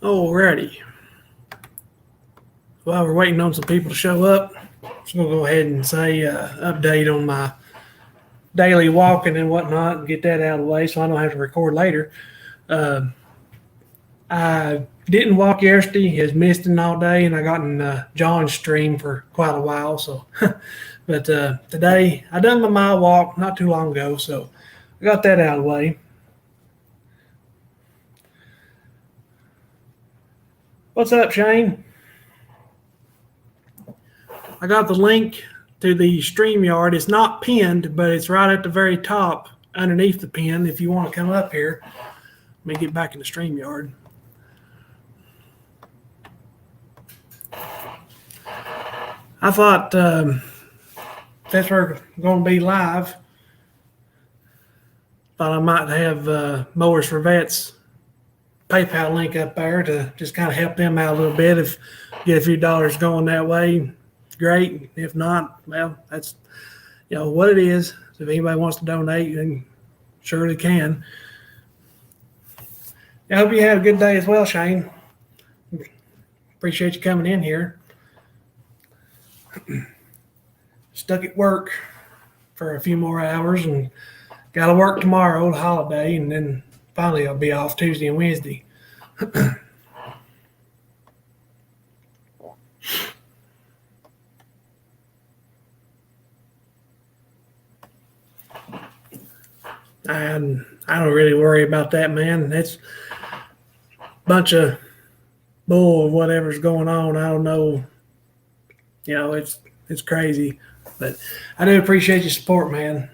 Alrighty. While we're waiting on some people to show up, I'm just going to go ahead and say update on my daily walking and whatnot and get that out of the way so I don't have to record later. I didn't walk yesterday. It was misting all day, and I got in John's stream for quite a while. So, but today I done my mile walk not too long ago, so I got that out of the way. What's up, Shane? I got the link to the StreamYard. It's not pinned, but it's right at the very top underneath the pin if you want to come up here. Let me get back in the StreamYard. I thought since we're going to be live, thought I might have Mowers for Vets PayPal link up there to just kind of help them out a little bit. If get a few dollars going that way, great. If not, well, that's what it is. So if anybody wants to donate, then surely can. I hope you had a good day as well, Shane. Appreciate you coming in here. Stuck at work for a few more hours and got to work tomorrow, the holiday, and then finally I'll be off Tuesday and Wednesday. And I don't really worry about that, man. That's a bunch of bull or whatever's going on. I don't know. It's crazy. But I do appreciate your support, man.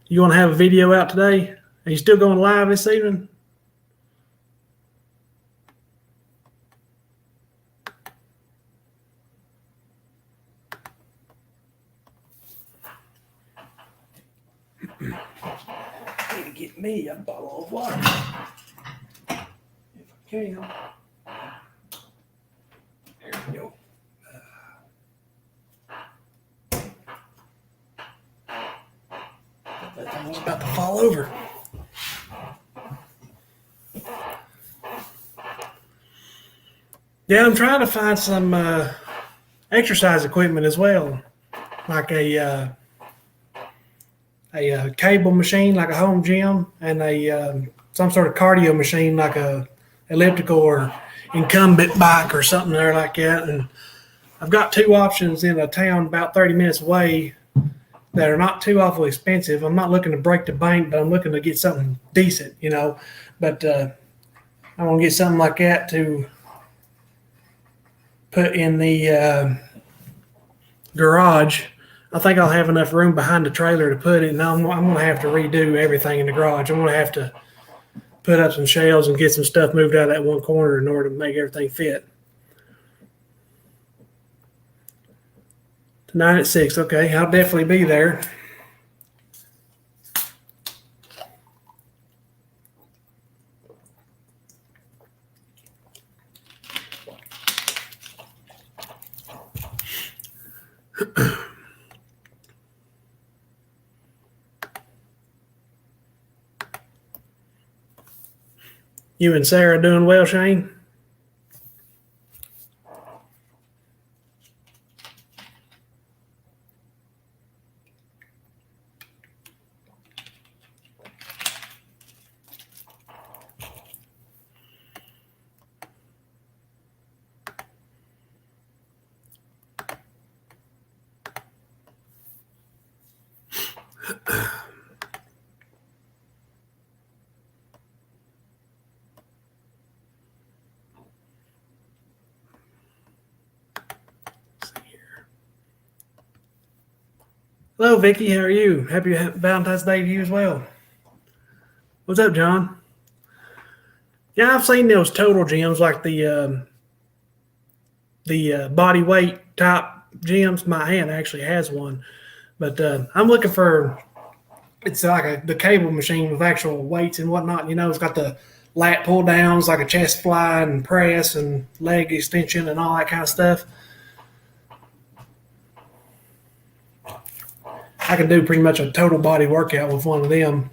You want to have a video out today? Are you still going live this evening? I need to get me a bottle of water. If I can. There we go. That thing's about to fall over. Yeah, I'm trying to find some exercise equipment as well, like a cable machine, like a home gym, and a some sort of cardio machine, like a elliptical or incumbent bike or something there like that. And I've got two options in a town about 30 minutes away that are not too awful expensive. I'm not looking to break the bank, but I'm looking to get something decent, But I want to get something like that to put in the garage. I think I'll have enough room behind the trailer to put it, and I'm going to have to redo everything in the garage. I'm going to have to put up some shelves and get some stuff moved out of that one corner in order to make everything fit. Tonight at 6, okay. I'll definitely be there. You and Sarah doing well, Shane? Hello, Vicky. How are you? Happy Valentine's Day to you as well. What's up, John? Yeah, I've seen those total gyms, like the body weight type gyms. My aunt actually has one, but I'm looking for it's like the cable machine with actual weights and whatnot. You know, it's got the lat pull downs, like a chest fly and press and leg extension and all that kind of stuff. I can do pretty much a total body workout with one of them.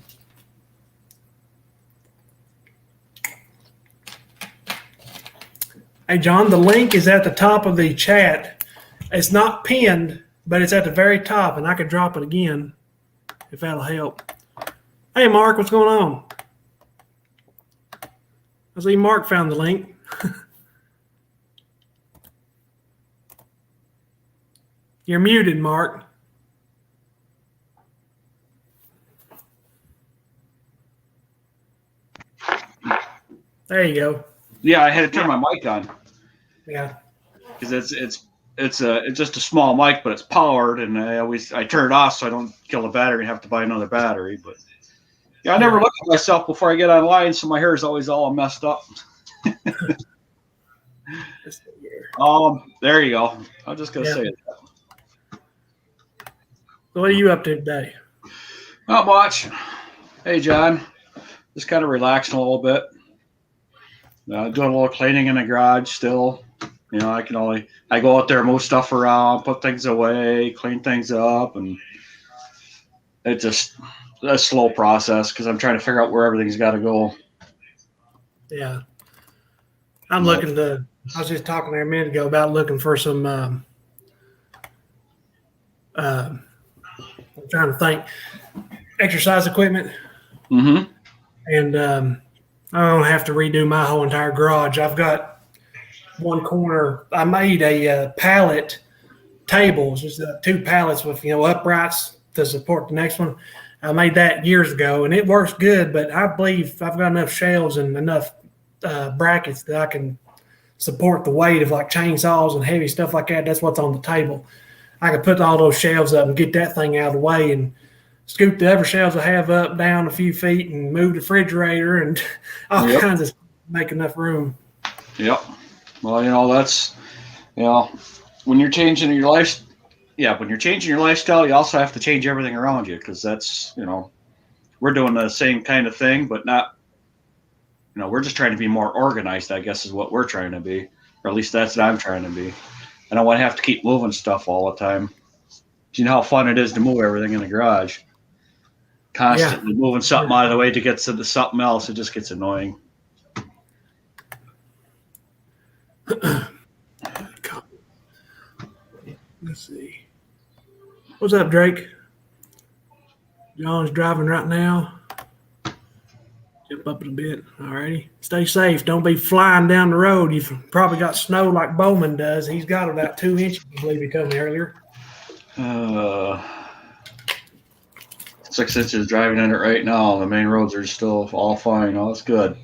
Hey, John, the link is at the top of the chat. It's not pinned, but it's at the very top, and I could drop it again if that'll help. Hey, Mark, what's going on? I see Mark found the link. You're muted, Mark. There you go. Yeah, I had to turn my mic on. Yeah. Because it's just a small mic, but it's powered, and I turn it off so I don't kill the battery and have to buy another battery. But yeah, I never look at myself before I get online, so my hair is always all messed up. There you go. I'm just gonna say that. So what are you up to today? Not much. Hey, John. Just kind of relaxing a little bit. Doing a little cleaning in the garage still. You know, I go out there, move stuff around, put things away, clean things up, and it's just a slow process because I'm trying to figure out where everything's got to go. Yeah. I was just talking there a minute ago about looking for some, I'm trying to think, exercise equipment. Mm-hmm. And I don't have to redo my whole entire garage. I've got one corner. I made a pallet tables, just 2 pallets with, uprights to support the next one. I made that years ago, and it works good, but I believe I've got enough shelves and enough brackets that I can support the weight of like chainsaws and heavy stuff like that. That's what's on the table. I can put all those shelves up and get that thing out of the way and scoop the other shelves I have up, down a few feet, and move the refrigerator and all kinds of stuff to make enough room. Yep. Well, that's, when you're changing your life, when you're changing your lifestyle, you also have to change everything around you because that's, we're doing the same kind of thing, but not, we're just trying to be more organized, I guess is what we're trying to be, or at least that's what I'm trying to be. I don't want to have to keep moving stuff all the time. Do you know how fun it is to move everything in the garage? Constantly moving something out of the way to get to something else, it just gets annoying. Let's see. What's up, Drake? John's driving right now. Jump up a bit. All righty. Stay safe. Don't be flying down the road. You've probably got snow like Bowman does. He's got about 2 inches, I believe he told me earlier. 6 inches driving in it right now. The main roads are still all fine. Oh, that's good.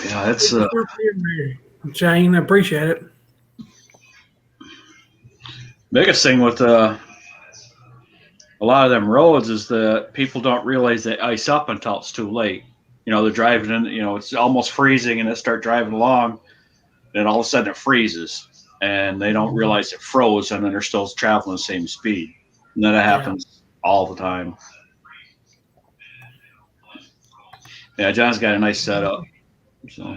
Yeah, it's Shane, I appreciate it. Biggest thing with a lot of them roads is that people don't realize they ice up until it's too late. They're driving in, it's almost freezing and they start driving along, and all of a sudden it freezes. And they don't realize it froze, and then they're still traveling the same speed. And that happens all the time. Yeah, John's got a nice setup. So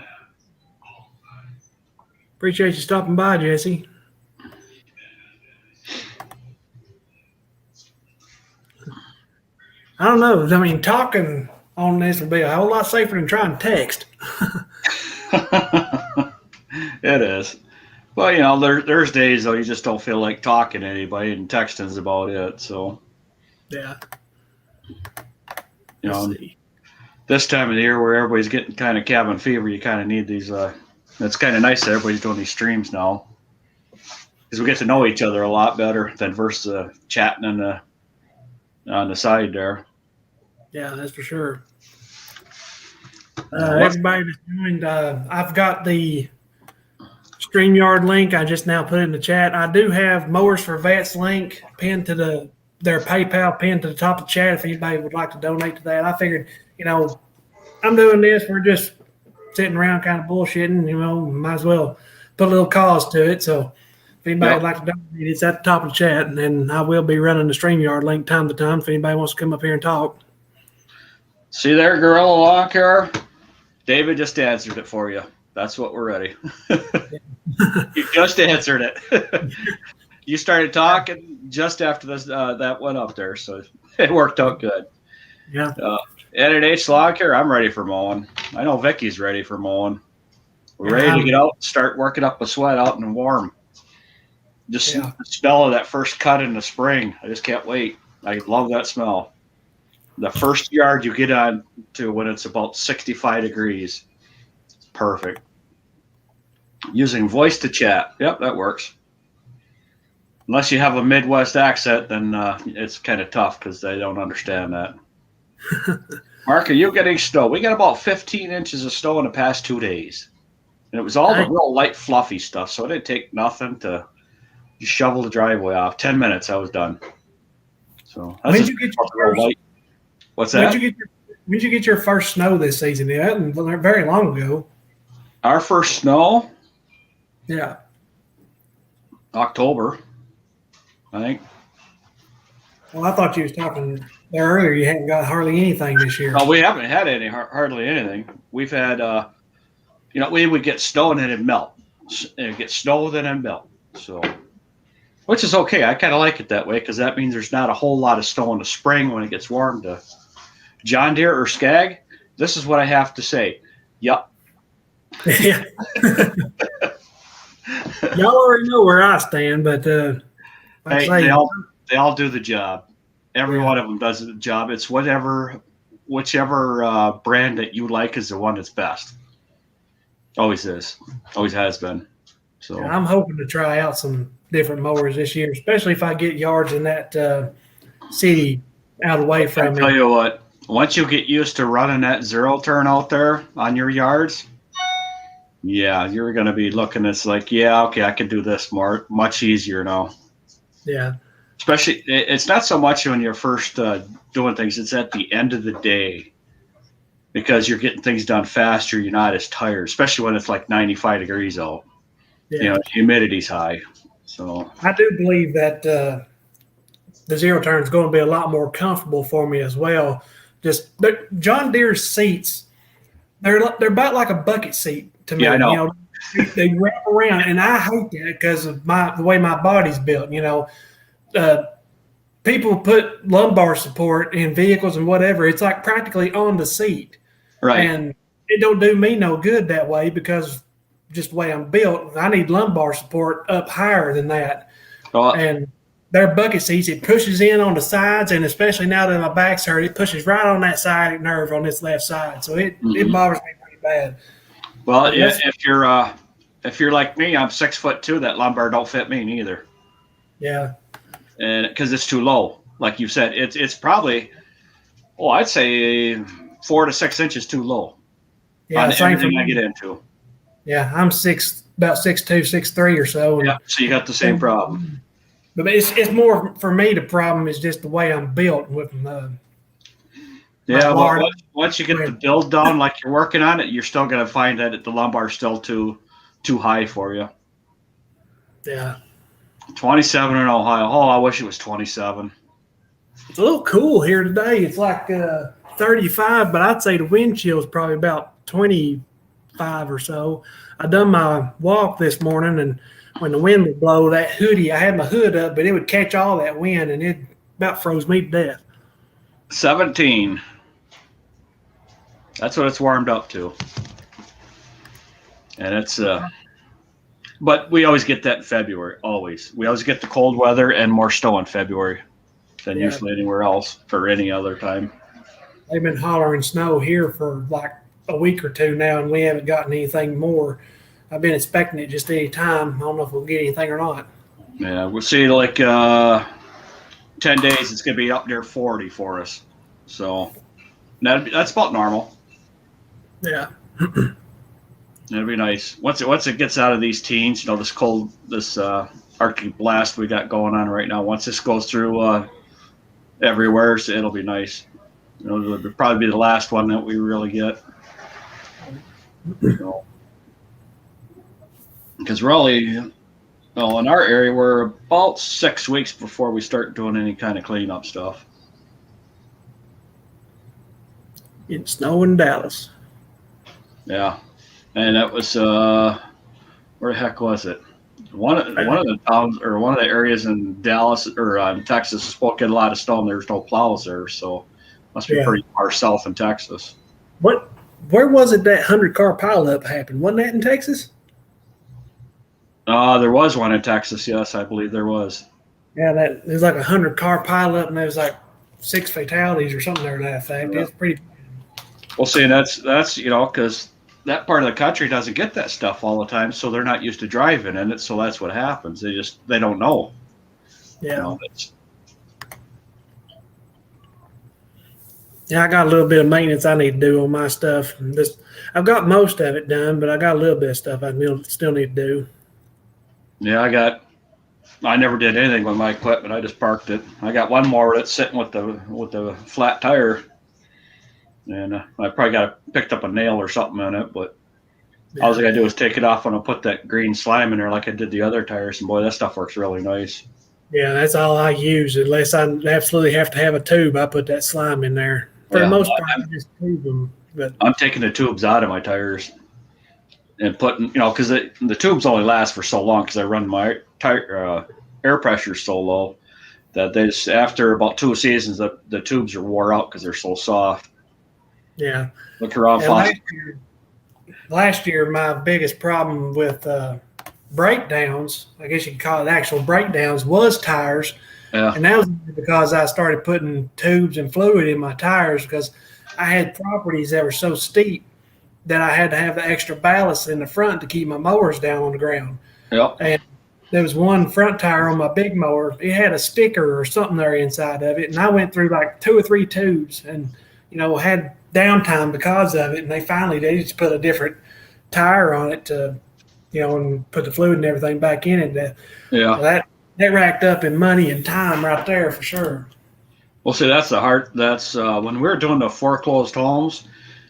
appreciate you stopping by, Jesse. I don't know. I mean, talking on this would be a whole lot safer than trying to text. It is. Well, there's days though you just don't feel like talking to anybody, and texting is about it. So, yeah. This time of the year where everybody's getting kind of cabin fever, you kind of need these. It's kind of nice that everybody's doing these streams now, because we get to know each other a lot better than versus chatting on the side there. Yeah, that's for sure. Everybody that's joined, I've got the StreamYard link. I just now put it in the chat. I do have Mowers for VETS link pinned to their PayPal pinned to the top of the chat if anybody would like to donate to that. I figured, I'm doing this. We're just sitting around kind of bullshitting, might as well put a little cause to it. So If anybody would like to donate, it's at the top of the chat, and then I will be running the StreamYard link time to time if anybody wants to come up here and talk. See there, Gorilla Lawn Care? David just answered it for you. That's what we're ready. You just answered it. You started talking just after this that went up there, so it worked out good. Yeah. NH Lawn Care, I'm ready for mowing. I know Vicky's ready for mowing. We're ready to get out, start working up a sweat out and warm. Just the smell of that first cut in the spring. I just can't wait. I love that smell. The first yard you get on to when it's about 65 degrees. It's perfect. Using voice to chat. Yep, that works. Unless you have a Midwest accent, then it's kind of tough because they don't understand that. Mark, are you getting snow? We got about 15 inches of snow in the past 2 days. And it was all the real light, fluffy stuff, so it didn't take nothing to just shovel the driveway off. 10 minutes, I was done. So that's when did you get your first, light. What's that? When did you get your first snow this season? That wasn't very long ago. Our first snow? Yeah. October, I think. Well, I thought you was talking there earlier. You hadn't got hardly anything this year. No, we haven't had hardly anything. We've had, we would get snow and then it'd melt. It'd get snow, then it'd melt. So, which is okay. I kind of like it that way because that means there's not a whole lot of snow in the spring when it gets warm. To John Deere or Skag, this is what I have to say. Yep. Yeah. Y'all already know where I stand, but hey, they all do the job. Every one of them does the job. It's whichever brand that you like is the one that's best. Always is. Always has been. So I'm hoping to try out some different mowers this year, especially if I get yards in that city out of the way from me. I'll tell you what, once you get used to running that zero turn out there on your yards, yeah, you're going to be looking, it's like, yeah, okay, I can do this much easier now. Yeah. Especially, it's not so much when you're first doing things, it's at the end of the day because you're getting things done faster, you're not as tired, especially when it's like 95 degrees out. Yeah. Humidity's high. So I do believe that the zero turn is going to be a lot more comfortable for me as well. Just John Deere's seats, they're about like a bucket seat to me. Yeah, I know. They wrap around, and I hate that because of the way my body's built. People put lumbar support in vehicles and whatever. It's like practically on the seat, right? And it don't do me no good that way because just the way I'm built, I need lumbar support up higher than that. And their bucket seats, it pushes in on the sides, and especially now that my back's hurt, it pushes right on that sciatic nerve on this left side. So it bothers me pretty bad. Well, if you're like me, I'm 6'2". That lumbar don't fit me neither. Yeah. And because it's too low, like you said, it's probably, I'd say 4 to 6 inches too low. Yeah, on everything I get into. Yeah, I'm about 6'2", 6'3" or so. Yeah, so you got the same problem. But it's more for me. The problem is just the way I'm built with yeah, well, once you get the build done, like you're working on it, you're still going to find that the lumbar is still too high for you. Yeah. 27 in Ohio. Oh, I wish it was 27. It's a little cool here today. It's like 35, but I'd say the wind chill is probably about 25 or so. I done my walk this morning, and when the wind would blow, that hoodie, I had my hood up, but it would catch all that wind, and it about froze me to death. 17. That's what it's warmed up to. And it's but we always get that in February, always. We always get the cold weather and more snow in February than usually anywhere else for any other time. They've been hollering snow here for like a week or two now, and we haven't gotten anything more. I've been expecting it just any time. I don't know if we'll get anything or not. Yeah, we'll see like 10 days, it's going to be up near 40 for us. So that's about normal. Yeah. It'll be nice. Once it gets out of these teens, this cold, this Arctic blast we got going on right now, once this goes through everywhere, so it'll be nice. It'll probably be the last one that we really get. Because really, Well, in our area, we're about 6 weeks before we start doing any kind of cleanup stuff. It's snow in Dallas. Yeah, and that was where the heck was it? One of the towns or one of the areas in Dallas or in Texas is supposed to get a lot of snow, and there's no plows there, so must be pretty far south in Texas. Where was it that 100-car pileup happened? Wasn't that in Texas? There was one in Texas. Yes, I believe there was. Yeah, there's like 100-car pileup, and there was like 6 fatalities or something there to that effect. Yeah. It's pretty. Well, see, that's because that part of the country doesn't get that stuff all the time, so they're not used to driving in it. So that's what happens. They don't know. Yeah. Yeah, I got a little bit of maintenance I need to do on my stuff. I've got most of it done, but I got a little bit of stuff I still need to do. Yeah, I never did anything with my equipment. I just parked it. I got one mower that's sitting with the flat tire, and I probably picked up a nail or something on it. But all I got to do is take it off and I'll put that green slime in there like I did the other tires, and boy, that stuff works really nice. Yeah, that's all I use. Unless I absolutely have to have a tube, I put that slime in there. For the most part, I just tube them. But I'm taking the tubes out of my tires and putting, because the tubes only last for so long because I run my tire air pressure so low that after about 2 seasons, the tubes are wore out because they're so soft. Yeah. Look around. Last year, my biggest problem with breakdowns, I guess you could call it actual breakdowns, was tires. Yeah. And that was because I started putting tubes and fluid in my tires because I had properties that were so steep that I had to have the extra ballast in the front to keep my mowers down on the ground. Yep. And there was one front tire on my big mower. It had a sticker or something there inside of it. And I went through like 2 or 3 tubes and, had downtime because of it. And they just put a different tire on it to, and put the fluid and everything back in it. Yeah. That racked up in money and time right there for sure. Well, see, that's when we were doing the foreclosed homes,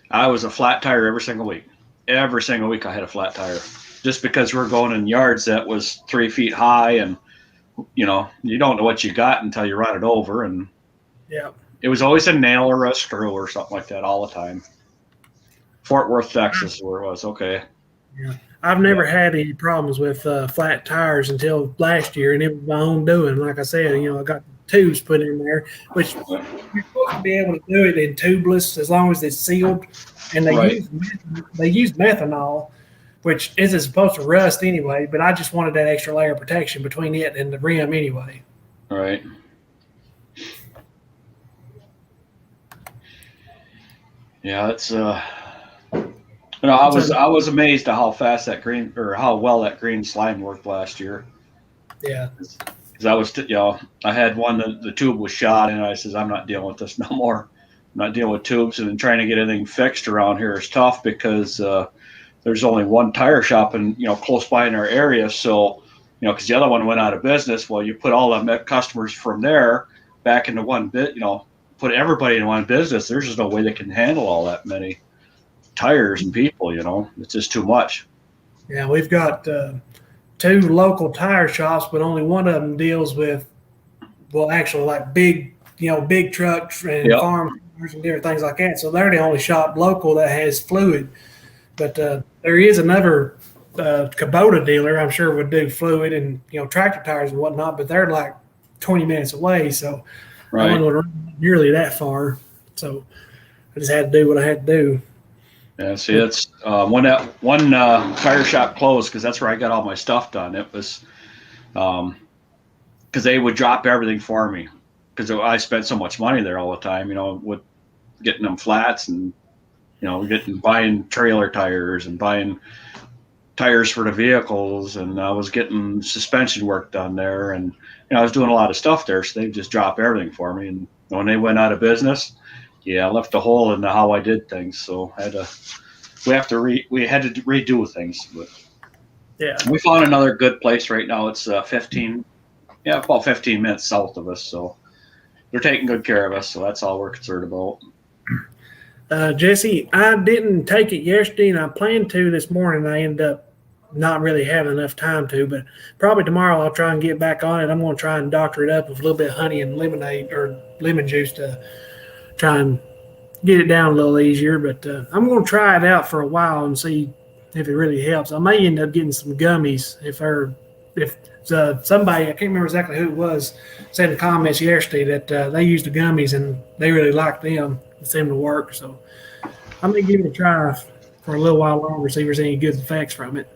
I was a flat tire every single week. Every single week I had a flat tire just because we're going in yards that was 3 feet high and, you don't know what you got until you run it over. And yeah, it was always a nail or a screw or something like that all the time. Fort Worth, Texas, where it was. Okay. Yeah. I've never had any problems with flat tires until last year, and it was my own doing. Like I said, I got tubes put in there, which you're supposed to be able to do it in tubeless as long as it's sealed. And they use methanol, which isn't supposed to rust anyway. But I just wanted that extra layer of protection between it and the rim anyway. All right. Yeah, it's I was amazed at how fast how well that green slime worked last year. Yeah. Because I had one that the tube was shot, and I says, I'm not dealing with this no more. I'm not dealing with tubes, and then trying to get anything fixed around here is tough because there's only one tire shop and close by in our area. So because the other one went out of business. Well, you put all the customers from there back into one bit. Put everybody in one business. There's just no way they can handle all that many tires and people. It's just too much. Yeah, we've got 2 local tire shops, but only one of them deals with, actually like big trucks and farm tires and different things like that. So they're the only shop local that has fluid. But there is another Kubota dealer, I'm sure, would do fluid and tractor tires and whatnot, but they're like 20 minutes away. So I wouldn't run nearly that far. So I just had to do what I had to do. Yeah, see, it's one tire shop closed because that's where I got all my stuff done. It was because they would drop everything for me because I spent so much money there all the time, with getting them flats and buying trailer tires and buying tires for the vehicles, and I was getting suspension work done there, and I was doing a lot of stuff there, so they just drop everything for me. And when they went out of business, I left a hole in how I did things, so we had to redo things. But yeah, we found another good place right now. It's about 15 minutes south of us, so they're taking good care of us. So that's all we're concerned about. Jesse, I didn't take it yesterday, and I planned to this morning. I ended up not really having enough time to. But probably tomorrow I'll try and get back on it. I'm going to try and doctor it up with a little bit of honey and lemonade or lemon juice to try and get it down a little easier. But I'm going to try it out for a while and see if it really helps. I may end up getting some gummies if somebody, I can't remember exactly who it was, said in the comments yesterday that they used the gummies and they really liked them. It seemed to work. So I'm going to give it a try for a little while longer, see if there's any good effects from it.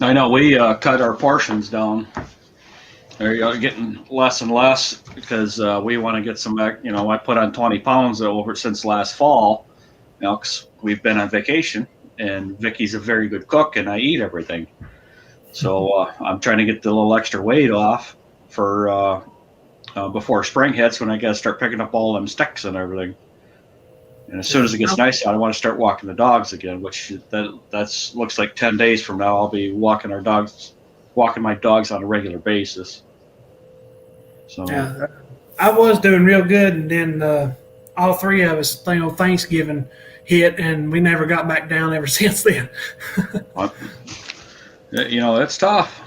I know we cut our portions down. They're getting less and less because we want to get some back. You know, I put on 20 pounds over since last fall, you know, because we've been on vacation, and Vicky's a very good cook, and I eat everything. So I'm trying to get the little extra weight off for before spring hits, when I got to start picking up all them sticks and everything. And as soon as it gets nice out, I want to start walking the dogs again, which that's looks like 10 days from now. I'll be walking my dogs on a regular basis. So yeah, I was doing real good, and then all three of us, Thanksgiving hit, and we never got back down ever since then. You know, it's tough.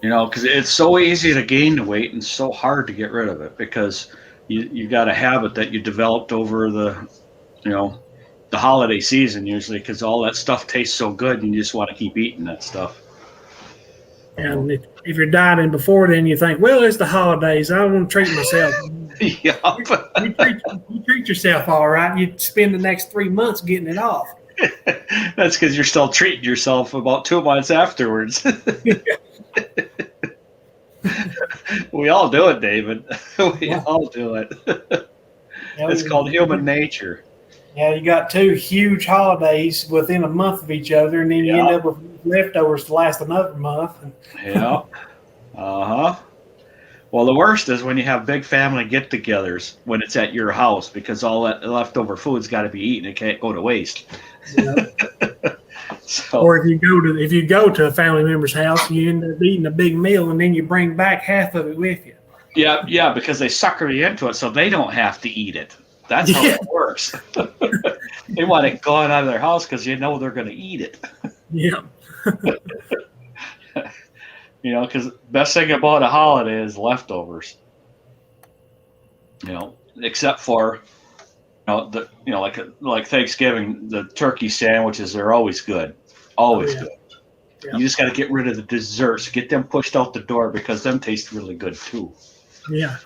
You know, because it's so easy to gain the weight and so hard to get rid of it, because you got a habit that you developed over the holiday season usually, because all that stuff tastes so good and you just want to keep eating that stuff. And if you're dieting before then, you think, well, it's the holidays, I want to treat myself. Yeah. You treat yourself all right. You spend the next 3 months getting it off. That's because you're still treating yourself about 2 months afterwards. We all do it, David. We all do it. It's called human nature. Yeah, you got two huge holidays within a month of each other, and then you end up with leftovers to last another month. Yeah. Well, the worst is when you have big family get-togethers when it's at your house, because all that leftover food's got to be eaten. It can't go to waste. Yeah. So, or if you go to a family member's house, you end up eating a big meal, and then you bring back half of it with you. Yeah, because they sucker you into it so they don't have to eat it. That's how it works. They want it gone out of their house because you know they're going to eat it. Yeah. You know, because best thing about a holiday is leftovers. You know, except for like Thanksgiving, the turkey sandwiches are always good, good. Yeah. You just got to get rid of the desserts, get them pushed out the door, because them taste really good too. Yeah.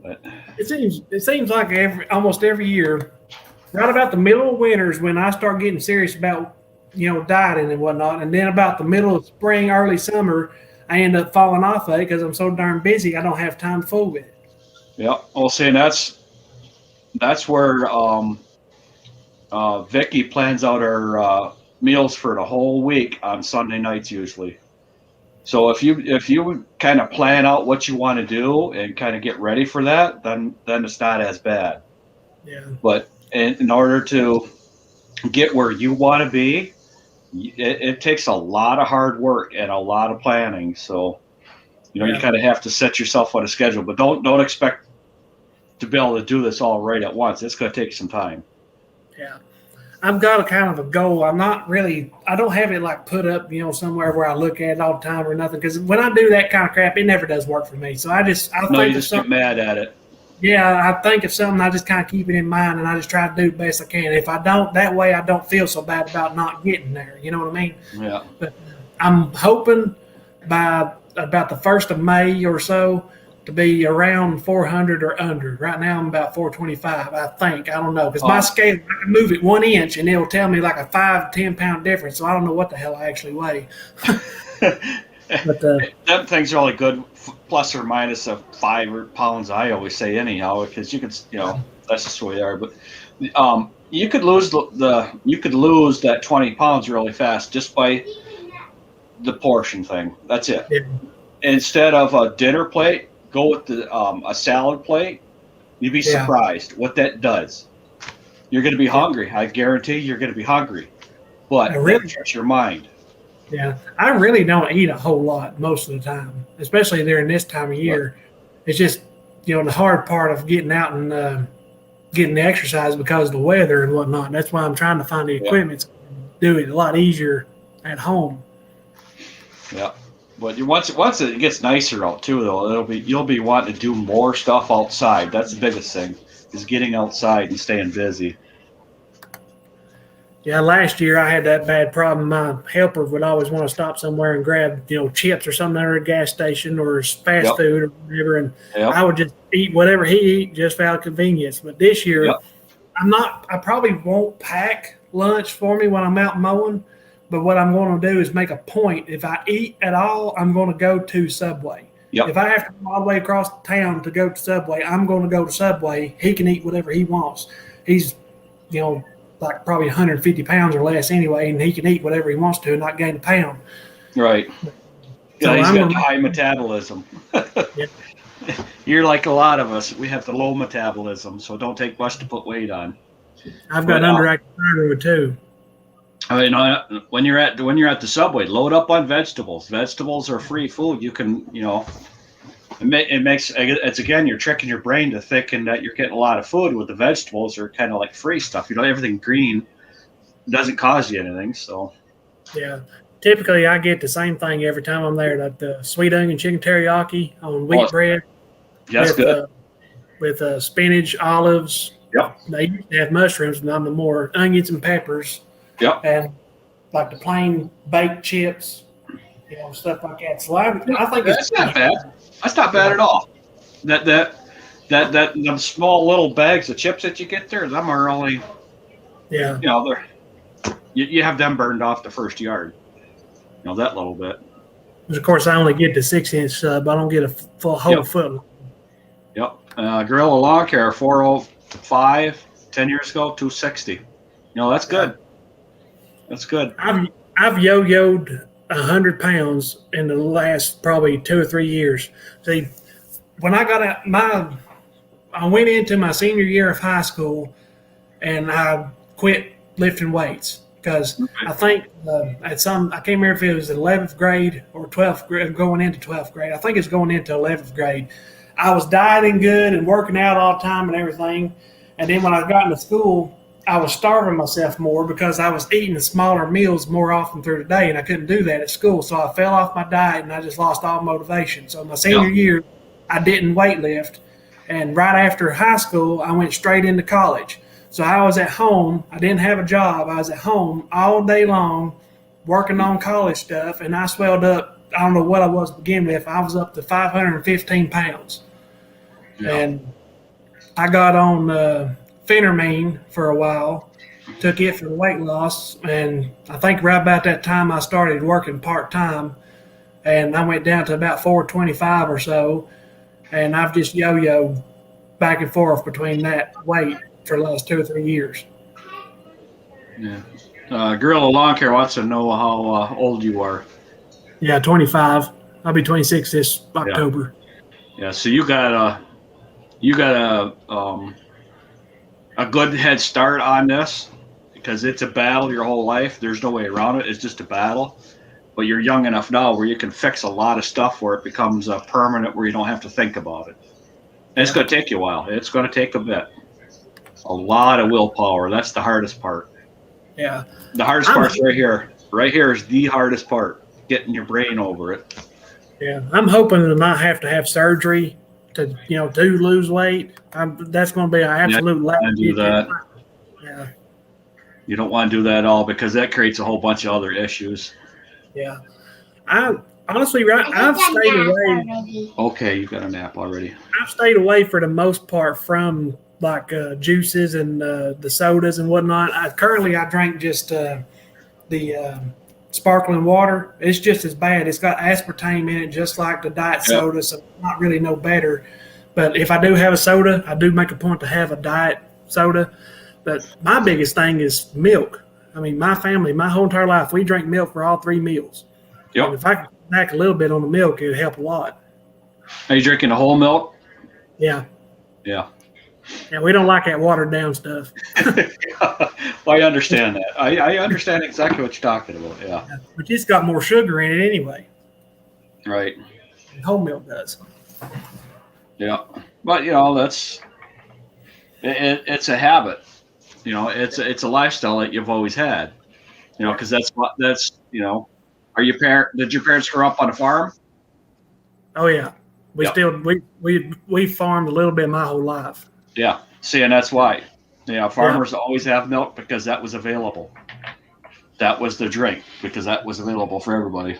But it seems like almost every year, right about the middle of winters, when I start getting serious about dieting and whatnot, and then about the middle of spring, early summer, I end up falling off of it because I'm so darn busy. I don't have time to fool with it. Yeah, well, see, that's where Vicky plans out her meals for the whole week on Sunday nights usually. So if you kind of plan out what you want to do and kind of get ready for that, then it's not as bad. Yeah. But in order to get where you want to be, it takes a lot of hard work and a lot of planning. So you kind of have to set yourself on a schedule, but don't expect to be able to do this all right at once. It's going to take some time. Yeah. I've got a kind of a goal. I don't have it like put up, somewhere where I look at it all the time or nothing. Because when I do that kind of crap, it never does work for me. So you just get mad at it. Yeah, I think of something, I just kind of keep it in mind, and I just try to do the best I can. If I don't, that way I don't feel so bad about not getting there. You know what I mean? Yeah. But I'm hoping by about the 1st of May or so to be around 400 or under. Right now I'm about 425, I think. I don't know. Because my scale, I can move it 1 inch, and it'll tell me like a 5 to 10 pound difference. So I don't know what the hell I actually weigh. But them things are only good plus or minus of 5 pounds, I always say, anyhow, because you could, that's just the way they are. But you could lose that 20 pounds really fast just by the portion thing. That's it. Yeah. Instead of a dinner plate, go with a salad plate. You'd be surprised what that does. You're going to be hungry. I guarantee you're going to be hungry. But that shuts your mind. Yeah, I really don't eat a whole lot most of the time, especially during this time of year. It's just, the hard part of getting out and getting the exercise because of the weather and whatnot. And that's why I'm trying to find the equipment to do it a lot easier at home. Yeah. But once it gets nicer out too, though, you'll be wanting to do more stuff outside. That's the biggest thing, is getting outside and staying busy. Yeah, last year I had that bad problem. My helper would always want to stop somewhere and grab, chips or something at a gas station or fast food or whatever, and I would just eat whatever he eat just out of convenience. But this year, I probably won't pack lunch for me when I'm out mowing, but what I'm going to do is make a point. If I eat at all, I'm going to go to Subway. If I have to go all the way across town to go to Subway, I'm going to go to Subway. He can eat whatever he wants. He's, like probably 150 pounds or less anyway, and he can eat whatever he wants to and not gain a pound. Right. Yeah, he's got high metabolism. You're like a lot of us. We have the low metabolism, so don't take much to put weight on. I've got underactive thyroid too. I mean, when you're at the Subway, load up on vegetables. Vegetables are free food. You can, it's again, you're tricking your brain to thinking that you're getting a lot of food. With the vegetables are kind of like free stuff. Everything green doesn't cause you anything. So yeah, typically I get the same thing every time I'm there. Like the sweet onion chicken teriyaki on wheat bread. That's good. With spinach, olives. Yep. They used to have mushrooms, and I'm the more onions and peppers. Yep. And like the plain baked chips, stuff like that. So I think that's not bad. That's not bad at all. Them small little bags of chips that you get there, them are only, they're you have them burned off the first yard. That little bit. Of course, I only get the 6-inch sub. I don't get a whole foot. Yep. Gorilla Lawn Care 405, 10 years ago, 260. That's good. That's good. I've yo-yoed 100 pounds in the last probably 2 or 3 years. See, when I got out, I went into my senior year of high school, and I quit lifting weights because I think I can't remember if it was 11th grade or 12th grade, going into 12th grade. I think it's going into 11th grade. I was dieting good and working out all the time and everything, and then when I got into school, I was starving myself more because I was eating smaller meals more often through the day, and I couldn't do that at school. So I fell off my diet, and I just lost all motivation. So my senior year, I didn't weight lift. And right after high school, I went straight into college. So I was at home. I didn't have a job. I was at home all day long working on college stuff, and I swelled up. I don't know what I was to begin with. I was up to 515 pounds. Yeah. And I got on phentermine for a while, took it for the weight loss, and I think right about that time I started working part-time, and I went down to about 425 or so, and I've just yo-yoed back and forth between that weight for the last 2 or 3 years. Yeah. Gorilla Lawn Care wants to know how old you are. Yeah, 25. I'll be 26 this October. Yeah, so you got a good head start on this because it's a battle your whole life. There's no way around it. It's just a battle. But you're young enough now where you can fix a lot of stuff where it becomes permanent, where you don't have to think about it. And it's going to take you a while. It's going to take a bit. A lot of willpower. That's the hardest part. Yeah. The hardest part's right here. Right here is the hardest part, getting your brain over it. Yeah. I'm hoping to not have to have surgery to lose weight. That's going to be an absolute last do that. Yeah. You don't want to do that at all because that creates a whole bunch of other issues. Yeah. I've stayed away. Okay, you got a nap already. I've stayed away for the most part from like juices and the sodas and whatnot. I drink just the sparkling water. It's just as bad. It's got aspartame in it, just like the diet soda, so it's not really no better. But if I do have a soda, I do make a point to have a diet soda. But my biggest thing is milk. I mean, my family, my whole entire life, we drink milk for all 3 meals. Yep. And if I could back a little bit on the milk, it would help a lot. Are you drinking the whole milk? Yeah. Yeah. Yeah, we don't like that watered down stuff. Well, I understand that. I understand exactly what you're talking about. Yeah. But it's got more sugar in it anyway. Right. Whole milk does. Yeah. But, It's a habit. You know, it's a lifestyle that you've always had. You know, because that's you know. Did your parents grow up on a farm? Oh yeah, we Yep. still we farmed a little bit my whole life. Yeah. See, and that's why. Yeah, Yeah, farmers always have milk because that was available. That was the drink because that was available for everybody.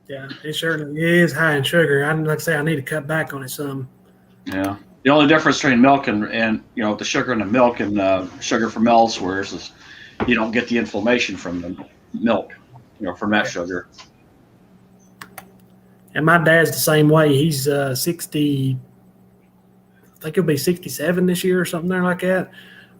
yeah, it certainly is high in sugar. I like I say, I need to cut back on it some. Yeah. The only difference between milk and you know the sugar in the milk and sugar from elsewhere is you don't get the inflammation from the milk, you know, from that Yeah. sugar. And my dad's the same way. He's 60. I think he'll be 67 this year or something there like that.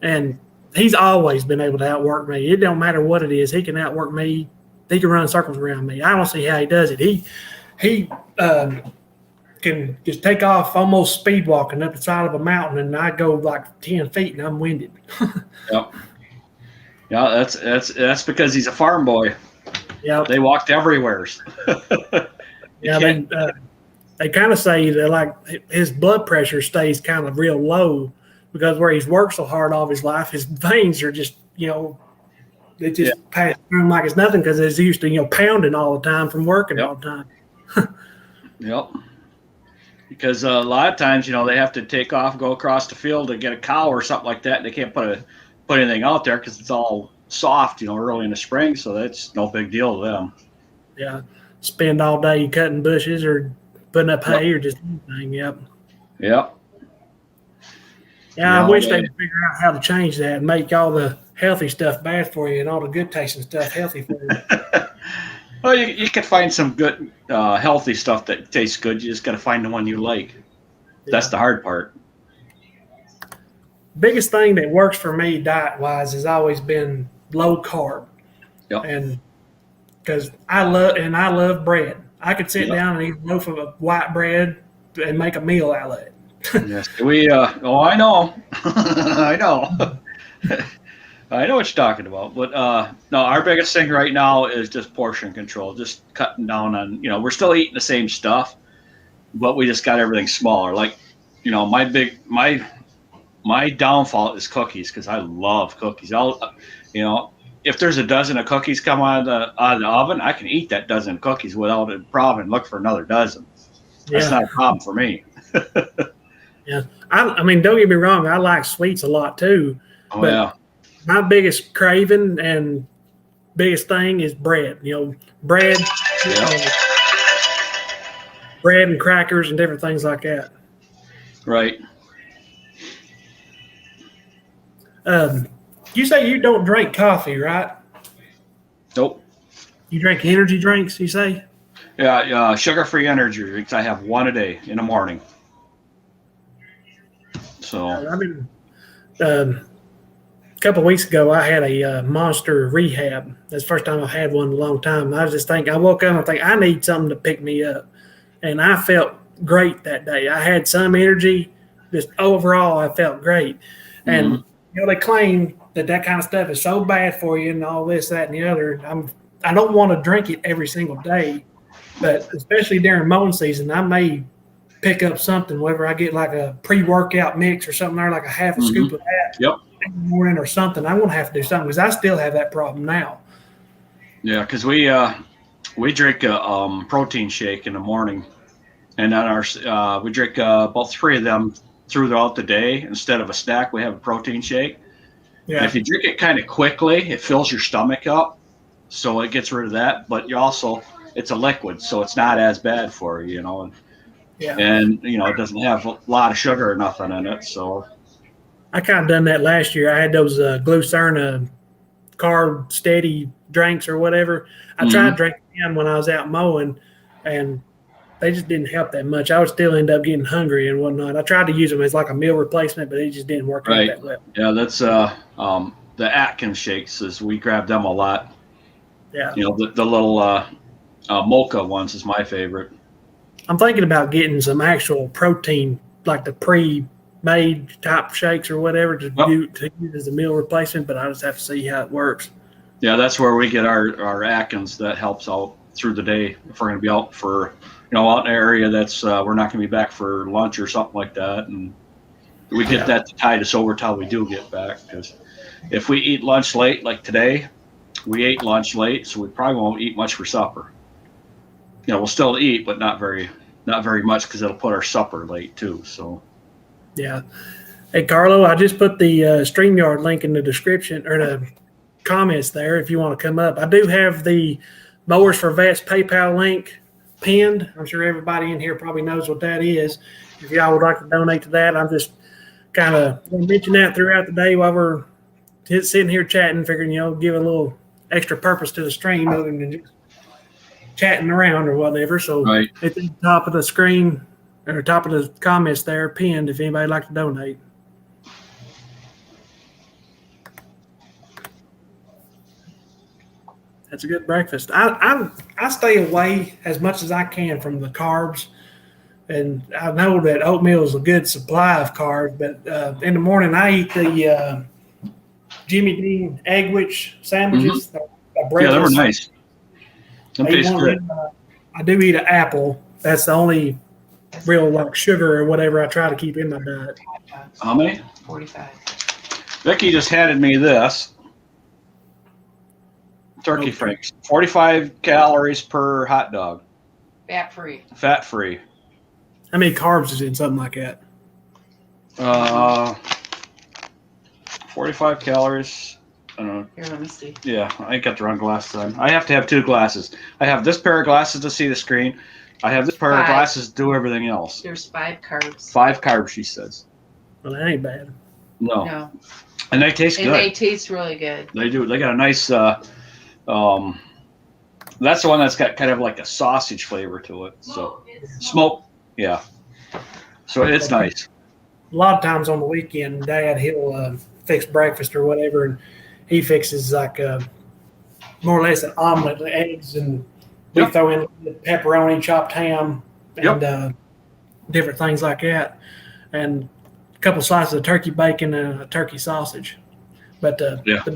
And he's always been able to outwork me. It don't matter what it is. He can outwork me. He can run circles around me. I don't see how he does it. He can just take off almost speed walking up the side of a mountain, and I go like 10 feet and I'm winded. Yep. Yeah, that's because he's a farm boy. Yeah. They walked everywhere. Yeah, they kind of say that like his blood pressure stays kind of real low because where he's worked so hard all his life, his veins are just, they just pass through him like it's nothing because he's used to, pounding all the time from working all the time. Yep. Because a lot of times, they have to take off, go across the field to get a cow or something like that. And they can't put anything out there because it's all soft, early in the spring. So that's no big deal to them. Yeah. Spend all day cutting bushes or putting up hay or just anything. Yep. Yep. Yeah, I wish they would figure out how to change that and make all the healthy stuff bad for you and all the good tasting stuff healthy for you. Well, you can find some good healthy stuff that tastes good. You just got to find the one you like. Yeah. That's the hard part. Biggest thing that works for me diet-wise has always been low carb. Yep. And because I love bread. I could sit down and eat a loaf of white bread and make a meal out of it. Yes, I know. I know. I know what you're talking about. But no, our biggest thing right now is just portion control, just cutting down on, we're still eating the same stuff, but we just got everything smaller. Like, my downfall is cookies because I love cookies. If there's a dozen of cookies come out of the oven, I can eat that dozen of cookies without a problem and look for another dozen. That's not a problem for me. Yeah. I mean, don't get me wrong. I like sweets a lot too. Oh, yeah. My biggest craving and biggest thing is bread. Bread, bread and crackers and different things like that. Right. You say you don't drink coffee, right? Nope. You drink energy drinks, you say? Yeah, sugar-free energy drinks. I have one a day in the morning. So a couple of weeks ago, I had a monster rehab. That's the first time I've had one in a long time. I was just thinking, I woke up and I think I need something to pick me up. And I felt great that day. I had some energy. Just overall, I felt great. And, they claim that kind of stuff is so bad for you and all this, that, and the other. I don't want to drink it every single day, but especially during mowing season, I may pick up something, whether I get like a pre-workout mix or something there, like a half a scoop of that in the morning or something. I'm going to have to do something because I still have that problem now. Yeah, because we drink a protein shake in the morning, and then we drink about 3 of them throughout the day. Instead of a snack, we have a protein shake. Yeah. And if you drink it kind of quickly, it fills your stomach up, so it gets rid of that. But it's a liquid, so it's not as bad for you, And, and it doesn't have a lot of sugar or nothing in it. So I kind of done that last year. I had those Glucerna carb steady drinks or whatever. I tried drinking them when I was out mowing, and they just didn't help that much. I would still end up getting hungry and whatnot. I tried to use them as like a meal replacement, but it just didn't work out that well. Yeah, that's the Atkins shakes. We grab them a lot. Yeah. The little mocha ones is my favorite. I'm thinking about getting some actual protein, like the pre-made type shakes or whatever, to use as a meal replacement, but I just have to see how it works. Yeah, that's where we get our Atkins. That helps out through the day if we're going to be out for, out in an area that's we're not going to be back for lunch or something like that. And we get that to tide us over till we do get back. Because if we eat lunch late, like today, we ate lunch late, so we probably won't eat much for supper. You know, we'll still eat, but not very much because it'll put our supper late too. So, yeah. Hey, Carlo, I just put the StreamYard link in the description or the comments there if you want to come up. I do have the Mowers for Vets PayPal link pinned. I'm sure everybody in here probably knows what that is. If y'all would like to donate to that, I'm just kind of mention that throughout the day while we're sitting here chatting, figuring, give a little extra purpose to the stream other than just chatting around or whatever. So right. At the top of the screen or top of the comments there, pinned if anybody'd like to donate. That's a good breakfast. I stay away as much as I can from the carbs, and I know that oatmeal is a good supply of carbs. But in the morning, I eat the Jimmy Dean egg witch sandwiches. Mm-hmm. Yeah, they were nice. Them taste good. I do eat an apple. That's the only real like sugar or whatever I try to keep in my diet. How many? 45. Becky just handed me this. Turkey franks, 45 calories per hot dog. Fat free. Fat free. How many carbs is in something like that? 45 calories. I don't know. Here, let me see. Yeah, I got the wrong glasses on. I have to have 2 glasses. I have this pair of glasses to see the screen. I have this pair of glasses to do everything else. There's 5 carbs. 5 carbs, she says. Well, that ain't bad. No. And they taste good. And they taste really good. They do. They got a nice. That's the one that's got kind of like a sausage flavor to it. So smoke, yeah. So it's nice. A lot of times on the weekend, Dad, he'll fix breakfast or whatever, and he fixes like more or less an omelet, eggs, and we throw in pepperoni, chopped ham, and different things like that, and a couple slices of turkey bacon and a turkey sausage. But the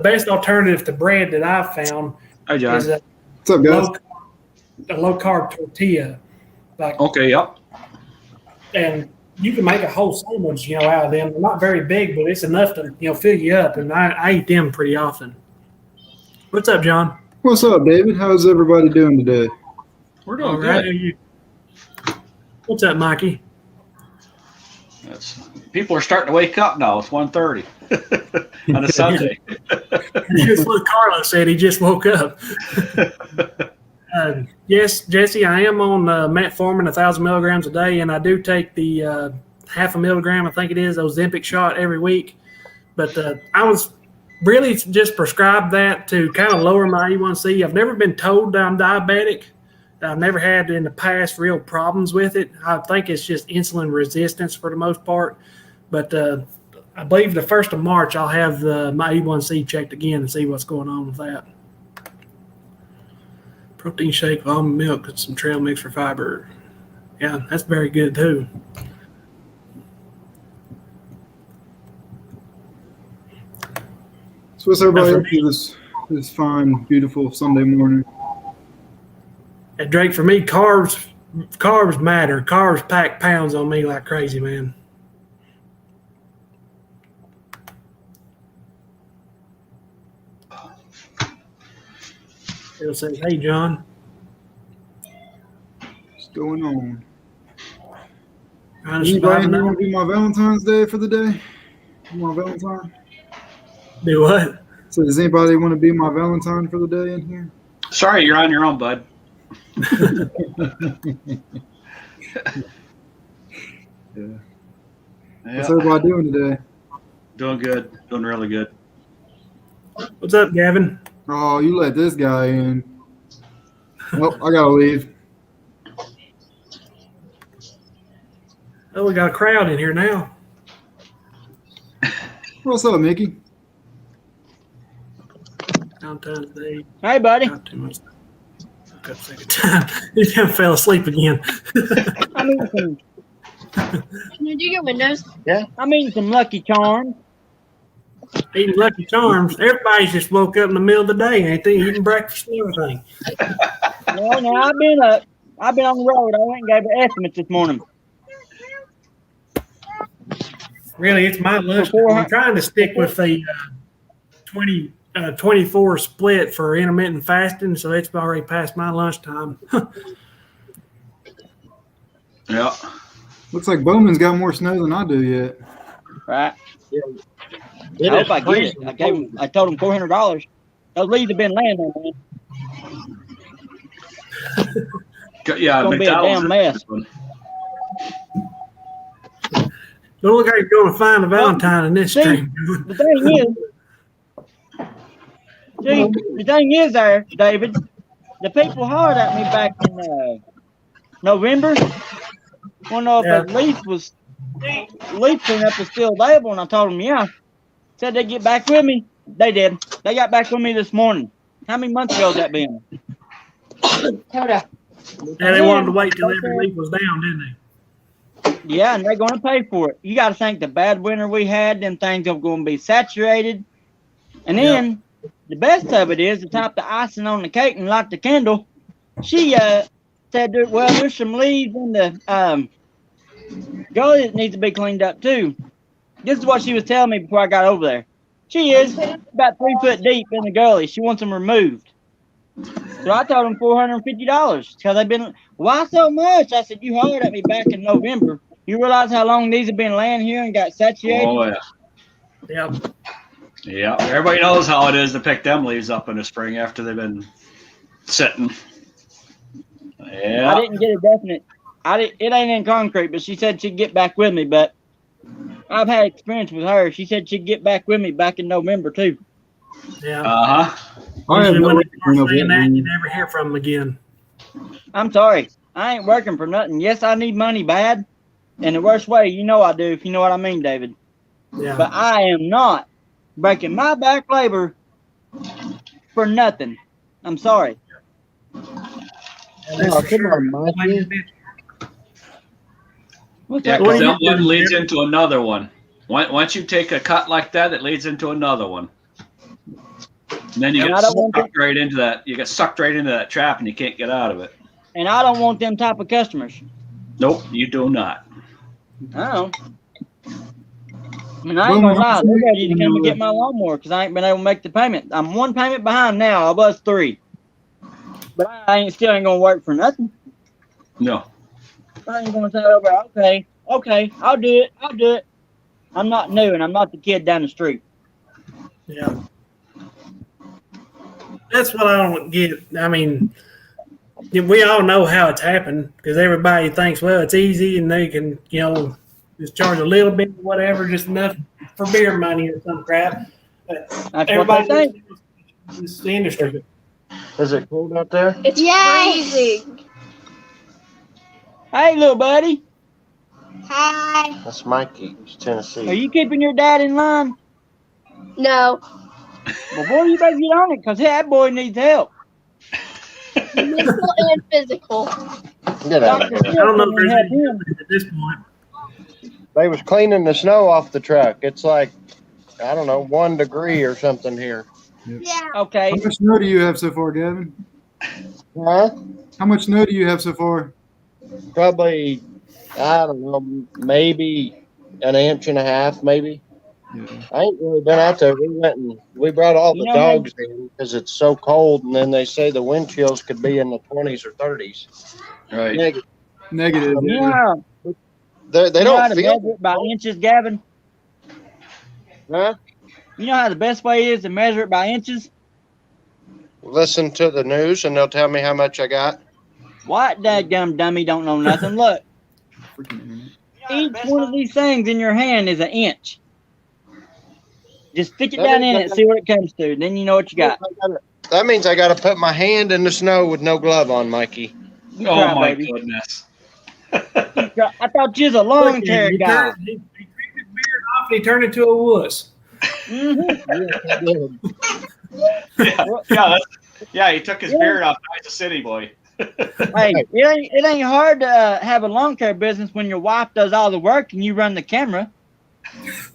best alternative to bread that I've found is a What's up, guys? low carb tortilla. Like and you can make a whole sandwich, out of them. They're not very big, but it's enough to, fill you up. And I eat them pretty often. What's up, John? What's up, David? How's everybody doing today? We're doing good. What's up, Mikey? People are starting to wake up now. It's 1:30 on a Sunday. That's what Carlos said. He just woke up. Yes, Jesse, I am on metformin, 1,000 milligrams a day, and I do take the half a milligram, I think it is, Ozempic shot every week. But I was really just prescribed that to kind of lower my A1C. I've never been told that I'm diabetic. I've never had in the past real problems with it. I think it's just insulin resistance for the most part. But I believe the 1st of March I'll have my A1C checked again and see what's going on with that. Protein shake, almond milk, and some trail mix for fiber. Yeah, that's very good too. So what's everybody up to this fine, beautiful Sunday morning? And Drake, for me, carbs matter. Carbs pack pounds on me like crazy, man. It'll say, "Hey, John, What's going on? trying to Anybody survive want to be my Valentine's Day for the day? My Valentine? do what?" So does anybody want to be my Valentine for the day in here? Sorry, you're on your own, bud. What's everybody doing today? Doing good. Doing really good. What's up, Gavin? Oh, you let this guy in. Well, I gotta leave. Oh, we got a crowd in here now. What's up, Mickey? Valentine's Day. Hey, buddy. Not too much. Got a second time. He kind of fell asleep again. I'm eating some, Can you do your windows? I'm eating some Lucky Charms. Eating Lucky Charms. Everybody's just woke up in the middle of the day, ain't they? Eating breakfast and everything. Well, now I've been up. I've been on the road. I went and gave an estimate this morning. Really, it's my lunch. I'm trying to stick with the 24 split for intermittent fasting, so it's already past my lunchtime. Yeah. Looks like Bowman's got more snow than I do yet. Right. It I is hope I get it. freezing. I told him $400. Those leaves have been laying there, man. Yeah, It's gonna be a damn mess. Don't look like you're going to find a Valentine in this See, stream. The thing is there, David, the people hollered at me back in November. Want to know if Yeah. the leaf cleanup was still available, and I told them, yeah. Said they'd get back with me. They did. They got back with me this morning. How many months ago has that been? Coda. Yeah, they wanted to wait till every leaf was down, didn't they? Yeah, and they're going to pay for it. You got to think the bad winter we had, them things are going to be saturated. And then the best of it is to top the icing on the cake and light the candle. She said, well, there's some leaves in the gully that needs to be cleaned up too. This is what she was telling me before I got over there. She is about 3 foot deep in the gully. She wants them removed. So I told them $450 because they've been, why so much? I said, you hollered at me back in November. You realize how long these have been laying here and got saturated? Oh, yeah. Yep. Yeah. Everybody knows how it is to pick them leaves up in the spring after they've been sitting. Yeah. I didn't get a definite. It ain't in concrete, but she said she'd get back with me. But I've had experience with her. She said she'd get back with me back in November too. Yeah. Uh-huh. I have Usually when no they start idea saying that, you what never hear from them again. I'm sorry. I ain't working for nothing. Yes, I need money bad. In the worst way, you know I do, if you know what I mean, David. Yeah. But I am not breaking my back labor for nothing. I'm sorry. Oh, come on, Mikey. What's Yeah, that? What because do you that one do, leads David? into another one. Once you take a cut like that, it leads into another one. And then you And get I don't want sucked right into that. You get sucked right into that trap, and you can't get out of it. And I don't want them type of customers. Nope, you do not. I don't. I mean, I ain't gonna lie. They're ready to come and get my lawnmower because I ain't been able to make the payment. I'm 1 payment behind now. I was 3. But I still ain't gonna work for nothing. No. I ain't gonna say over. Okay, I'll do it. I'm not new, and I'm not the kid down the street. Yeah. That's what I don't get. I mean, we all know how it's happened because everybody thinks, well, it's easy and they can, just charge a little bit, whatever, just enough for beer money or some crap. But That's everybody what they think. It's the industry. Is it cold out there? It's freezing. Hey, little buddy, Hi. That's Mikey. He's are Tennessee. you keeping your dad in line? No. Well, boy, you better get on it because that boy needs help. Mental and physical. Get out of Dr. here. I don't know if Stihl there's help any him. difference at this point. They was cleaning the snow off the truck. It's like, I don't know, 1 degree or something here. Yeah. Okay. How much snow do you have so far, Gavin? Huh? How much snow do you have so far? Probably, I don't know, maybe 1.5 inches, maybe. Yeah. I ain't really been out there. We brought all the You know, dogs in because it's so cold, and then they say the wind chills could be in the 20s or 30s. Right. Negative. You Yeah. know, They you know how don't to feel. measure it by inches, Gavin? Huh? You know how the best way is to measure it by inches? Listen to the news, and they'll tell me how much I got. What dadgum dummy don't know nothing? Look, Freaking each one of these things in your hand is 1 inch. Just stick it down in it and see what it comes to. Then you know what you got. That means I got to put my hand in the snow with no glove on, Mikey. You Oh, try, my baby. goodness. You try. I thought you was a lawn Look, care he guy. turned- He trimmed his beard off and he turned into a wuss. Mm-hmm. Yeah, he took his beard off. He's a city boy. Hey, it ain't hard to have a lawn care business when your wife does all the work and you run the camera.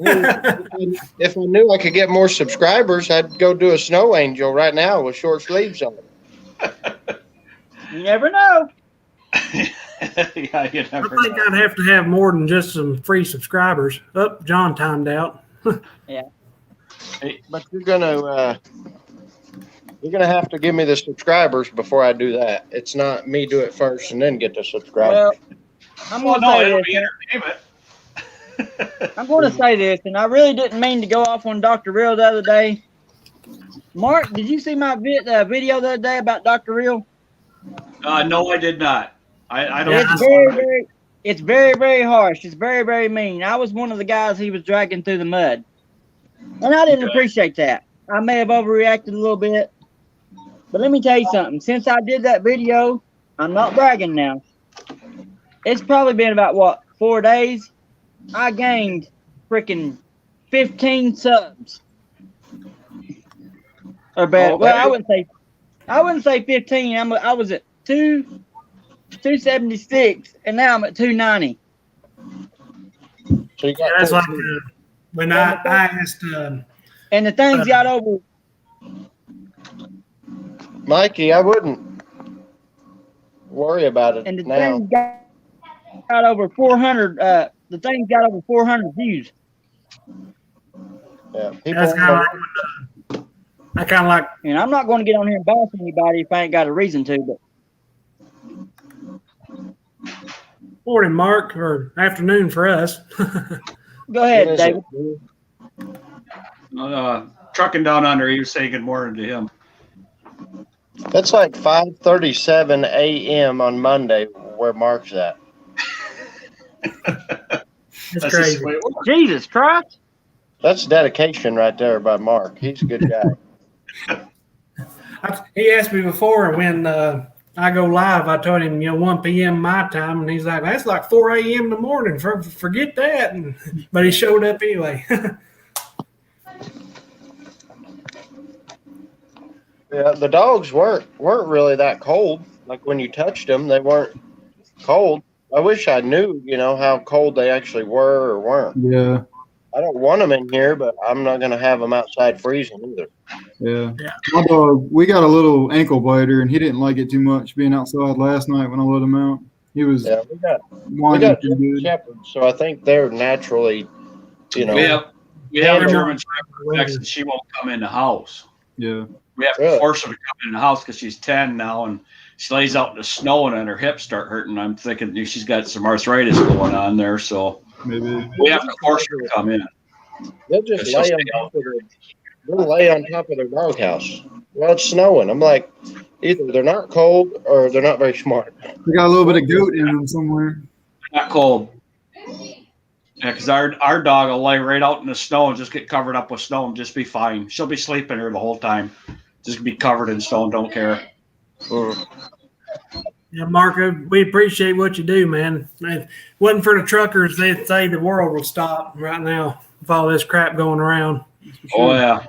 If I knew I could get more subscribers, I'd go do a snow angel right now with short sleeves on. You never know. Yeah, you I never think know. I'd have to have more than just some free subscribers. Oh, John timed out. But you're gonna have to give me the subscribers before I do that. It's not me do it first and then get the subscribers. Well, I'm Well, going to no, say it'll this. be entertainment. I'm going to say this, and I really didn't mean to go off on Dr. Real the other day. Mark, did you see my video the other day about Dr. Real? No, I did not. I don't. It's it's very, very harsh. It's very, very mean. I was one of the guys he was dragging through the mud, and I didn't appreciate that. I may have overreacted a little bit, but let me tell you something. Since I did that video, I'm not bragging now. It's probably been about 4 days. I gained freaking 15 subs. Or better. Oh, Well, hey. I wouldn't say 15. I was at 276, and now I'm at 290. So you got That's like 14. when I asked. And the things got over. Mikey, I wouldn't worry about it And the now. things got over 400. The things got over 400 views. Yeah, people That's kind of like. I kind of like. And I'm not going to get on here and bash anybody if I ain't got a reason to. But Morning, Mark, or afternoon for us. go ahead, What is David. it? Trucking down under, he was saying good morning to him. It's like 5:37 a.m. on Monday where Mark's at. It's That's crazy. just the way it works. Jesus Christ. That's dedication right there by Mark. He's a good guy. He asked me before when I go live. I told him, 1 p.m. my time, and he's like, "That's like 4 a.m. in the morning. Forget that." But he showed up anyway. Yeah, the dogs weren't really that cold. Like when you touched them, they weren't cold. I wish I knew, how cold they actually were or weren't. Yeah. I don't want them in here, but I'm not going to have them outside freezing either. Yeah. Yeah. My dog, we got a little ankle biter, and he didn't like it too much being outside last night when I let him out. He was Yeah, we got whining pretty German good. shepherds, so I think they're naturally, We have a Yeah. German Shepherd, and she won't come in the house. Yeah. We have to Really? force her to come in the house because she's 10 now, and she lays out in the snow, and then her hips start hurting. I'm thinking she's got some arthritis going on there, so Maybe. we have to force her to come in. they'll just She'll lay stay on top of their doghouse. Well, it's snowing. I'm like, either they're not cold or they're not very smart. We got a little bit of goat in them somewhere. Not cold. Yeah, because our dog will lay right out in the snow and just get covered up with snow and just be fine. She'll be sleeping here the whole time. Just be covered in snow and don't care. Yeah, Mark, we appreciate what you do, man. If it wasn't for the truckers, they'd say the world would stop right now with all this crap going around. Oh, yeah.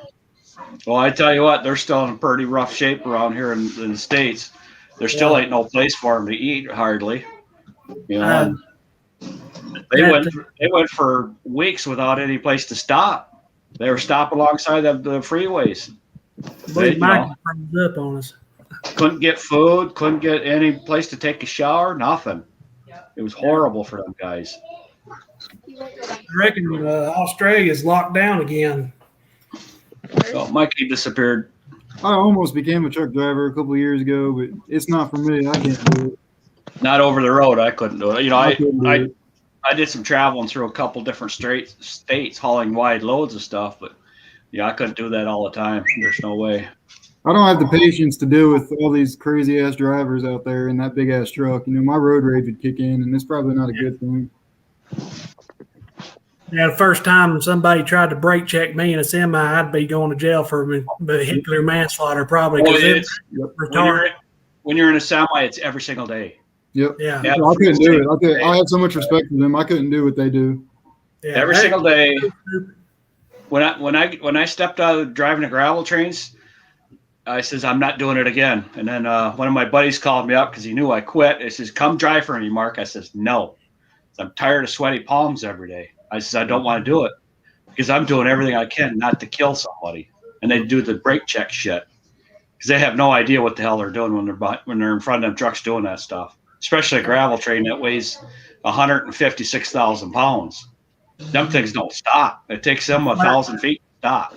Well, I tell you what, they're still in pretty rough shape around here in the States. There still ain't no place for them to eat, hardly. And they went for weeks without any place to stop. They were stopping alongside of the freeways. Mike froze up on us. Couldn't get food, couldn't get any place to take a shower, nothing. It was horrible for them guys. I reckon Australia's locked down again. So Mikey disappeared. I almost became a truck driver a couple of years ago, but it's not for me. I can't do it. Not over the road, I couldn't do it. couldn't do it. I did some traveling through a couple different states hauling wide loads of stuff, but I couldn't do that all the time. There's no way. I don't have the patience to deal with all these crazy ass drivers out there in that big ass truck. My road rage would kick in, and it's probably not a good thing. Yeah, the first time somebody tried to brake check me in a semi, I'd be going to jail for vehicular manslaughter probably. Well, It's when you're in a semi, it's every single day. Yep. Yeah. Yeah. I couldn't do it. I had so much respect for them. I couldn't do what they do. Yeah, Every single day. When I stepped out of driving the gravel trains, I says, I'm not doing it again. And then one of my buddies called me up because he knew I quit. He says, come drive for me, Mark. I says, no. I'm tired of sweaty palms every day. I says, I don't want to do it because I'm doing everything I can not to kill somebody. And they do the brake check shit because they have no idea what the hell they're doing when they're in front of them trucks doing that stuff. especially a gravel train that weighs 156,000 pounds. Them things don't stop. It takes them 1,000 feet to stop.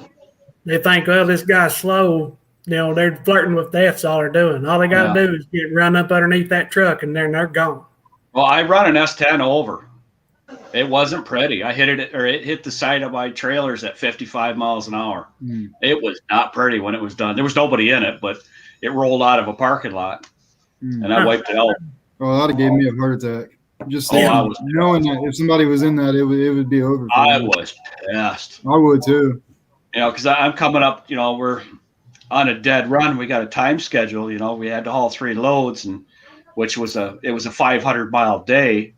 They think, well, this guy's slow. You know, they're flirting with death. All they're doing. All they got to do is get run up underneath that truck, and they're gone. Well, I run an S10 over. It wasn't pretty. I hit it, or it hit the side of my trailers at 55 miles an hour. It was not pretty when it was done. There was nobody in it, but it rolled out of a parking lot, and I wiped it out. Oh, that'd have gave me a heart attack. Just I was knowing that if somebody was in that, it would be over. I was pissed. I would too. You know, because I'm coming up. You know, we're on a dead run. We got a time schedule. You know, we had to haul 3 loads, and it was a 500-mile day.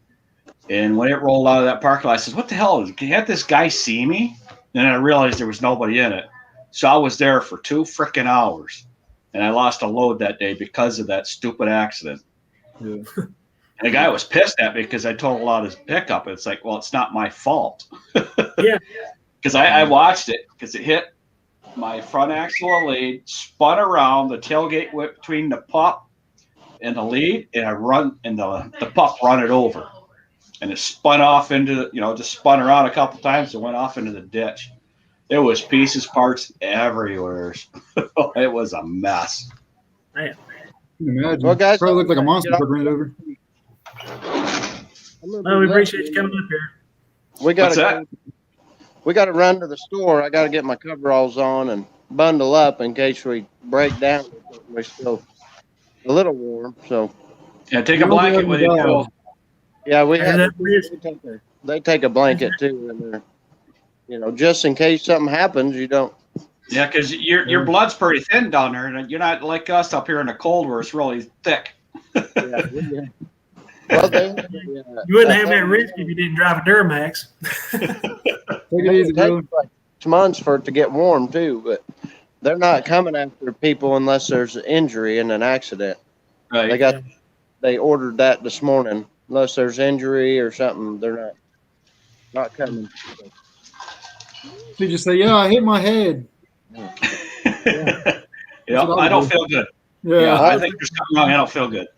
And when it rolled out of that parking lot, I said, "What the hell? Can't this guy see me?" And I realized there was nobody in it. So I was there for 2 freaking hours, and I lost a load that day because of that stupid accident. Yeah. And the guy was pissed at me because I totaled out his pickup. It's like, well, it's not my fault. Yeah. Because I watched it because it hit my front axle of lead, spun around, the tailgate went between the pup and the lead, and the pup run it over. And it spun off into, just spun around a couple times and went off into the ditch. There was pieces, parts everywhere. It was a mess. Man. Imagine. Well, guys, Probably looked like a monster truck ran it over. Well, we appreciate you coming up here. We got to run to the store. I got to get my coveralls on and bundle up in case we break down. We're still a little warm, so. Yeah, take a blanket with you, too. Yeah, they take a blanket too, and they're, just in case something happens, you don't. Yeah, because your blood's pretty thin down there, and you're not like us up here in the cold where it's really thick. Yeah. Well, you wouldn't have that risk if you didn't drive a Duromax. Take it easy, brother. Like 6 months for it to get warm too, but they're not coming after people unless there's an injury in an accident. Right. They ordered that this morning. Unless there's injury or something, they're not coming. You just say, "Yeah, I hit my head." Yeah, I don't feel good. Yeah, I think there's something wrong. I don't feel good.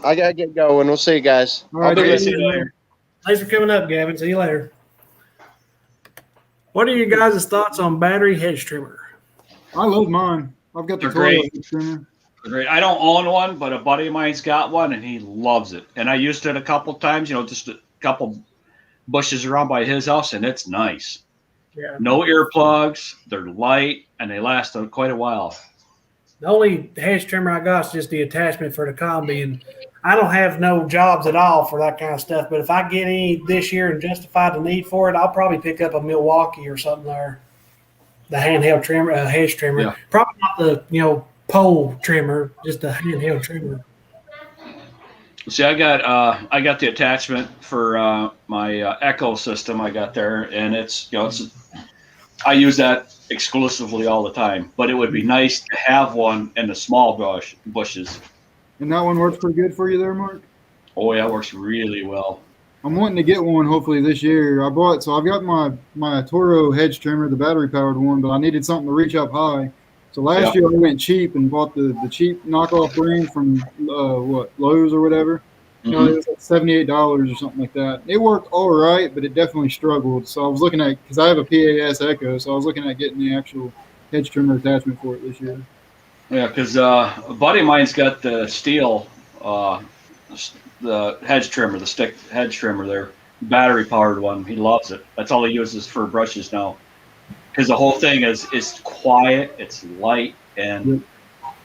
I gotta get going. We'll see you guys. All right, See you later. Thanks for coming up, Gavin. See you later. What are you guys' thoughts on battery hedge trimmer? I love mine. I've got the They're great. Toyota trimmer. Great. I don't own one, but a buddy of mine's got one, and he loves it. And I used it a couple times, just a couple bushes around by his house, and it's nice. Yeah. No earplugs. They're light, and they last quite a while. The only hedge trimmer I got is just the attachment for the combi, and I don't have no jobs at all for that kind of stuff. But if I get any this year and justify the need for it, I'll probably pick up a Milwaukee or something there. The handheld trimmer, hedge trimmer. Yeah. Probably not the pole trimmer, just a handheld trimmer. See, I got the attachment for my Echo system I got there, and it's I use that exclusively all the time. But it would be nice to have one in the small bushes. And that one works pretty good for you there, Mark? Oh yeah, it works really well. I'm wanting to get one hopefully this year. I've got my Toro hedge trimmer, the battery powered one, but I needed something to reach up high. So last year I went cheap and bought the cheap knockoff brand from Lowe's or whatever. It was like $78 or something like that. It worked all right, but it definitely struggled. So I was looking at, because I have a PAS Echo, so I was looking at getting the actual hedge trimmer attachment for it this year. Yeah, because a buddy of mine's got the Stihl, the hedge trimmer, the stick hedge trimmer there, battery powered one. He loves it. That's all he uses for brushes now. Because the whole thing is quiet, it's light, and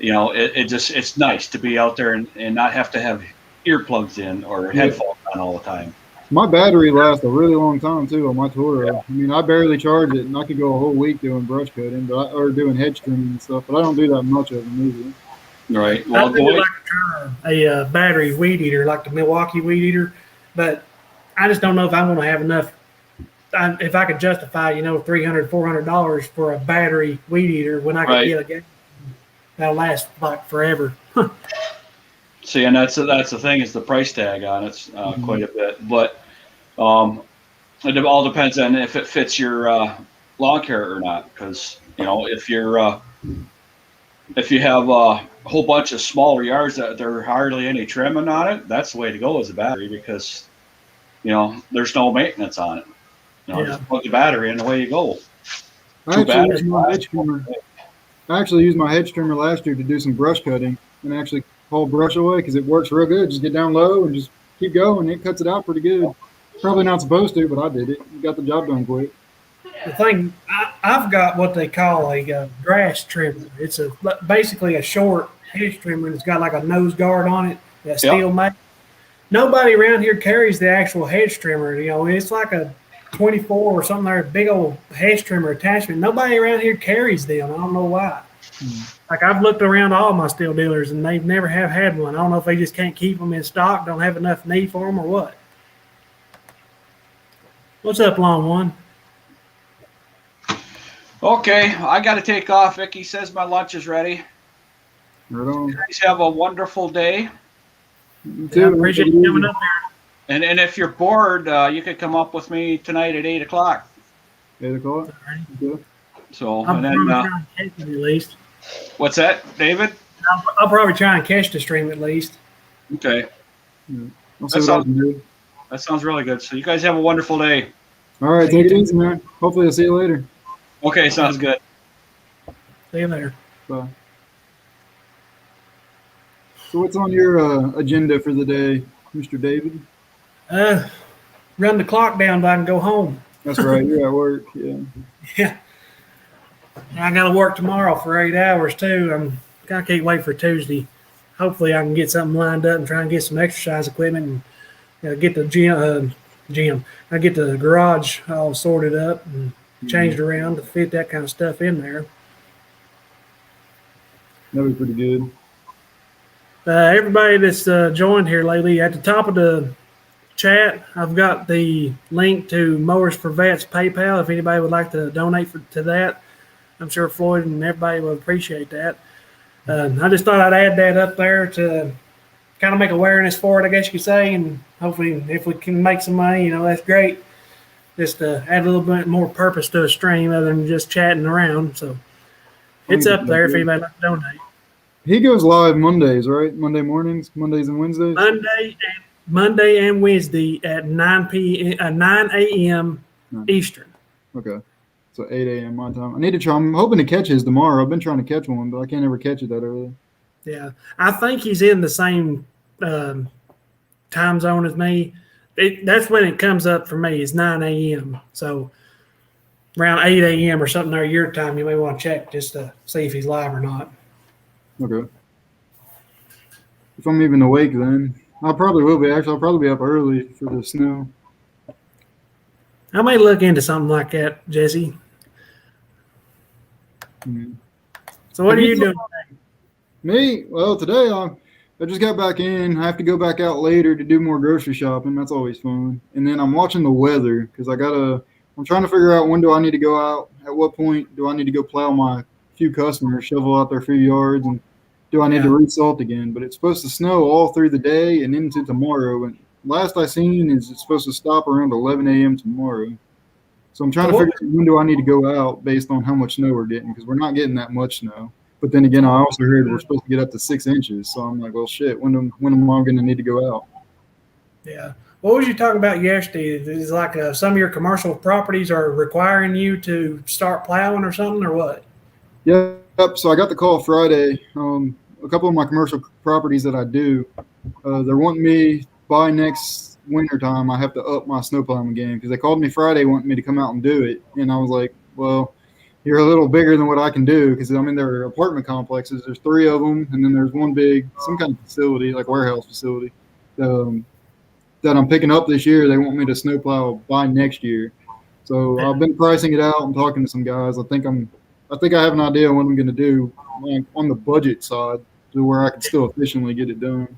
it's nice to be out there and not have to have earplugs in or headphones on all the time. My battery lasts a really long time too on my Toro. Yeah. I mean, I barely charge it, and I could go a whole week doing brush cutting, or doing hedge trimming and stuff. But I don't do that much of them either. Right. Well, I would like to try a battery weed eater, like the Milwaukee weed eater, but I just don't know if I'm going to have enough. If I could justify, $300, $400 for a battery weed eater when I could get a gas that'll last like forever. See, and that's the thing, is the price tag on it's quite a bit, but it all depends on if it fits your lawn care or not. Because if you're if you have a whole bunch of smaller yards that there are hardly any trimming on it, that's the way to go as a battery because, you know, there's no maintenance on it. You know, just plug the battery in, away you go. I actually used my hedge trimmer last year to do some brush cutting and actually pull brush away because it works real good. Just get down low and just keep going. It cuts it out pretty good. Probably not supposed to, but I did it. Got the job done quick. The thing, I've got what they call a grass trimmer. It's basically a short hedge trimmer. It's got like a nose guard on it that Stihl makes. Nobody around here carries the actual hedge trimmer. You know, it's like a 24 or something there, big old hedge trimmer attachment. Nobody around here carries them. I don't know why. Like I've looked around all my Stihl dealers and they've never have had one. I don't know if they just can't keep them in stock, don't have enough need for them or what. What's up, Long One? Okay, I got to take off. Vicky says my lunch is ready. Right on. You guys have a wonderful day. I appreciate you coming up there. And if you're bored, you could come up with me tonight at 8 o'clock. 8 o'clock? Okay. So, I'm and then, trying to catch it at least. What's that, David? I'll probably try and catch the stream at least. Okay. Yeah. I'll see what I can do. That sounds really good. So you guys have a wonderful day. All right, take it easy, man. Hopefully I'll see you later. Okay, sounds good. See you later. Bye. So what's on your agenda for the day, Mr. David? Run the clock down so I can go home. That's right. You're at work. Yeah. Yeah. I got to work tomorrow for 8 hours too. I can't wait for Tuesday. Hopefully I can get something lined up and try and get some exercise equipment and get the gym. I get the garage all sorted up and changed around to fit that kind of stuff in there. That'd be pretty good. Everybody that's joined here lately, at the top of the chat, I've got the link to Mowers for Vets PayPal. If anybody would like to donate to that, I'm sure Floyd and everybody will appreciate that. I just thought I'd add that up there to kind of make awareness for it, I guess you could say, and hopefully if we can make some money, you know, that's great. Just to add a little bit more purpose to a stream other than just chatting around. So it's up there if anybody would like to donate. He goes live Mondays, right? Monday mornings, Mondays and Wednesdays? Monday and Wednesday at 9 a.m. Eastern. Okay. So 8 a.m. my time. I need to try. I'm hoping to catch his tomorrow. I've been trying to catch one, but I can't ever catch it that early. Yeah. I think he's in the same time zone as me. That's when it comes up for me is 9 a.m. So around 8 a.m. or something there your time, you may want to check just to see if he's live or not. Okay. If I'm even awake then. I probably will be. Actually, I'll probably be up early for the snow. I may look into something like that, Jesse. So what are you doing today? Me? Well, today I just got back in. I have to go back out later to do more grocery shopping. That's always fun. And then I'm watching the weather because I'm trying to figure out when do I need to go out. At what point do I need to go plow my few customers, shovel out their few yards, and do I need to resalt again? But it's supposed to snow all through the day and into tomorrow. And last I seen is it's supposed to stop around 11 a.m. tomorrow. So I'm trying to figure out when do I need to go out based on how much snow we're getting because we're not getting that much snow. But then again, I also heard we're supposed to get up to 6 inches. So I'm like, well, shit, when am I going to need to go out? Yeah. What was you talking about yesterday? Is like some of your commercial properties are requiring you to start plowing or something or what? Yep. So I got the call Friday. A couple of my commercial properties that I do, they're wanting me by next winter time. I have to up my snow plowing game because they called me Friday wanting me to come out and do it. And I was like, well, you're a little bigger than what I can do because I mean, they're apartment complexes. There's 3 of them. And then there's one big, some kind of facility, like warehouse facility that I'm picking up this year. They want me to snow plow by next year. So I've been pricing it out and talking to some guys. I think I have an idea what I'm going to do on the budget side to where I can still efficiently get it done.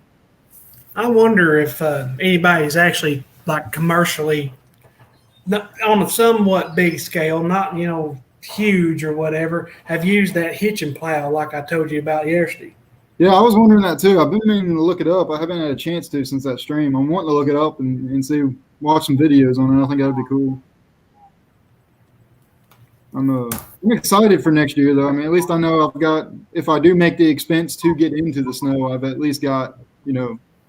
I wonder if anybody's actually like commercially on a somewhat big scale, not, you know, huge or whatever, have used that hitch and plow like I told you about yesterday. Yeah, I was wondering that too. I've been meaning to look it up. I haven't had a chance to since that stream. I'm wanting to look it up and watch some videos on it. I think that would be cool. I'm excited for next year though. I mean, at least I know I've got, if I do make the expense to get into the snow, I've at least got,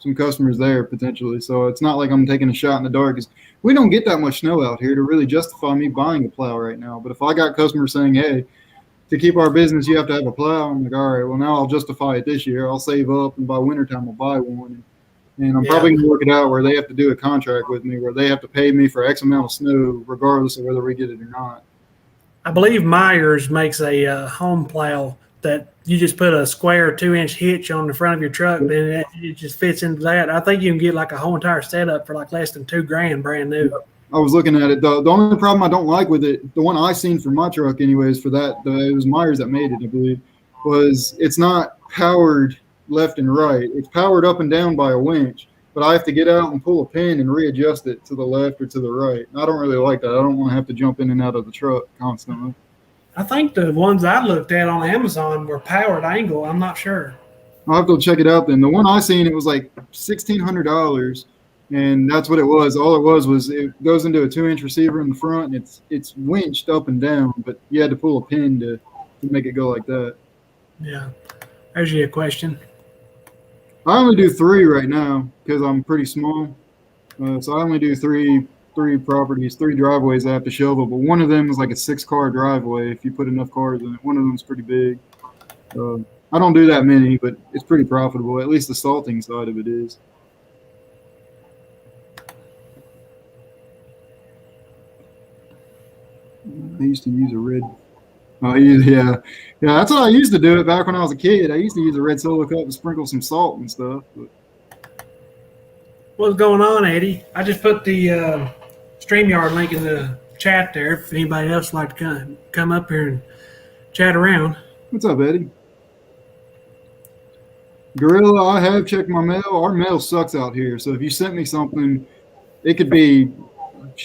some customers there potentially. So it's not like I'm taking a shot in the dark. 'Cause we don't get that much snow out here to really justify me buying a plow right now. But if I got customers saying, hey, to keep our business, you have to have a plow, I'm like, all right, well, now I'll justify it this year. I'll save up, and by wintertime, I'll buy one. And I'm probably going to work it out where they have to do a contract with me, where they have to pay me for X amount of snow, regardless of whether we get it or not. I believe Myers makes a home plow that you just put a square 2-inch hitch on the front of your truck, and it just fits into that. I think you can get like a whole entire setup for like less than $2,000 brand new. I was looking at it. The only problem I don't like with it, the one I seen for my truck anyways, for that, it was Myers that made it, I believe, was it's not powered left and right. It's powered up and down by a winch, but I have to get out and pull a pin and readjust it to the left or to the right. And I don't really like that. I don't want to have to jump in and out of the truck constantly. I think the ones I looked at on Amazon were powered angle. I'm not sure. I'll have to check it out then. The one I seen, it was like $1,600, and that's what it was. All it was it goes into a 2-inch receiver in the front, and it's winched up and down, but you had to pull a pin to make it go like that. Yeah. There's your question. I only do 3 right now because I'm pretty small. So I only do three properties, 3 driveways I have to shovel, but one of them is like a 6-car driveway. If you put enough cars in it, one of them's pretty big. I don't do that many, but it's pretty profitable. At least the salting side of it is. I used to use a red. Yeah. That's what I used to do it back when I was a kid. I used to use a red Solo cup and sprinkle some salt and stuff. But What's going on, Eddie? I just put the StreamYard link in the chat there if anybody else would like to come up here and chat around. What's up, Eddie? Gorilla, I have checked my mail. Our mail sucks out here. So if you sent me something, it could be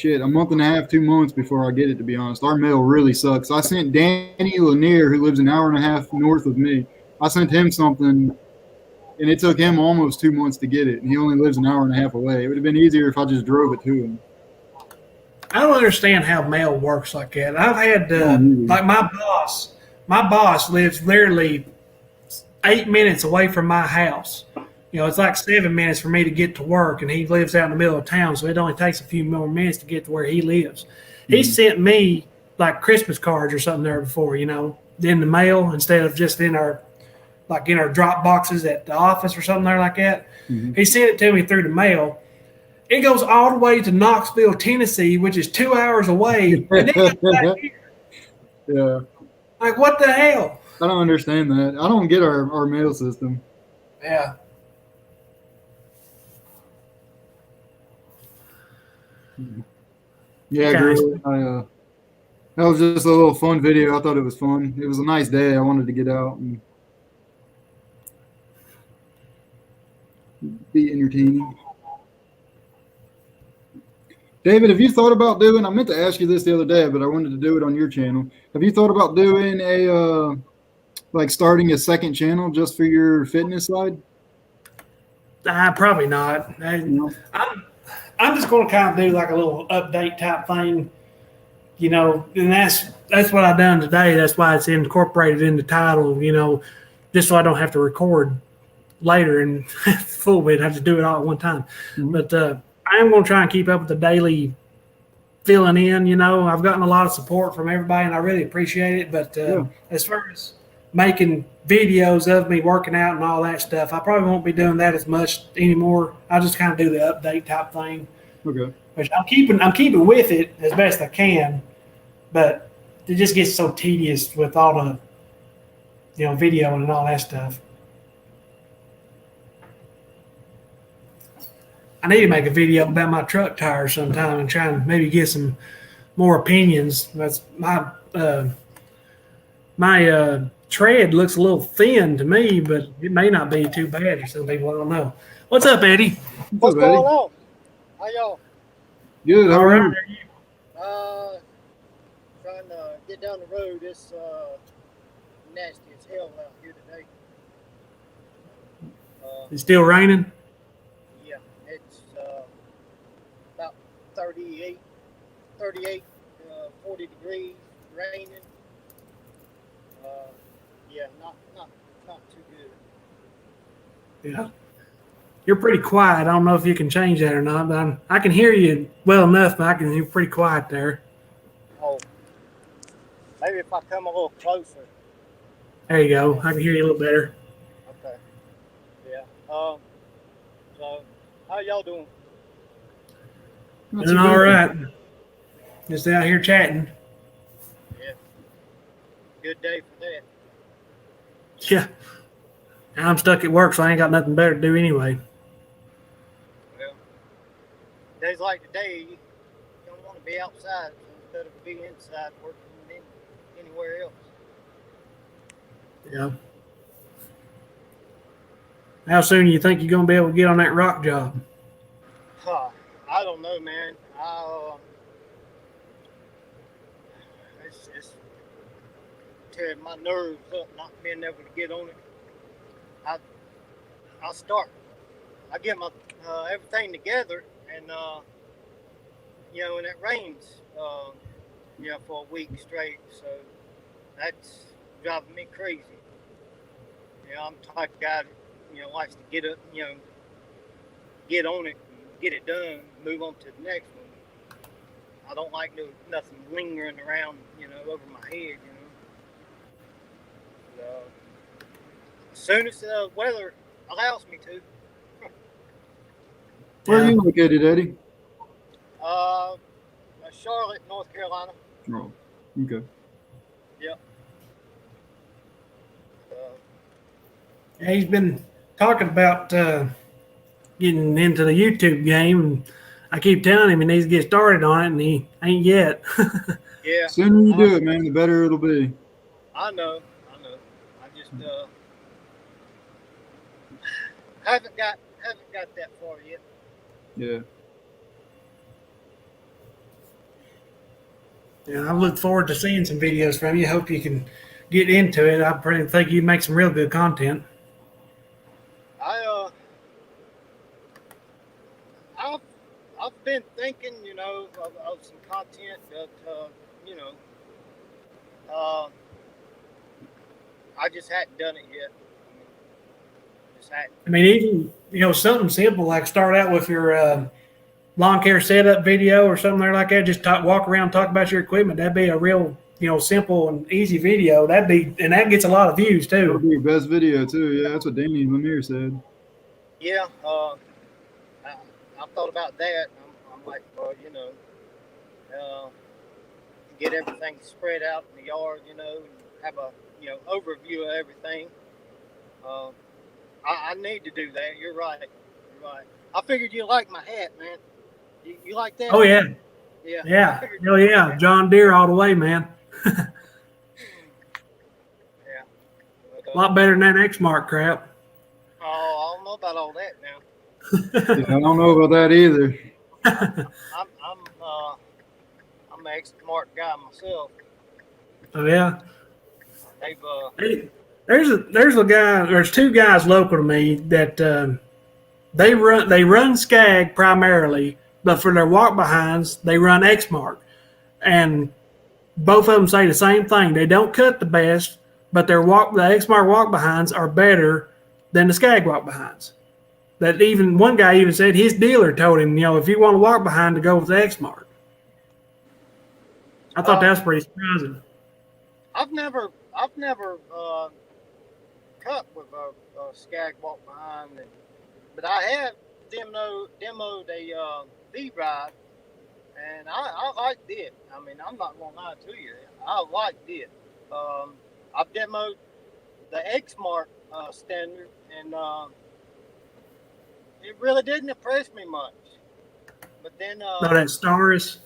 a month and a half, 2 months before I get it, to be honest. Our mail really sucks. I sent Danny Lanier, who lives an hour and a half north of me. I sent him something, and it took him almost 2 months to get it, and he only lives an hour and a half away. It would have been easier if I just drove it to him. I don't understand how mail works like that. I've had, like my boss lives literally 8 minutes away from my house. It's like 7 minutes for me to get to work, and he lives out in the middle of town, so it only takes a few more minutes to get to where he lives. He sent me like Christmas cards or something there before, in the mail instead of just in our drop boxes at the office or something there like that. Mm-hmm. He sent it to me through the mail. It goes all the way to Knoxville, Tennessee, which is 2 hours away. And then it's back here. Yeah. Like, what the hell? I don't understand that. I don't get our mail system. Yeah. Yeah, girl. That was just a little fun video. I thought it was fun. It was a nice day. I wanted to get out and be entertaining. David, have you thought about doing, I meant to ask you this the other day, but I wanted to do it on your channel. Have you thought about doing starting a second channel just for your fitness side? Probably not. I'm just going to kind of do like a little update type thing, and that's what I've done today. That's why it's incorporated in the title, just so I don't have to record later and full bit. I have to do it all at one time. Mm-hmm. But I am going to try and keep up with the daily filling in. I've gotten a lot of support from everybody, and I really appreciate it. But as far as making videos of me working out and all that stuff, I probably won't be doing that as much anymore. I'll just kind of do the update type thing. Okay. Which I'm keeping with it as best I can, but it just gets so tedious with all the, video and all that stuff. I need to make a video about my truck tires sometime and try and maybe get some more opinions. That's my tread looks a little thin to me, but it may not be too bad for some people. I don't know. What's up, Eddie? What's going on? How y'all? Good. How are you? Trying to get down the road. It's nasty as hell out here today. It's still raining? Yeah, it's about 40 degrees, raining. Yeah, not too good. Yeah. You're pretty quiet. I don't know if you can change that or not, but I can hear you well enough, but I can hear you pretty quiet there. Oh, maybe if I come a little closer. There you go. I can hear you a little better. Okay. Yeah. So, how y'all doing? Not Doing too all bad. right. Just out here chatting. Yeah. Good day for that. Yeah. I'm stuck at work, so I ain't got nothing better to do anyway. Well, days like today, you don't want to be outside instead of being inside working anywhere else. Yeah. How soon do you think you're going to be able to get on that rock job? Huh, I don't know, man. It's tearing my nerves up not being able to get on it. I'll start. I get my everything together, and when it rains, for a week straight, so that's driving me crazy. I'm the type of guy that likes to get up, get on it, and get it done, move on to the next one. I don't like nothing lingering around, over my head, As soon as the weather allows me to. Where are you located, Eddie? Charlotte, North Carolina. Oh, okay. Yep. Yeah, he's been talking about getting into the YouTube game, and I keep telling him he needs to get started on it, and he ain't yet. Yeah. The sooner you do it, man, the better it'll be. I know. I just haven't got that far yet. Yeah. Yeah, I look forward to seeing some videos from you. Hope you can get into it. I pretty think you make some real good content. I've been thinking, of some content that I just hadn't done it yet. I mean, even something simple like start out with your lawn care setup video or something there like that. Just walk around, talk about your equipment. That'd be a real, simple and easy video. And that gets a lot of views That'll too. be your best video, too. Yeah, that's what Danny Lemire said. Yeah, I thought about that. I'm like, well, get everything spread out in the yard, and have a overview of everything. I need to do that. You're right. I figured you like my hat, man. You like that? Oh yeah, Yeah. yeah, hell yeah, John Deere all the way, man. Yeah. A lot better than that X-Mark crap. Oh, I don't know about all that now. Yeah, I don't know about that either. I'm an X-Mark guy myself. Oh yeah. They've There's a guy. There's two guys local to me that they run Skag primarily, but for their walk behinds they run X-Mark, and both of them say the same thing. They don't cut the best, but the X-Mark walk behinds are better than the Skag walk behinds. That even one guy even said his dealer told him, if you want to walk behind, to go with the X-Mark. I thought that was pretty surprising. I've never cut with a Skag walk behind, but I have demoed a V-Ride, and I liked it. I mean, I'm not gonna lie to you, I liked it. I've demoed the X-Mark standard, and it really didn't impress me much. But then, that Stars.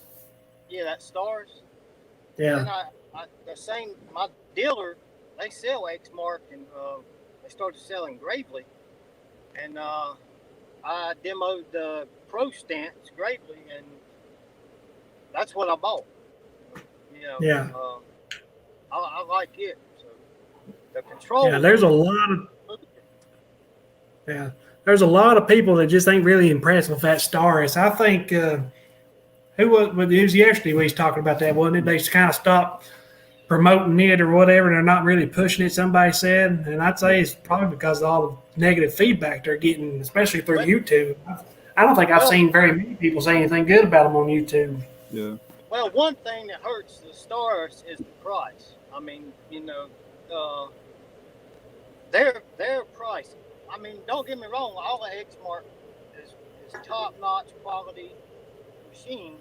Yeah, that Stars. Yeah. And my dealer, they sell X-Mark, and they started selling Gravely, and I demoed the Pro Stance Gravely, and that's what I bought. Yeah. I like it. So the control. Yeah, there's a lot of people that just ain't really impressed with that Stars. I think it was yesterday we was talking about that, wasn't it? They just kind of stopped promoting it or whatever. They're not really pushing it, somebody said. And I'd say it's probably because of all the negative feedback they're getting, especially through YouTube. I don't think I've seen very many people say anything good about them on YouTube. Yeah. Well, one thing that hurts the stars is the price. I mean, their price. I mean, don't get me wrong. All the Exmark is top-notch quality machines,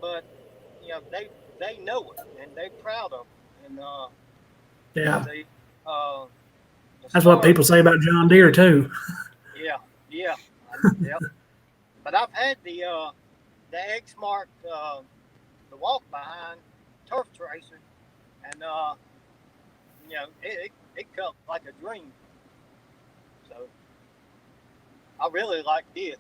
but they know it and they're proud of it. And Yeah, the that's what stars- people say about John Deere too. Yeah. Yep. But I've had the Exmark, the walk behind turf tracer, and it cut like a dream. So I really liked it.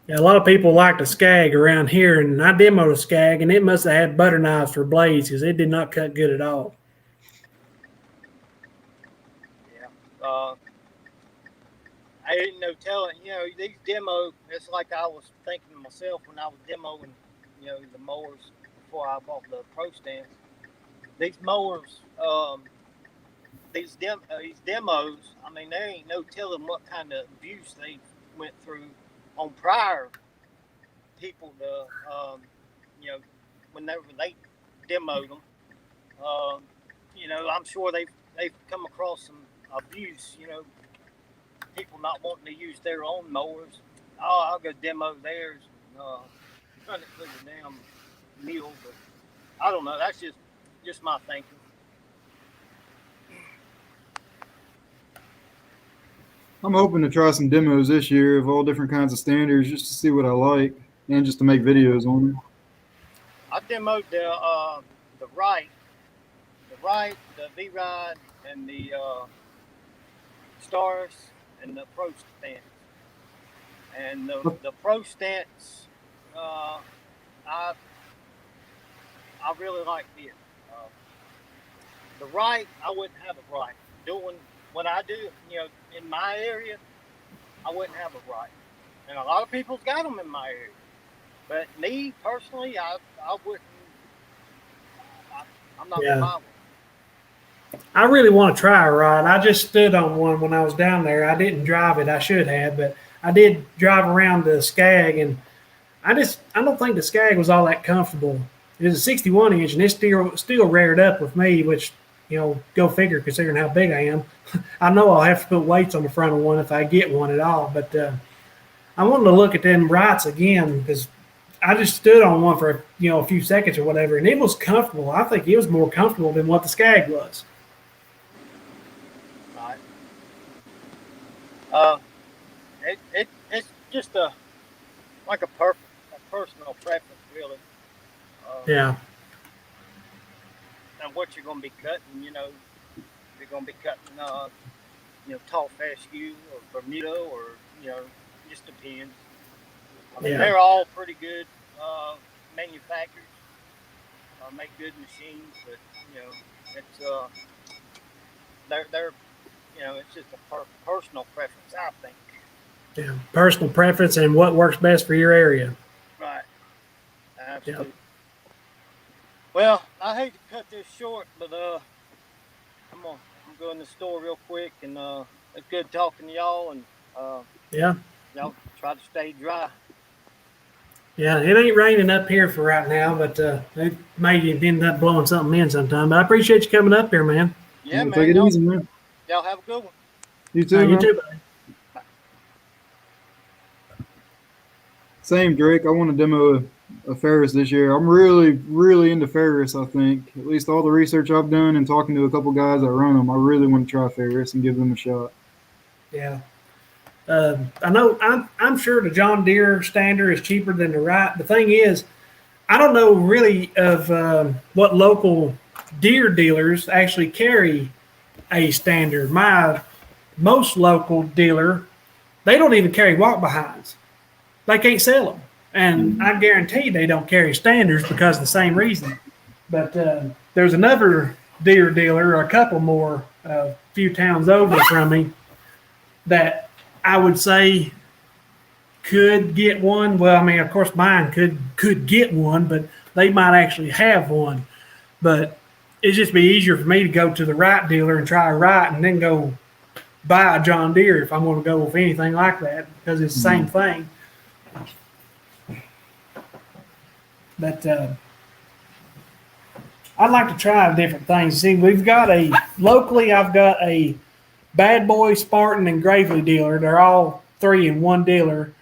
Yeah, a lot of people like the Skag around here, and I demoed a Skag, and it must have had butter knives for blades because it did not cut good at all. Yeah. I didn't know telling, these demo, it's like I was thinking to myself when I was demoing, the mowers before I bought the Pro Stance. These mowers, these demos, I mean, there ain't no telling what kind of abuse they went through on prior people to, whenever they demoed them. I'm sure they've come across some abuse, people not wanting to use their own mowers. Oh, I'll go demo theirs. Run it through the damn mill, but I don't know. That's just my thinking. I'm hoping to try some demos this year of all different kinds of standards just to see what I like and just to make videos on them. I demoed the right, the V-Ride, and the Stars, and the Pro Stance. And the Pro Stance, I really liked it. The right, I wouldn't have a right. Doing what I do, in my area, I wouldn't have a right. And a lot of people's got them in my area. But me, personally, I wouldn't. I'm not going to buy one. I really want to try a ride. I just stood on one when I was down there. I didn't drive it. I should have, but I did drive around the Skag, and I don't think the Skag was all that comfortable. It was a 61 inch, and it's still reared up with me, which, go figure considering how big I am. I know I'll have to put weights on the front of one if I get one at all, but I wanted to look at them rights again because I just stood on one for a few seconds or whatever, and it was comfortable. I think it was more comfortable than what the Skag was. It's just a personal preference, really. Yeah. And what you're going to be cutting, you're going to be cutting, tall fescue or Bermuda or, just depends. I mean, they're all pretty good manufacturers, make good machines, but, it's they're it's just a personal preference, I think. Yeah, personal preference and what works best for your area. Right. Absolutely. Yep. Well, I hate to cut this short, but I'm going to the store real quick, and it's good talking to y'all, and y'all try to stay dry. Yeah, it ain't raining up here for right now, but it may end up blowing something in sometime. But I appreciate you coming up here, man. Yeah, man. Take it easy, man. Y'all have a good one. You too. You too, buddy. Same, Drake. I want to demo a Ferris this year. I'm really, really into Ferris, I think. At least all the research I've done and talking to a couple guys that run them, I really want to try Ferris and give them a shot. Yeah. I know I'm sure the John Deere standard is cheaper than the Wright. The thing is, I don't know really of what local Deere dealers actually carry a standard. My most local dealer, they don't even carry walk behinds. They can't sell them. And I guarantee they don't carry standards because of the same reason. But there's another Deere dealer, a couple more, a few towns over from me, that I would say could get one. Well, I mean, of course, mine could get one, but they might actually have one, but it'd just be easier for me to go to the right dealer and try a right and then go buy a John Deere if I'm going to go with anything like that, because it's the same thing. But I'd like to try different things. See, locally, I've got a Bad Boy, Spartan, and Gravely dealer. They're all three in one dealer,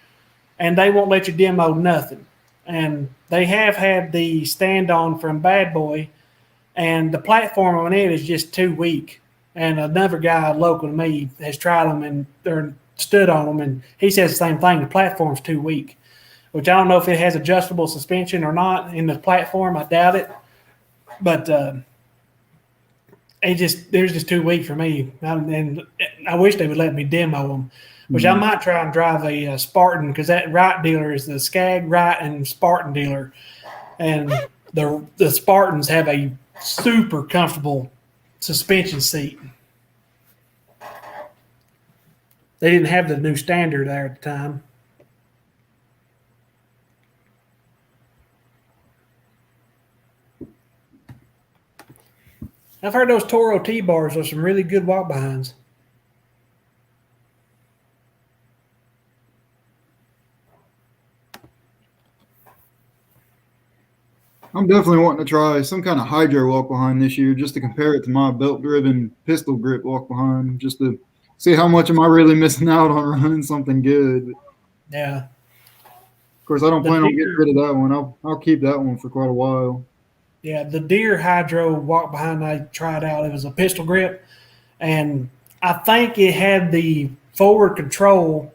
and they won't let you demo nothing. And they have had the stand-on from Bad Boy, and the platform on it is just too weak. And another guy local to me has tried them and stood on them, and he says the same thing. The platform's too weak, which I don't know if it has adjustable suspension or not in the platform. I doubt it, but they're just too weak for me. And I wish they would let me demo them, which I might try and drive a Spartan, because that Wright dealer is the Skag, Wright, and Spartan dealer, and the Spartans have a super comfortable suspension seat. They didn't have the new standard there at the time. I've heard those Toro T-bars are some really good walk behinds. I'm definitely wanting to try some kind of hydro walk behind this year, just to compare it to my belt-driven pistol grip walk behind, just to see how much am I really missing out on running something good. Yeah. Of course, I don't plan on getting rid of that one. I'll keep that one for quite a while. Yeah, the Deere Hydro walk behind I tried out, it was a pistol grip, and I think it had the forward control.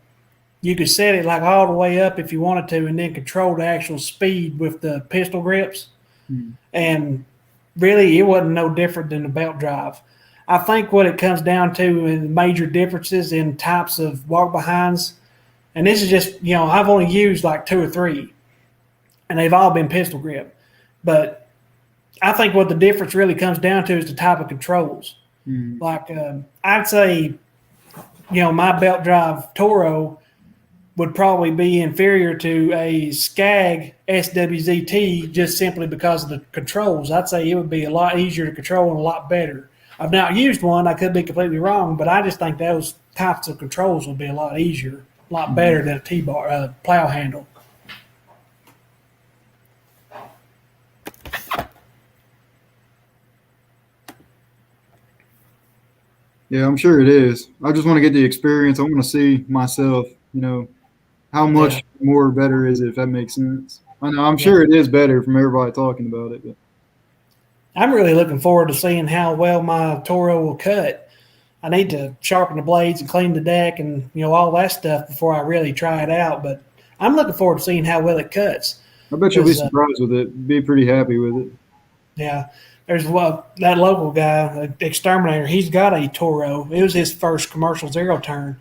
You could set it like all the way up if you wanted to, and then control the actual speed with the pistol grips. And really, it wasn't no different than the belt drive. I think what it comes down to is major differences in types of walk behinds. And this is just, I've only used like 2 or 3, and they've all been pistol grip. But I think what the difference really comes down to is the type of controls. Like I'd say, my belt drive Toro would probably be inferior to a Skag SWZT just simply because of the controls. I'd say it would be a lot easier to control and a lot better. I've not used one. I could be completely wrong, but I just think those types of controls would be a lot easier, a lot better than a T-bar, plow handle. Yeah, I'm sure it is. I just want to get the experience. I want to see myself, how much more better is it, if that makes sense. I know, I'm sure it is better from everybody talking about it. But I'm really looking forward to seeing how well my Toro will cut. I need to sharpen the blades and clean the deck and, all that stuff before I really try it out. But I'm looking forward to seeing how well it cuts. I bet you'll be surprised with it. Be pretty happy with it. Yeah. There's that local guy, Exterminator, he's got a Toro. It was his first commercial zero turn.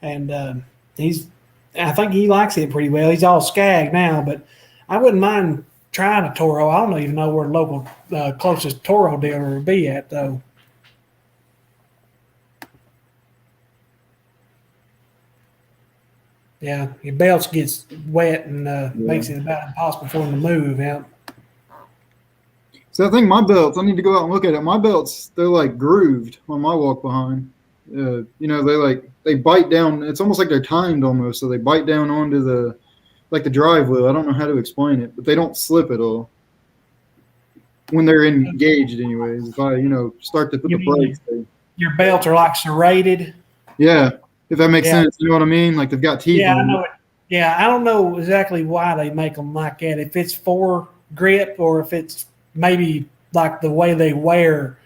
And I think he likes it pretty well. He's all Skag now, but I wouldn't mind trying a Toro. I don't even know where the local closest Toro dealer would be at, though. Yeah, your belts gets wet and makes it about impossible for them to move. Yeah. So I think my belts, I need to go out and look at it. My belts, they're like grooved on my walk behind. They bite down. It's almost like they're timed almost. So they bite down onto the drive wheel. I don't know how to explain it, but they don't slip at all when they're engaged anyways. If I, start to put the brakes. Your belts are like serrated. Yeah. If that makes sense. You know what I mean? Like they've got teeth. Yeah, I know it. Yeah, I don't know exactly why they make them like that. If it's for grip or if it's maybe like the way they wear.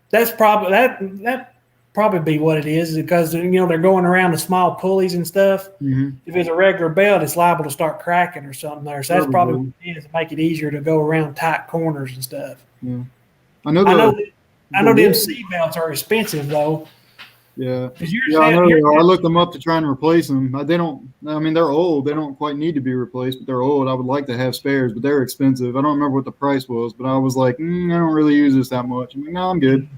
That's probably that probably be what it is, because they're going around the small pulleys and stuff. If it's a regular belt, it's liable to start cracking or something there. So that's probably what it is, to make it easier to go around tight corners and stuff. Yeah. I know them seat belts are expensive though. Yeah. I know. I looked them up to try and replace them. They're old. They don't quite need to be replaced, but they're old. I would like to have spares, but they're expensive. I don't remember what the price was, but I was like, I don't really use this that much. I'm like, no, I'm good.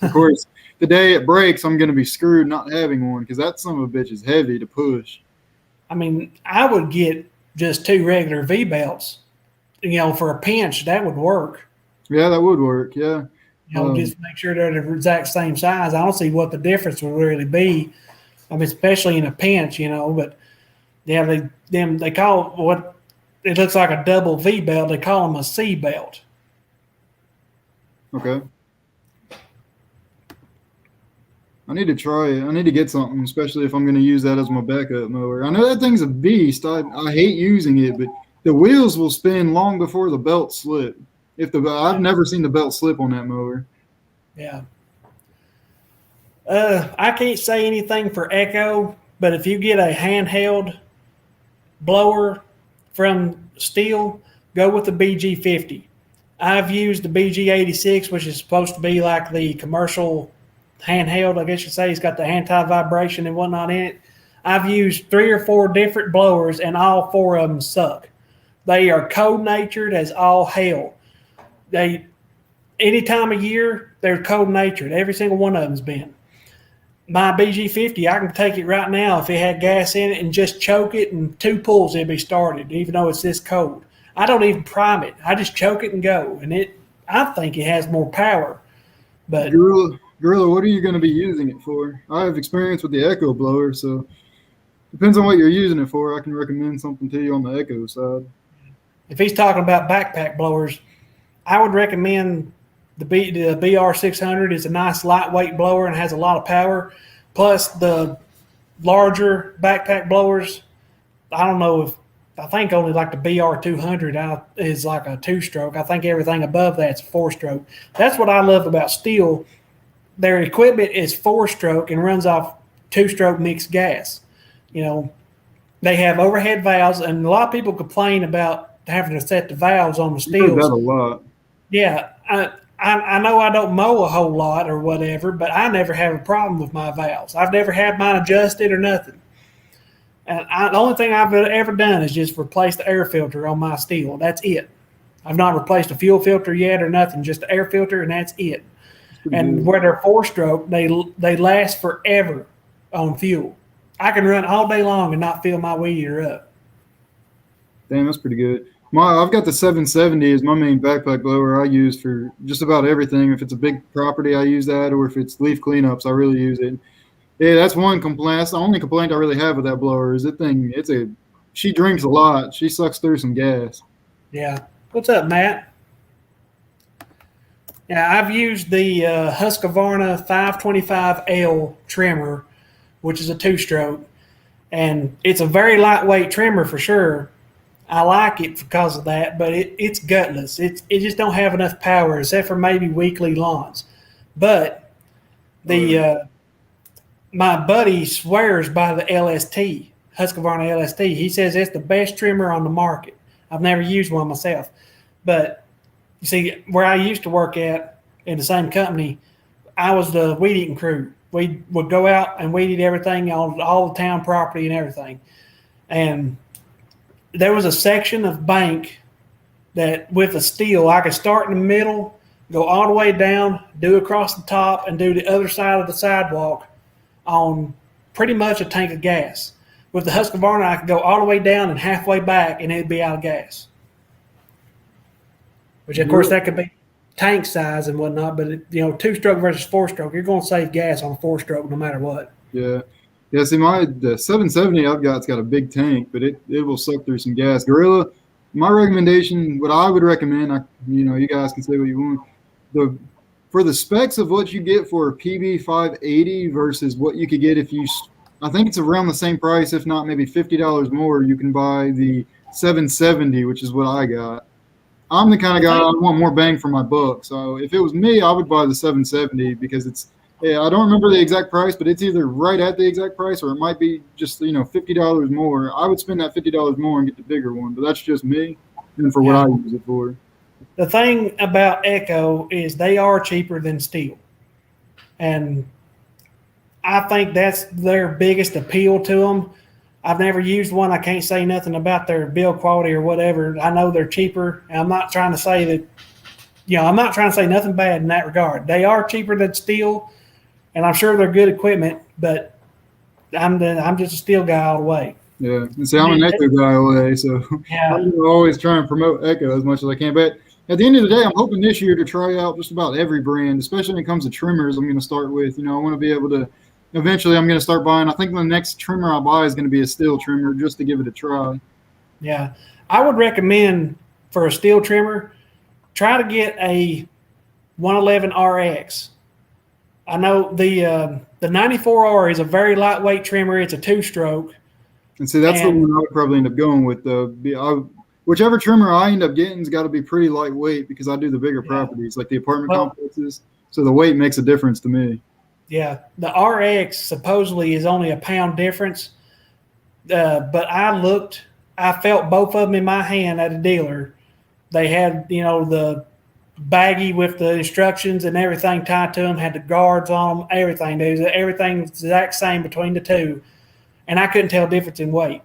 Of course, the day it breaks, I'm going to be screwed not having one, because that son of a bitch is heavy to push. I mean, I would get just 2 regular V belts for a pinch, that would work. Yeah, that would work. Yeah. Just make sure they're the exact same size. I don't see what the difference would really be. I mean, especially in a pinch, but yeah, they call what it looks like a double V belt. They call them a C belt. Okay. I need to try it. I need to get something, especially if I'm going to use that as my backup mower. I know that thing's a beast. I hate using it, but the wheels will spin long before the belt slip. I've never seen the belt slip on that mower. Yeah. I can't say anything for Echo, but if you get a handheld blower from Stihl, go with the BG50. I've used the BG86, which is supposed to be like the commercial handheld, I guess you'd say. It's got the anti-vibration and whatnot in it. I've used 3 or 4 different blowers, and all 4 of them suck. They are cold-natured as all hell. Any time of year, they're cold-natured. Every single one of them's been. My BG50, I can take it right now if it had gas in it and just choke it, and 2 pulls it'd be started, even though it's this cold. I don't even prime it. I just choke it and go, and I think it has more power. But Gorilla, what are you going to be using it for? I have experience with the Echo blower, so depends on what you're using it for. I can recommend something to you on the Echo side. If he's talking about backpack blowers, I would recommend the BR600 is a nice lightweight blower and has a lot of power. Plus the larger backpack blowers, I think only like the BR200 is like a 2-stroke. I think everything above that's 4-stroke. That's what I love about Stihl. Their equipment is 4-stroke and runs off 2-stroke mixed gas. They have overhead valves, and a lot of people complain about having to set the valves on the Stihls. You do that a lot. Yeah, I know I don't mow a whole lot or whatever, but I never have a problem with my valves. I've never had mine adjusted or nothing. And the only thing I've ever done is just replace the air filter on my Stihl. That's it. I've not replaced a fuel filter yet or nothing, just the air filter, and that's it. And where they're 4-stroke, they last forever on fuel. I can run all day long and not fill my weed eater up. Damn, that's pretty good. I've got the 770 as my main backpack blower I use for just about everything. If it's a big property, I use that, or if it's leaf cleanups, I really use it. Yeah, that's one complaint. That's the only complaint I really have with that blower is that thing. She drinks a lot. She sucks through some gas. Yeah. What's up, Matt? Yeah, I've used the Husqvarna 525L trimmer, which is a 2-stroke, and it's a very lightweight trimmer for sure. I like it because of that, but it's gutless. It just don't have enough power, except for maybe weekly lawns. But my buddy swears by the LST, Husqvarna LST. He says it's the best trimmer on the market. I've never used one myself, but you see, where I used to work at in the same company, I was the weed eating crew. We would go out and weed eat everything on all the town property and everything, and there was a section of bank that with a Stihl, I could start in the middle, go all the way down, do across the top, and do the other side of the sidewalk on pretty much a tank of gas. With the Husqvarna, I could go all the way down and halfway back, and it'd be out of gas. Which, of course, that could be tank size and whatnot, but 2-stroke versus 4-stroke, you're going to save gas on 4-stroke no matter what. Yeah. Yeah, see, the 770 I've got's got a big tank, but it will suck through some gas. Gorilla, my recommendation, what I would recommend, you guys can say what you want. For the specs of what you get for a PB580 versus what you could get I think it's around the same price, if not maybe $50 more, you can buy the 770, which is what I got. I'm the kind of guy, I want more bang for my buck. So if it was me, I would buy the 770 because I don't remember the exact price, but it's either right at the exact price or it might be just, $50 more. I would spend that $50 more and get the bigger one, but that's just me and for what I use it for. The thing about Echo is they are cheaper than Stihl. And I think that's their biggest appeal to them. I've never used one. I can't say nothing about their build quality or whatever. I know they're cheaper. And I'm not trying to say that, I'm not trying to say nothing bad in that regard. They are cheaper than Stihl, and I'm sure they're good equipment, but I'm just a Stihl guy all the way. Yeah, and see, I'm an Echo guy away, so Yeah. I'm gonna always try and promote Echo as much as I can. But at the end of the day, I'm hoping this year to try out just about every brand, especially when it comes to trimmers. I'm going to start with. I want to be able to. Eventually, I'm going to start buying. I think the next trimmer I buy is going to be a Stihl trimmer, just to give it a try. Yeah, I would recommend for a Stihl trimmer, try to get a 111RX. I know the 94R is a very lightweight trimmer. It's a 2-stroke. And see, that's the one I would probably end up going with. Whichever trimmer I end up getting has got to be pretty lightweight because I do the bigger properties, like the apartment complexes. So the weight makes a difference to me. Yeah, the RX supposedly is only a pound difference, but I felt both of them in my hand at a dealer. They had, the baggie with the instructions and everything tied to them, had the guards on them, everything. Everything's the exact same between the two, and I couldn't tell the difference in weight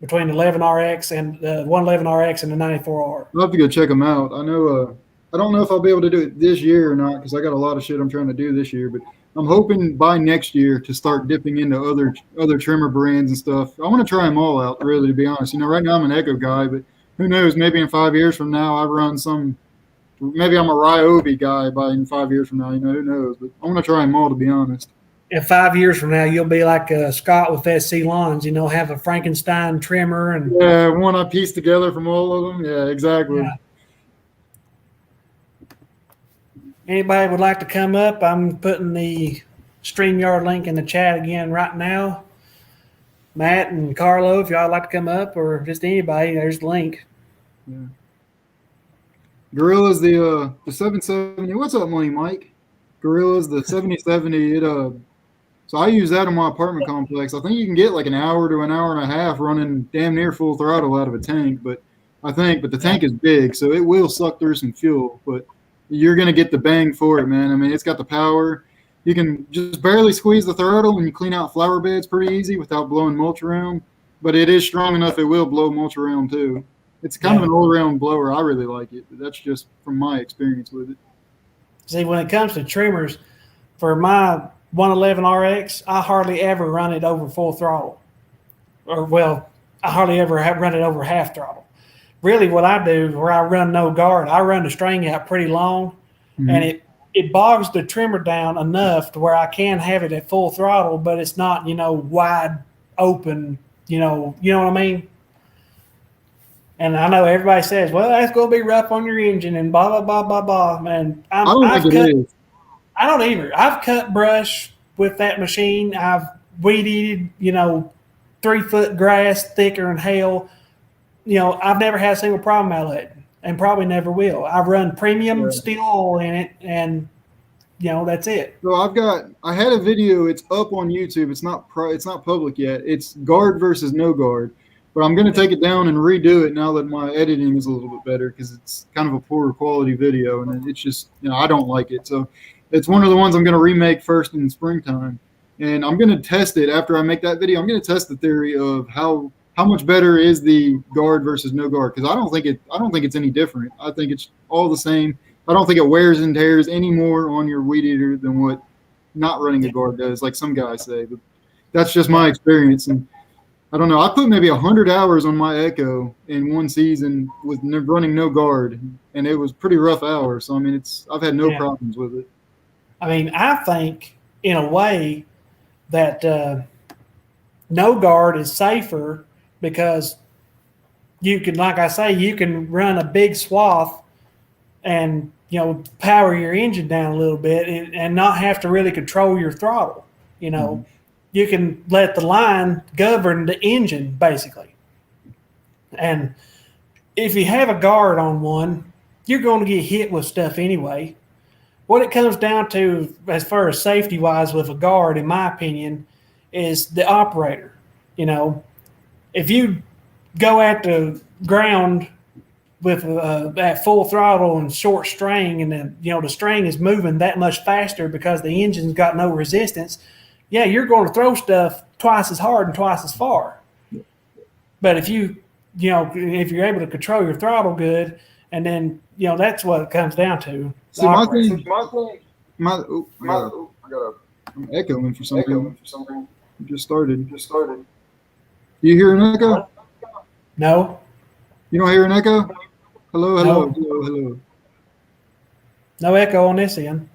between the 11RX and the 111RX and the 94R. I'll have to go check them out. I know. I don't know if I'll be able to do it this year or not because I got a lot of shit I'm trying to do this year. But I'm hoping by next year to start dipping into other trimmer brands and stuff. I want to try them all out, really, to be honest. Right now I'm an Echo guy, but who knows? Maybe in 5 years from now I run some. Maybe I'm a Ryobi guy in 5 years from now. Who knows? But I want to try them all, to be honest. In 5 years from now, you'll be like Scott with SC Lawns, have a Frankenstein trimmer. Yeah, one I pieced together from all of them. Yeah, exactly. Yeah. Anybody would like to come up? I'm putting the StreamYard link in the chat again right now. Matt and Carlo, if y'all like to come up, or just anybody, there's the link. Yeah. Gorilla's the 770. What's up, money, Mike? Gorilla's the 7070. So I use that in my apartment complex. I think you can get like an hour to an hour and a half running damn near full throttle out of a tank, but the tank is big, so it will suck through some fuel, but you're going to get the bang for it, man. It's got the power. You can just barely squeeze the throttle and you clean out flower beds pretty easy without blowing mulch around, but it is strong enough it will blow mulch around too. It's kind of an all-around blower. I really like it, but that's just from my experience with it. See, when it comes to trimmers, for my 111RX, I hardly ever run it over full throttle. I hardly ever run it over half throttle. Really what I do where I run no guard, I run the string out pretty long, and it bogs the trimmer down enough to where I can have it at full throttle, but it's not, wide open, you know what I mean? And I know everybody says, well, that's going to be rough on your engine and blah, blah, blah, blah, blah. Man, I don't either. I've cut brush with that machine. I've weed eated, 3-foot grass thicker than hell. I've never had a single problem out of it and probably never will. I've run premium Stihl oil in it and, that's it. So I had a video. It's up on YouTube. It's not public yet. It's guard versus no guard. But I'm going to take it down and redo it now that my editing is a little bit better because it's kind of a poorer quality video and it's just, I don't like it. So it's one of the ones I'm going to remake first in the springtime. And I'm going to test it after I make that video. I'm going to test the theory of how much better is the guard versus no guard because I don't think it's any different. I think it's all the same. I don't think it wears and tears any more on your weed eater than what not running a guard does, like some guys say. But that's just my experience. And I don't know. I put maybe 100 hours on my Echo in one season with running no guard, and it was pretty rough hours. So I've had no problems with it. I think in a way that no guard is safer because you can, like I say, you can run a big swath and power your engine down a little bit and not have to really control your throttle. You can let the line govern the engine, basically. And if you have a guard on one, you're going to get hit with stuff anyway. What it comes down to, as far as safety-wise with a guard, in my opinion, is the operator. If you go at the ground with at full throttle and short string, and then the string is moving that much faster because the engine's got no resistance, yeah, you're going to throw stuff twice as hard and twice as far. But if if you're able to control your throttle good, and then that's what it comes down to. See, I'm echoing for something. Just started. Do you hear an echo? No, You don't hear an echo? Hello. No. No echo on this end.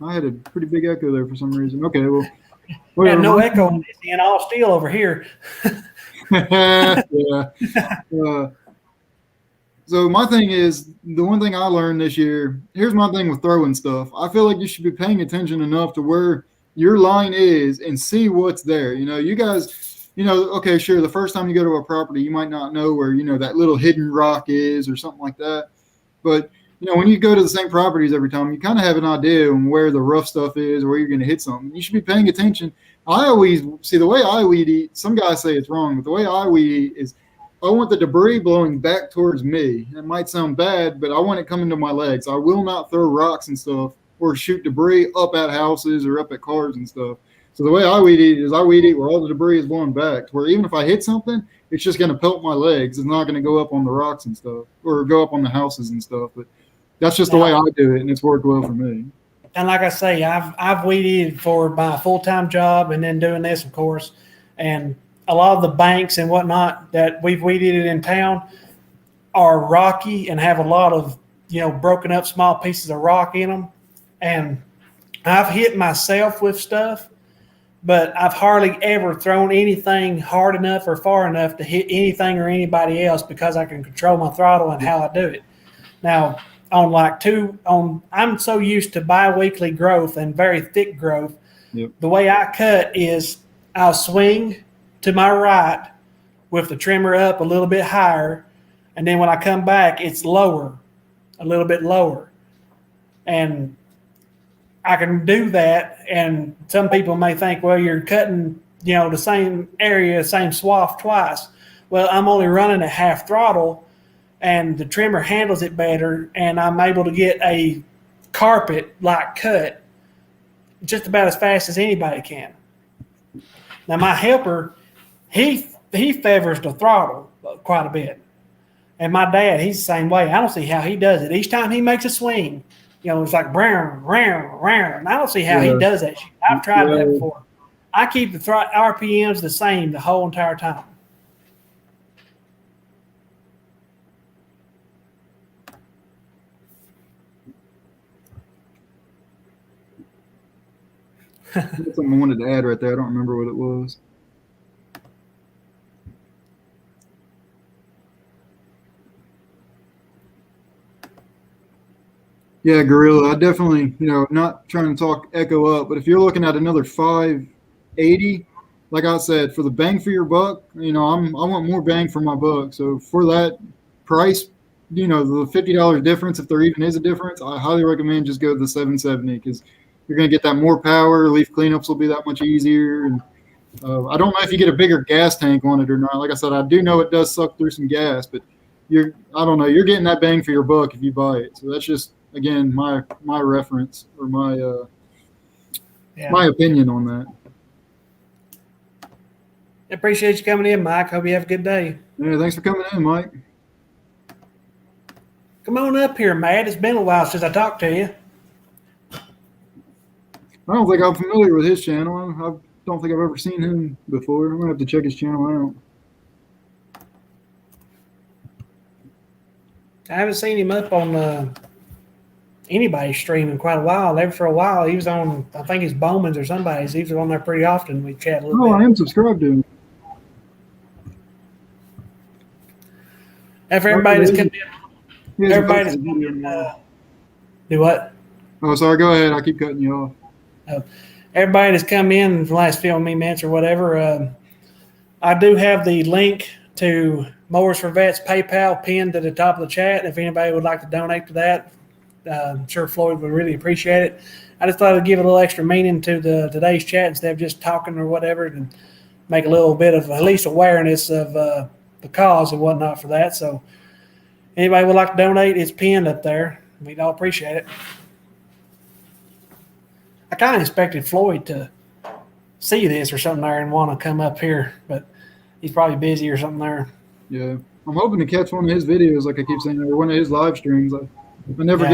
I had a pretty big echo there for some reason. Okay, well, Yeah, whatever. no echo on this end. All Stihl over here. Yeah. So my thing is, the one thing I learned this year, here's my thing with throwing stuff. I feel like you should be paying attention enough to where your line is and see what's there. You guys, okay, sure, the first time you go to a property, you might not know where, that little hidden rock is or something like that. But, when you go to the same properties every time, you kind of have an idea on where the rough stuff is, or where you're going to hit something. You should be paying attention. I always see the way I weed eat. Some guys say it's wrong, but the way I weed eat is I want the debris blowing back towards me. It might sound bad, but I want it coming to my legs. I will not throw rocks and stuff or shoot debris up at houses or up at cars and stuff. So the way I weed eat is I weed eat where all the debris is blowing back, to where even if I hit something, it's just going to pelt my legs. It's not going to go up on the rocks and stuff or go up on the houses and stuff. But that's just the way I do it, and it's worked well for me. And like I say, I've weeded for my full-time job and then doing this, of course. And a lot of the banks and whatnot that we've weeded in town are rocky and have a lot of, broken up small pieces of rock in them. And I've hit myself with stuff, but I've hardly ever thrown anything hard enough or far enough to hit anything or anybody else because I can control my throttle and how I do it. Now, I'm so used to bi-weekly growth and very thick growth. Yep. The way I cut is I'll swing to my right with the trimmer up a little bit higher, and then when I come back, it's lower, a little bit lower. And I can do that, and some people may think, well, you're cutting, the same area, same swath twice. Well, I'm only running at half throttle, and the trimmer handles it better, and I'm able to get a carpet-like cut just about as fast as anybody can. Now, my helper, he favors the throttle quite a bit. And my dad, he's the same way. I don't see how he does it. Each time he makes a swing, it's like, round, round, round. And I don't see how he does that shit. I've tried that before. I keep the RPMs the same the whole entire time. That's something I wanted to add right there. I don't remember what it was. Yeah, Gorilla. I definitely, not trying to talk echo up, but if you're looking at another 580, like I said, for the bang for your buck, I want more bang for my buck. So for that price, the $50 difference, if there even is a difference, I highly recommend just go to the 770 because you're going to get that more power. Leaf cleanups will be that much easier. And I don't know if you get a bigger gas tank on it or not. Like I said, I do know it does suck through some gas, but I don't know. You're getting that bang for your buck if you buy it. So that's just, again, my reference or my opinion on that. Appreciate you coming in, Mike. Hope you have a good day. Yeah, thanks for coming in, Mike. Come on up here, Matt. It's been a while since I talked to you. I don't think I'm familiar with his channel. I don't think I've ever seen him before. I'm going to have to check his channel out. I haven't seen him up on anybody's stream in quite a while. There for a while, he was on, I think it's Bowman's or somebody's. He was on there pretty often. We chat a little bit. I am subscribed to him. After everybody that's come in, do what? Oh, sorry. Go ahead. I keep cutting you off. Everybody that's come in the last few minutes or whatever, I do have the link to Mowers for Vets PayPal pinned to the top of the chat. If anybody would like to donate to that, I'm sure Floyd would really appreciate it. I just thought I'd give a little extra meaning to today's chat instead of just talking or whatever, and make a little bit of at least awareness of the cause and whatnot for that. So anybody would like to donate, it's pinned up there. We'd all appreciate it. I kind of expected Floyd to see this or something there and want to come up here, but he's probably busy or something there. Yeah, I'm hoping to catch one of his videos, like I keep saying, or one of his live streams. I never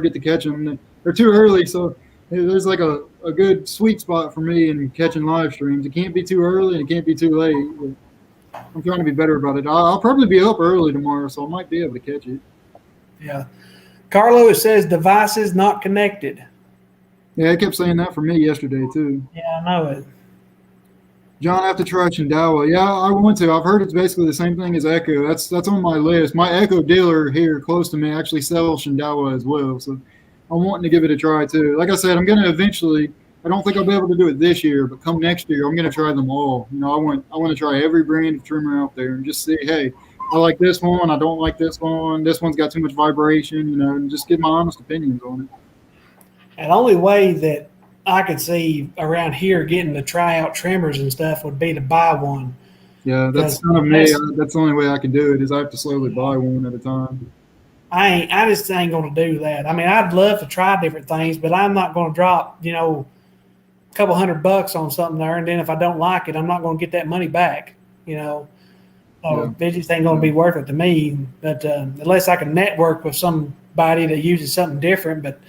get to catch them. They're too early, so There's like a good sweet spot for me in catching live streams. It can't be too early and it can't be too late. I'm trying to be better about it. I'll probably be up early tomorrow, so I might be able to catch it. Yeah. Carlo, it says devices not connected. Yeah, it kept saying that for me yesterday too. Yeah, I know it. John, I have to try Shindawa. Yeah, I want to. I've heard it's basically the same thing as Echo. That's on my list. My Echo dealer here close to me actually sells Shindawa as well, so I'm wanting to give it a try too. Like I said, I'm going to eventually. I don't think I'll be able to do it this year, but come next year, I'm going to try them all. You know, I want to try every brand of trimmer out there and just see, hey, I like this one, I don't like this one. This one's got too much vibration, you know, and just get my honest opinions on it. And the only way that I could see around here getting to try out trimmers and stuff would be to buy one. Yeah, that's kind of me. That's the only way I can do it is I have to slowly buy one at a time. I just ain't going to do that. I mean, I'd love to try different things, but I'm not going to drop, you know, a couple $100 on something there, and then if I don't like it, I'm not going to get that money back, you know. So it just ain't going to be worth it to me. But unless I can network with somebody that uses something different. But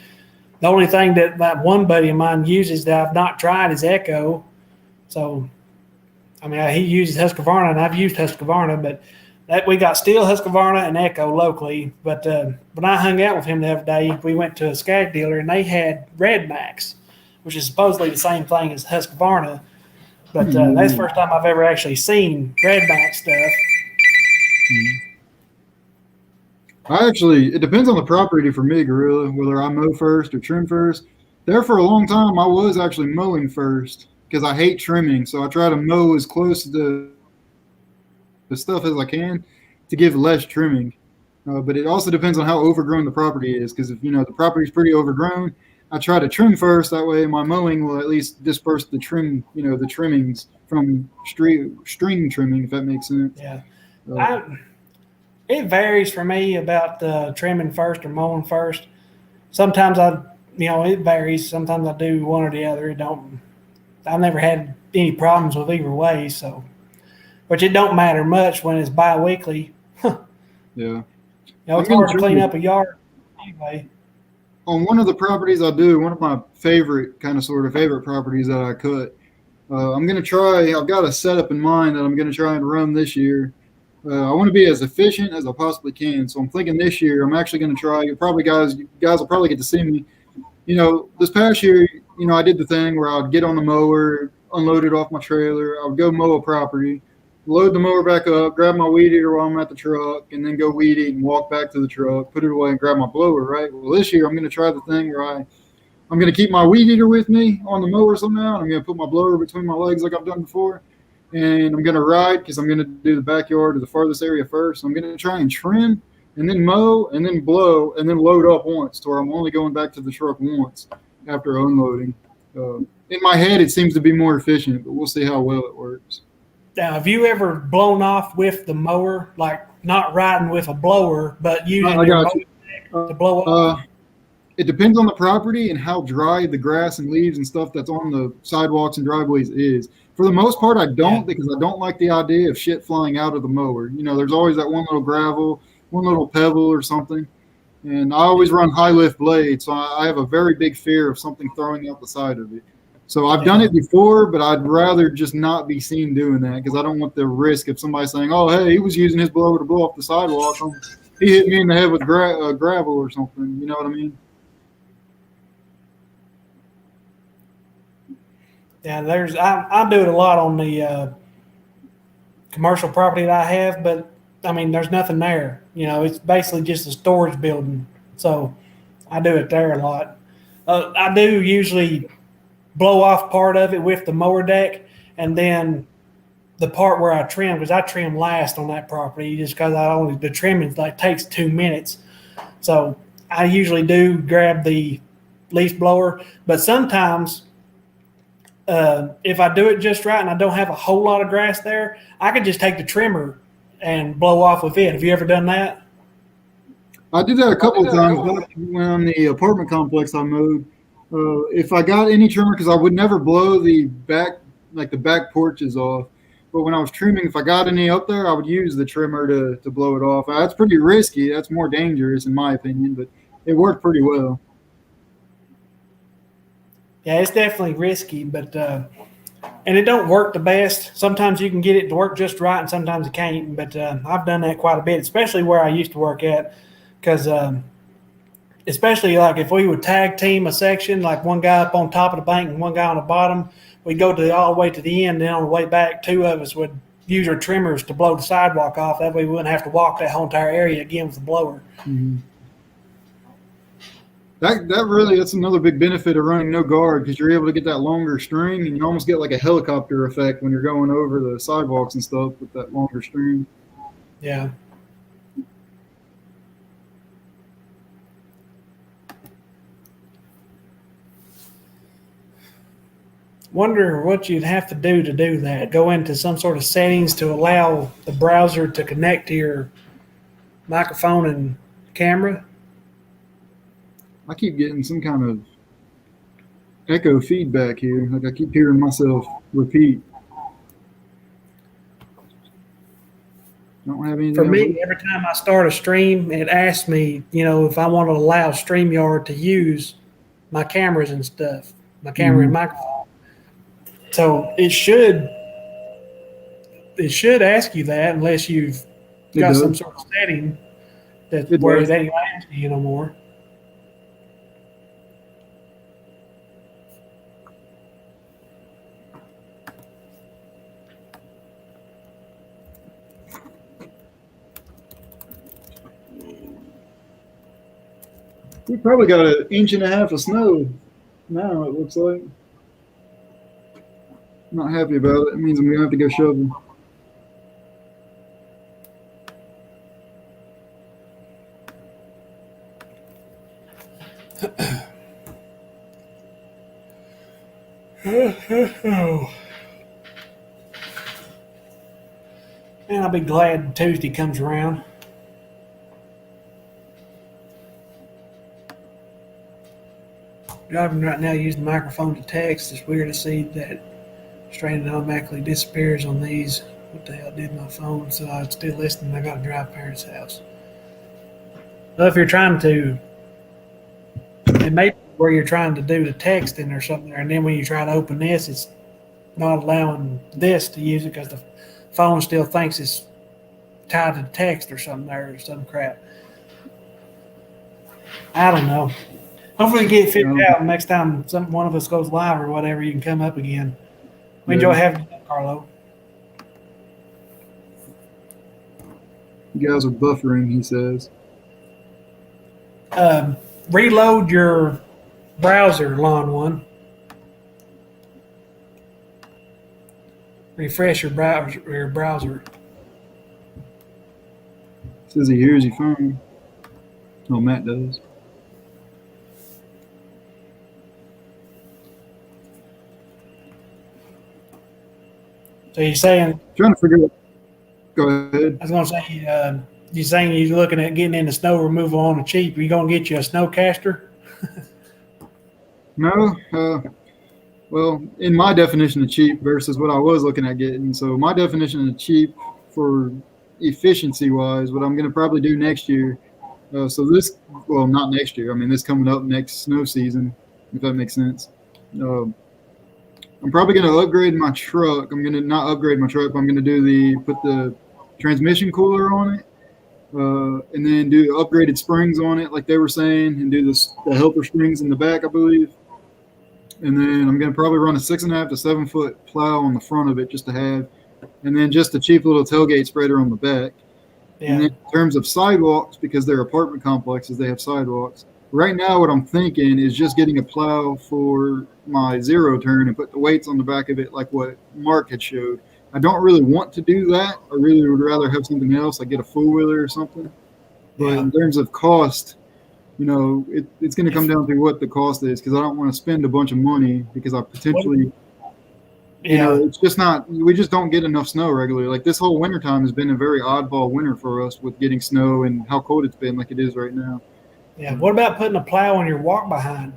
the only thing that one buddy of mine uses that I've not tried is Echo. So, I mean, he uses Husqvarna, and I've used Husqvarna, but we got Stihl, Husqvarna, and Echo locally. But when I hung out with him the other day, we went to a Skag dealer, and they had Red Max, which is supposedly the same thing as Husqvarna. But that's the first time I've ever actually seen Red Max stuff. It depends on the property for me, Gorilla, whether I mow first or trim first. There for a long time, I was actually mowing first because I hate trimming. So I try to mow as close to the stuff as I can to give less trimming. But it also depends on how overgrown the property is, because if, you know, the property is pretty overgrown, I try to trim first. That way my mowing will at least disperse the trim, you know, the trimmings from string trimming, if that makes sense. Yeah. It varies for me about trimming first or mowing first. Sometimes it varies. Sometimes I do one or the other. I've never had any problems with either way. So, which it don't matter much when it's bi-weekly. Yeah. You know, it's hard to clean up a yard anyway. On one of the properties I do, one of my favorite properties that I cut, I'm going to try, I've got a setup in mind that I'm going to try and run this year. I want to be as efficient as I possibly can. So I'm thinking this year, I'm actually going to try, you guys will probably get to see me. You know, this past year, you know, I did the thing where I'd get on the mower, unload it off my trailer. I would go mow a property, load the mower back up, grab my weed eater while I'm at the truck, and then go weed eat and walk back to the truck, put it away and grab my blower, right? Well, this year I'm going to try the thing where I'm going to keep my weed eater with me on the mower somehow, and I'm going to put my blower between my legs like I've done before, and I'm going to ride because I'm going to do the backyard or the farthest area first. I'm going to try and trim and then mow and then blow and then load up once to where I'm only going back to the truck once after unloading. In my head, it seems to be more efficient, but we'll see how well it works. Now, have you ever blown off with the mower, like not riding with a blower, but using your mower to blow off? It depends on the property and how dry the grass and leaves and stuff that's on the sidewalks and driveways is. For the most part, I don't, because I don't like the idea of shit flying out of the mower. You know, there's always that one little gravel, one little pebble or something. And I always run high lift blades, so I have a very big fear of something throwing out the side of it. So I've done it before, but I'd rather just not be seen doing that because I don't want the risk of somebody saying, oh, hey, he was using his blower to blow off the sidewalk. He hit me in the head with gravel or something. You know what I mean? Yeah, I do it a lot on the commercial property that I have, but I mean, there's nothing there. You know, it's basically just a storage building. So I do it there a lot. I do usually blow off part of it with the mower deck, and then the part where I trim, because I trim last on that property just because the trimming takes 2 minutes. So I usually do grab the leaf blower, but sometimes if I do it just right and I don't have a whole lot of grass there, I could just take the trimmer and blow off with it. Have you ever done that? I did that a couple of times when on the apartment complex I mowed. If I got any trimmer, because I would never blow the back porches off, but when I was trimming, if I got any up there, I would use the trimmer to blow it off. That's pretty risky. That's more dangerous in my opinion, but it worked pretty well. Yeah, it's definitely risky, but and it don't work the best. Sometimes you can get it to work just right, and sometimes it can't. But I've done that quite a bit, especially where I used to work at, because especially like if we would tag team a section, like one guy up on top of the bank and one guy on the bottom, we'd go all the way to the end. Then on the way back, two of us would use our trimmers to blow the sidewalk off. That way we wouldn't have to walk that whole entire area again with the blower. Mm-hmm. That's another big benefit of running no guard, because you're able to get that longer string, and you almost get like a helicopter effect when you're going over the sidewalks and stuff with that longer string. Yeah. Wonder what you'd have to do that. Go into some sort of settings to allow the browser to connect to your microphone and camera. I keep getting some kind of echo feedback here. Like I keep hearing myself repeat. Don't have anything. For me, every time I start a stream, it asks me, if I want to allow StreamYard to use my cameras and stuff, my camera and microphone. So it should ask you that, unless you've got some sort of setting where they ain't asking you no more. We probably got 1.5 inches of snow now, it looks like. Not happy about it. It means I'm going to have to go shovel. Man, I'll be glad when Tuesday comes around. Driving right now using the microphone to text. It's weird to see that straight automatically disappears on these. What the hell did my phone? So I'm still listening. I got to drive parents' house. Well, if you're trying to, it may be where you're trying to do the texting or something, and then when you try to open this, it's not allowing this to use it because the phone still thinks it's tied to the text or something there or some crap. I don't know. Hopefully we get it figured out next time one of us goes live or whatever, you can come up again. We enjoy having you, Carlo. You guys are buffering, he says. Reload your browser, Lawn One. Refresh your browser. Says he hears you fine. Oh, Matt does. So you're saying? Trying to figure out. Go ahead. I was going to say, you're saying you're looking at getting into snow removal on the cheap. Are you going to get you a snowcaster? No. Well, in my definition of cheap versus what I was looking at getting. So my definition of cheap for efficiency-wise, what I'm going to probably do next year. Well, not next year. I mean, this coming up next snow season, if that makes sense. I'm probably going to upgrade my truck. I'm going to not upgrade my truck, but I'm going to put the transmission cooler on it, and then do upgraded springs on it, like they were saying, and do the helper springs in the back, I believe. And then I'm going to probably run a 6.5 to 7 foot plow on the front of it just to have, and then just a cheap little tailgate spreader on the back. Yeah. And then in terms of sidewalks, because they're apartment complexes, they have sidewalks. Right now, what I'm thinking is just getting a plow for my zero turn and put the weights on the back of it, like what Mark had showed. I don't really want to do that. I really would rather have something else, like get a four wheeler or something. But in terms of cost, it's going to come down to what the cost is, because I don't want to spend a bunch of money because I potentially, it's just not. We just don't get enough snow regularly. Like this whole wintertime has been a very oddball winter for us with getting snow and how cold it's been, like it is right now. Yeah. What about putting a plow on your walk behind?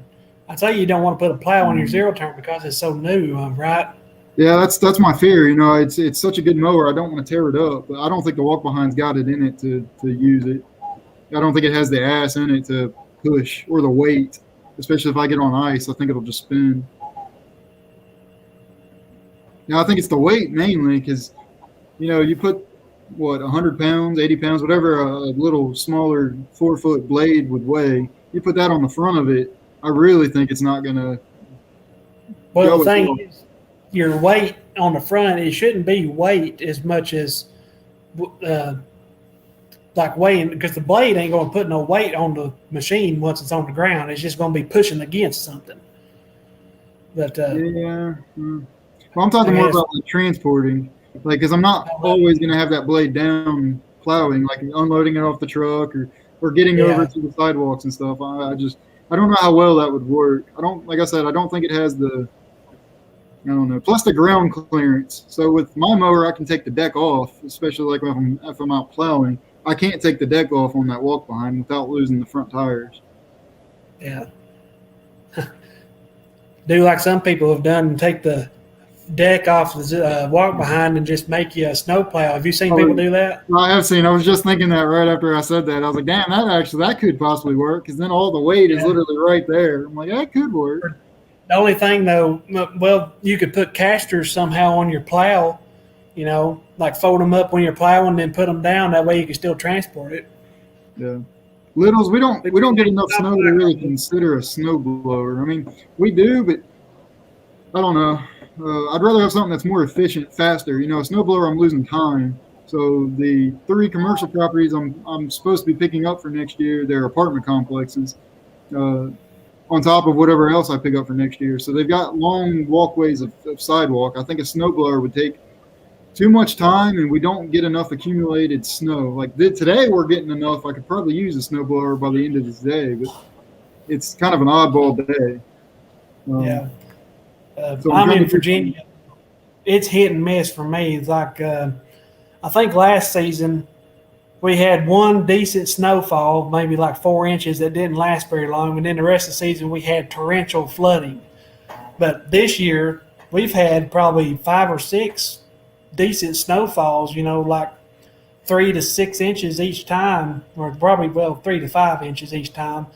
I tell you don't want to put a plow on your zero turn because it's so new, right? Yeah, that's my fear. It's such a good mower. I don't want to tear it up, but I don't think the walk behind's got it in it to use it. I don't think it has the ass in it to push or the weight. especially if I get on ice. I think it'll just spin. Now I think it's the weight mainly because, you put what 100 pounds, 80 pounds, whatever a little smaller 4-foot blade would weigh. You put that on the front of it. I really think it's not gonna. Well, the thing is, your weight on the front, it shouldn't be weight as much as like weighing, because the blade ain't going to put no weight on the machine once it's on the ground. It's just going to be pushing against something. But yeah. Well, I'm talking more about like transporting, like, because I'm not always going to have that blade down plowing, like unloading it off the truck or getting over to the sidewalks and stuff. I don't know how well that would work. Like I said, I don't think it has I don't know. Plus the ground clearance. So with my mower, I can take the deck off, especially like if I'm out plowing. I can't take the deck off on that walk behind without losing the front tires. Yeah. Do like some people have done and take the deck off the walk behind and just make you a snow plow. Have you seen people do that? I have seen. I was just thinking that right after I said that. I was like, damn, that could possibly work, because then all the weight is literally right there. I'm like, that could work. The only thing, though, well, you could put casters somehow on your plow, like fold them up when you're plowing, then put them down. That way you can still transport it. Yeah. Littles, we don't get enough snow to really consider a snow blower. I mean, we do, but I don't know. I'd rather have something that's more efficient, faster. A snow blower, I'm losing time. So the 3 commercial properties I'm supposed to be picking up for next year, they're apartment complexes. On top of whatever else I pick up for next year. So they've got long walkways of sidewalk. I think a snowblower would take too much time, and we don't get enough accumulated snow. Like today we're getting enough. I could probably use a snowblower by the end of this day, but it's kind of an oddball day. So I'm in Virginia. It's hit and miss for me. It's like I think last season we had one decent snowfall, maybe like 4 inches, that didn't last very long. And then the rest of the season we had torrential flooding. But this year we've had probably 5 or 6 decent snowfalls, like 3 to 6 inches each time, or probably, 3 to 5 inches each time.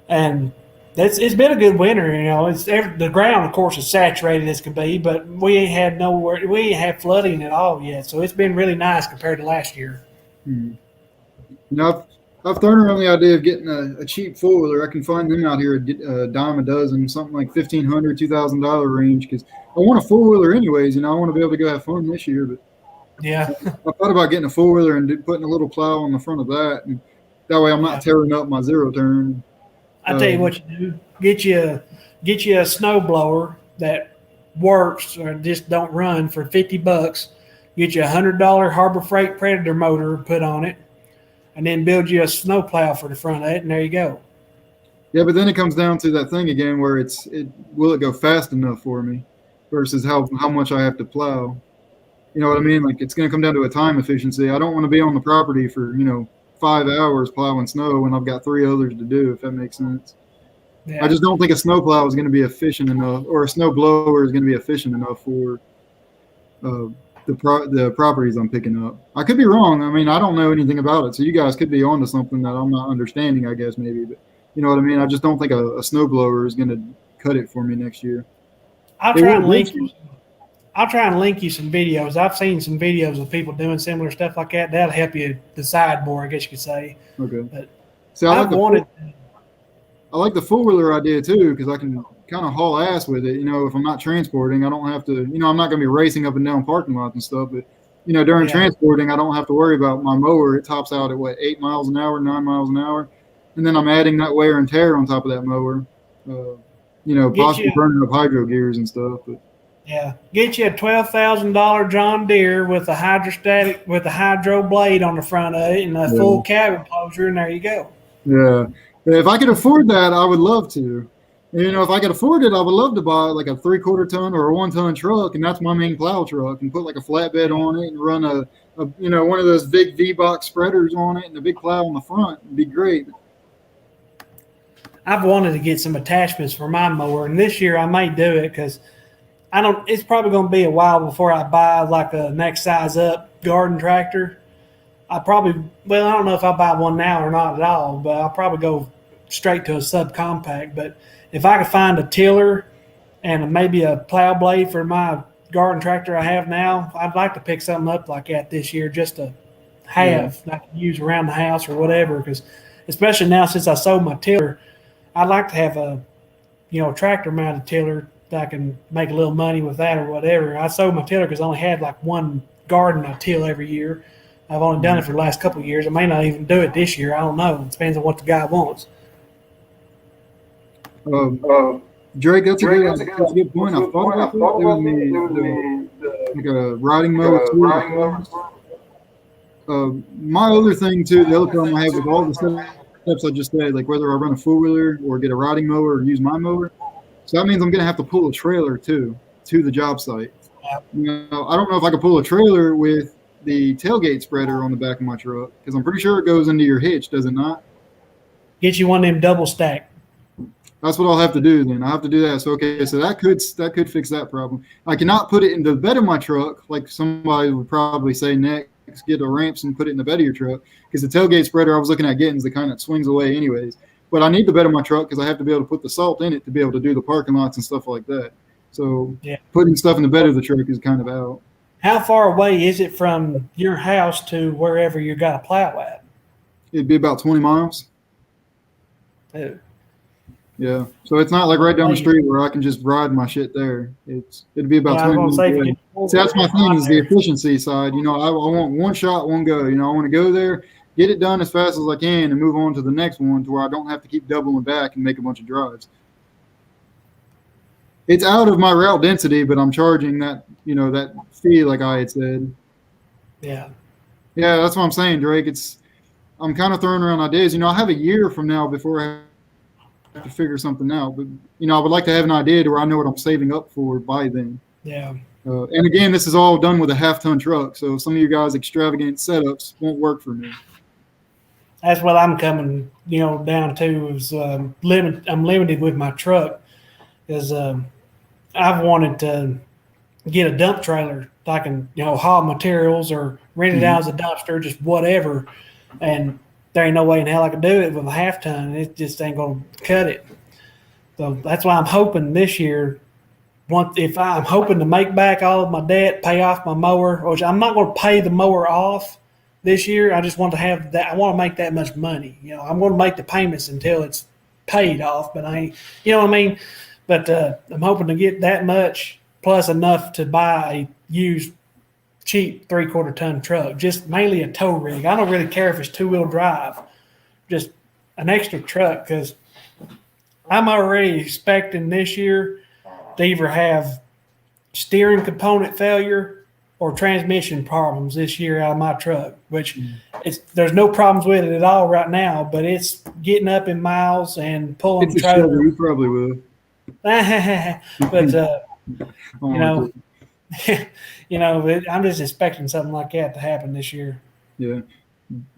And it's been a good winter. The ground, of course, is saturated as can be, but we ain't had flooding at all yet. So it's been really nice compared to last year. I've thrown around the idea of getting a cheap four-wheeler. I can find them out here a dime a dozen, something like $1,500, $2,000 range, because I want a four-wheeler anyways. I want to be able to go have fun this year. But yeah, I thought about getting a four-wheeler and putting a little plow on the front of that, and that way I'm not tearing up my zero turn. I tell you what you do: get you a snow blower that works or just don't run for $50. Get you a $100 Harbor Freight Predator motor put on it, and then build you a snow plow for the front of it, and there you go. Yeah, but then it comes down to that thing again where will it go fast enough for me versus how much I have to plow. You know what I mean? Like, it's going to come down to a time efficiency. I don't want to be on the property for 5 hours plowing snow when I've got 3 others to do, if that makes sense. Yeah. I just don't think a snow plow is going to be efficient enough, or a snow blower is going to be efficient enough for the properties I'm picking up. I could be wrong. I mean, I don't know anything about it, so you guys could be onto something that I'm not understanding, I guess, maybe. But you know what I mean? I just don't think a snow blower is going to cut it for me next year. I'll try and link you some videos. I've seen some videos of people doing similar stuff like that. That'll help you decide more, I guess you could say. Okay. But see, I like the four-wheeler idea too, because I can kind of haul ass with it. If I'm not transporting, I don't have to. I'm not going to be racing up and down parking lots and stuff. But during transporting, I don't have to worry about my mower. It tops out at 8 miles an hour, 9 miles an hour, and then I'm adding that wear and tear on top of that mower. Possibly burning up hydro gears and stuff. But yeah, get you a $12,000 John Deere with a hydro blade on the front of it and a full cabin closure, and there you go. Yeah, if I could afford that, I would love to. If I could afford it, I would love to buy like a 3/4 ton or a 1 ton truck, and that's my main plow truck, and put like a flatbed on it and run a one of those big V-box spreaders on it and a big plow on the front. It'd be great. I've wanted to get some attachments for my mower, and this year I may do it because it's probably going to be a while before I buy like a next size up garden tractor. I don't know if I'll buy one now or not at all, but I'll probably go straight to a subcompact. But if I could find a tiller and maybe a plow blade for my garden tractor I have now, I'd like to pick something up like that this year just to have that I can use around the house or whatever. Because especially now since I sold my tiller, I'd like to have a tractor mounted tiller that I can make a little money with that or whatever. I sold my tiller because I only had like one garden I till every year. I've only done it for the last couple of years. I may not even do it this year. I don't know. It depends on what the guy wants. Drake, that's a good point. I thought about doing like a riding mower too. My other thing too, the other problem I have with all the steps I just said, like whether I run a four-wheeler or get a riding mower or use my mower, so that means I'm going to have to pull a trailer too to the job site. I don't know if I can pull a trailer with the tailgate spreader on the back of my truck because I'm pretty sure it goes into your hitch, does it not? Get you one of them double stack. That's what I'll have to do then. I have to do that. So so that could fix that problem. I cannot put it in the bed of my truck like somebody would probably say next. Get the ramps and put it in the bed of your truck because the tailgate spreader I was looking at getting is the kind that swings away anyways. But I need the bed of my truck because I have to be able to put the salt in it to be able to do the parking lots and stuff like that. So putting stuff in the bed of the truck is kind of out. How far away is it from your house to wherever you got a plow at? It'd be about 20 miles. Ew. Yeah. So it's not like right down the street where I can just ride my shit there. It'd be about 20 minutes away. See, that's my thing is the efficiency side. I want one shot, one go. I want to go there, get it done as fast as I can, and move on to the next one to where I don't have to keep doubling back and make a bunch of drives. It's out of my route density, but I'm charging that, that fee like I had said. Yeah. Yeah, that's what I'm saying, Drake. I'm kind of throwing around ideas. I have a year from now before I have to figure something out. But, I would like to have an idea to where I know what I'm saving up for by then. Yeah. And again, this is all done with a half-ton truck, so some of you guys' extravagant setups won't work for me. That's what I'm coming, down to is I'm limited with my truck because I've wanted to get a dump trailer that I can, haul materials or rent it out as a dumpster, just whatever. And there ain't no way in hell I could do it with a half-ton. It just ain't going to cut it. So that's why I'm hoping this year. If I'm hoping to make back all of my debt, pay off my mower, which I'm not going to pay the mower off this year. I just want to have that. I want to make that much money. I'm going to make the payments until it's paid off, but I ain't, what I mean? But I'm hoping to get that much plus enough to buy a used cheap 3/4 ton truck, just mainly a tow rig. I don't really care if it's 2-wheel drive, just an extra truck because I'm already expecting this year to either have steering component failure or transmission problems this year out of my truck, which there's no problems with it at all right now, but it's getting up in miles and pulling the trailer. You probably will. But, I'm just expecting something like that to happen this year. Yeah.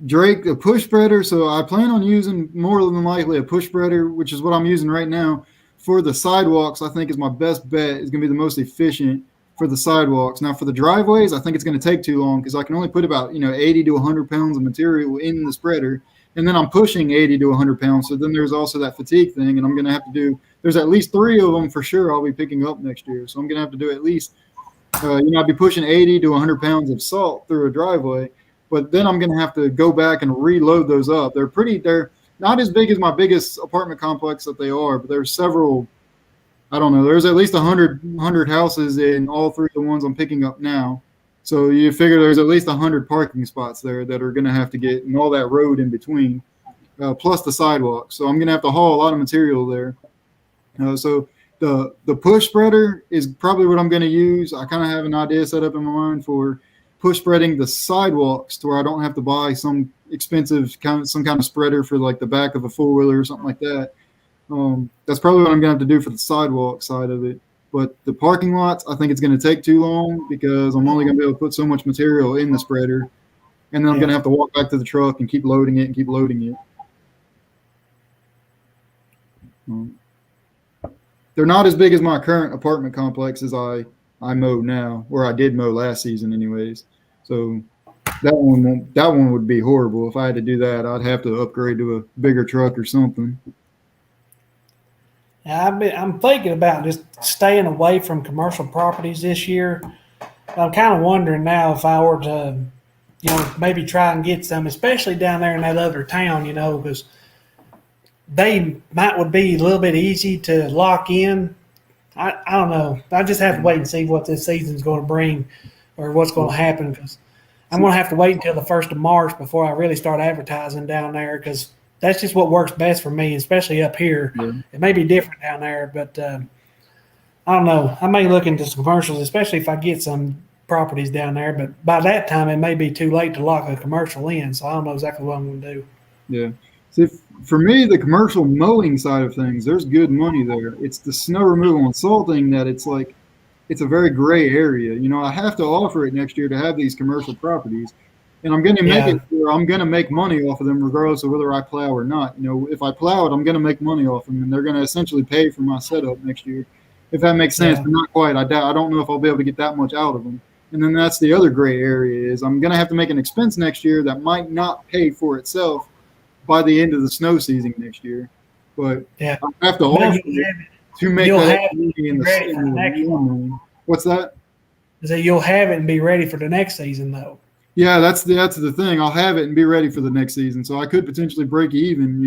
Drake, a push spreader. So I plan on using more than likely a push spreader, which is what I'm using right now. For the sidewalks, I think is my best bet. Is going to be the most efficient for the sidewalks. Now, for the driveways, I think it's going to take too long because I can only put about 80 to 100 pounds of material in the spreader, and then I'm pushing 80 to 100 pounds. So then there's also that fatigue thing, and I'm going to have to do. There's at least 3 of them for sure I'll be picking up next year. So I'm going to have to do at least, I'll be pushing 80 to 100 pounds of salt through a driveway, but then I'm going to have to go back and reload those up. They're not as big as my biggest apartment complex that they are, but there's several. I don't know. There's at least 100 houses in all 3 of the ones I'm picking up now. So you figure there's at least 100 parking spots there that are going to have to get, and all that road in between, plus the sidewalk. So I'm going to have to haul a lot of material there. So the push spreader is probably what I'm going to use. I kind of have an idea set up in my mind for push spreading the sidewalks to where I don't have to buy some expensive some kind of spreader for like the back of a four-wheeler or something like that. That's probably what I'm going to have to do for the sidewalk side of it. But the parking lots, I think it's going to take too long because I'm only going to be able to put so much material in the spreader. And then I'm going to have to walk back to the truck and keep loading it and keep loading it. They're not as big as my current apartment complex as I mow now, or I did mow last season anyways. So that one would be horrible. If I had to do that, I'd have to upgrade to a bigger truck or something. I'm thinking about just staying away from commercial properties this year. I'm kind of wondering now if I were to, maybe try and get some, especially down there in that other town, because would be a little bit easy to lock in. I don't know. I just have to wait and see what this season's going to bring or what's going to happen, because I'm going to have to wait until the 1st of March before I really start advertising down there, because that's just what works best for me, especially up here. Yeah. It may be different down there, but I don't know. I may look into some commercials, especially if I get some properties down there. But by that time, it may be too late to lock a commercial in, so I don't know exactly what I'm going to do. Yeah. See, for me, the commercial mowing side of things, there's good money there. It's the snow removal and salting that it's a very gray area. I have to offer it next year to have these commercial properties. And I'm going to make it where I'm going to make money off of them regardless of whether I plow or not. If I plow it, I'm going to make money off them, and they're going to essentially pay for my setup next year, if that makes sense. But not quite. I don't know if I'll be able to get that much out of them. And then that's the other gray area is I'm going to have to make an expense next year that might not pay for itself by the end of the snow season next year. But I have to offer it to make that money in the What's that? Is that you'll have it and be ready for the next season, though. Yeah, that's the thing. I'll have it and be ready for the next season. So I could potentially break even.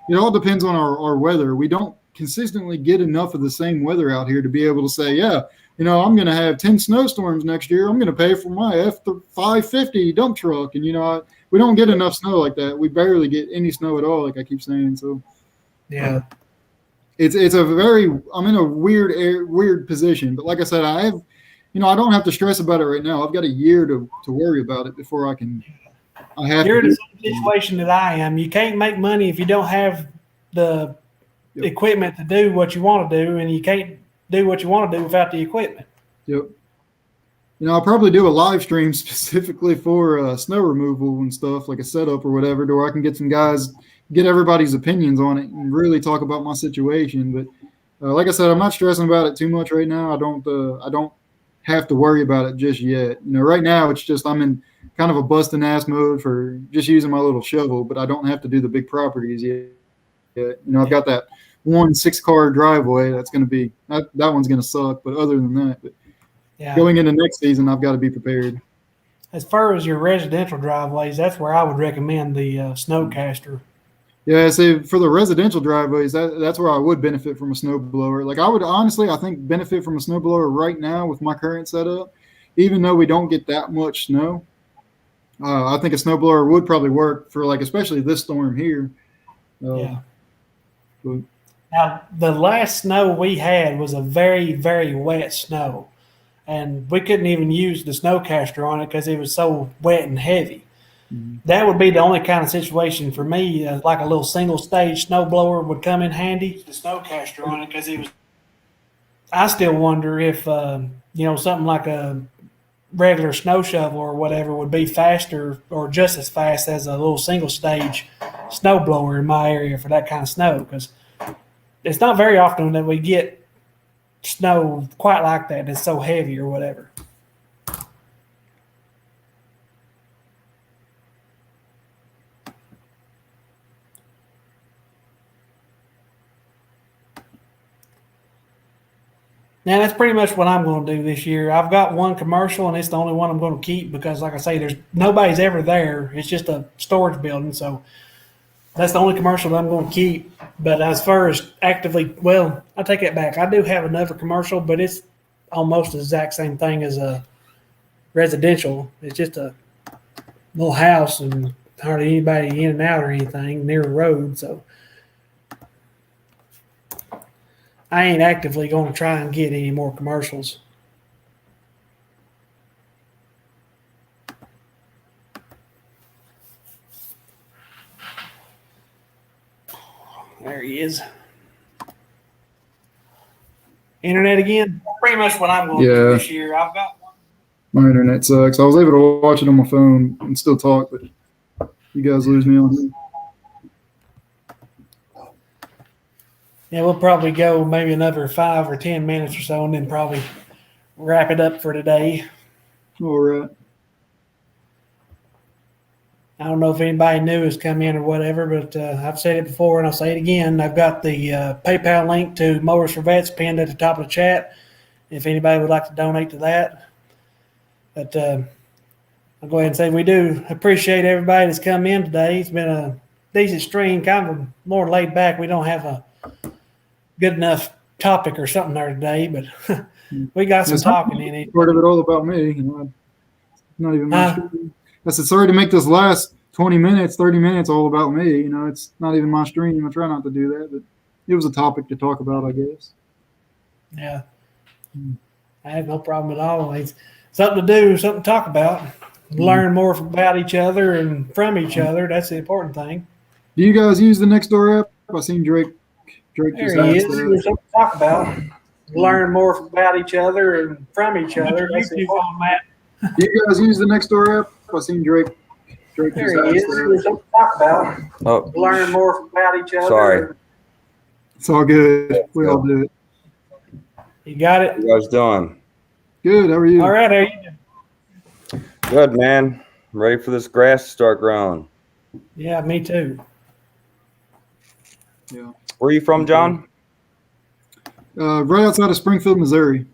It all depends on our weather. We don't consistently get enough of the same weather out here to be able to say, I'm going to have 10 snowstorms next year. I'm going to pay for my F550 dump truck. And, we don't get enough snow like that. We barely get any snow at all, like I keep saying. So, it's I'm in a weird position. But like I said, I don't have to stress about it right now. I've got a year to worry about it before I have You're in the same situation that I am. You can't make money if you don't have the equipment to do what you want to do, and you can't do what you want to do without the equipment. Yep. I'll probably do a live stream specifically for snow removal and stuff, like a setup or whatever, to where I can get some guys, get everybody's opinions on it and really talk about my situation. But like I said, I'm not stressing about it too much right now. I don't have to worry about it just yet. Right now it's just I'm in kind of a busting ass mode for just using my little shovel, but I don't have to do the big properties yet. I've got that 6-car driveway. That's going to be that one's going to suck. But other than that, going into next season, I've got to be prepared. As far as your residential driveways, that's where I would recommend the snowcaster. Yeah, see, for the residential driveways, that's where I would benefit from a snowblower. Like I would honestly, I think, benefit from a snowblower right now with my current setup, even though we don't get that much snow. I think a snowblower would probably work for especially this storm here. But now, the last snow we had was a very, very wet snow, and we couldn't even use the snowcaster on it because it was so wet and heavy. That would be the only kind of situation for me, like a little single-stage snowblower would come in handy. The snowcaster on it, because it was. I still wonder if something like a regular snow shovel or whatever would be faster or just as fast as a little single-stage snowblower in my area for that kind of snow, because it's not very often that we get snow quite like that. It's so heavy or whatever. Now, that's pretty much what I'm going to do this year. I've got one commercial, and it's the only one I'm going to keep because, like I say, there's nobody's ever there. It's just a storage building, so that's the only commercial that I'm going to keep. But as far as actively, well, I take it back. I do have another commercial, but it's almost the exact same thing as a residential. It's just a little house and hardly anybody in and out or anything near a road, so I ain't actively going to try and get any more commercials. There he is. Internet again? Pretty much what I'm going to do this year. I've got one. My internet sucks. I was able to watch it on my phone and still talk, but you guys lose me on here. Yeah, we'll probably go maybe another 5 or 10 minutes or so and then probably wrap it up for today. All right. I don't know if anybody new has come in or whatever, but I've said it before and I'll say it again. I've got the PayPal link to Mowers for Vets pinned at the top of the chat. If anybody would like to donate to that. But I'll go ahead and say we do appreciate everybody that's come in today. It's been a decent stream, kind of more laid back. We don't have a good enough topic or something there today, but we got some talking in it. Part of it all about me. You know, not even my stream. I said, sorry to make this last 20 minutes, 30 minutes all about me. You know, it's not even my stream. I try not to do that, but it was a topic to talk about, I guess. Yeah. I have no problem at all. It's something to do, something to talk about, learn more about each other and from each other. That's the important thing. Do you guys use the Nextdoor app? I seen Drake just There he is. asked There's something to talk about. Learn more about each other and from each other. That's the important matter. Do you guys use the Nextdoor app? I seen Drake There just he asked is. There's something to talk about. Oh, Learn more about each other. sorry. It's all good. We all do it. You got it? What you guys doing? Good. How are you? All right. How you doing? Good, man. I'm ready for this grass to start growing. Yeah, me too. Yeah. Where are you from, John? Right outside of Springfield, Missouri.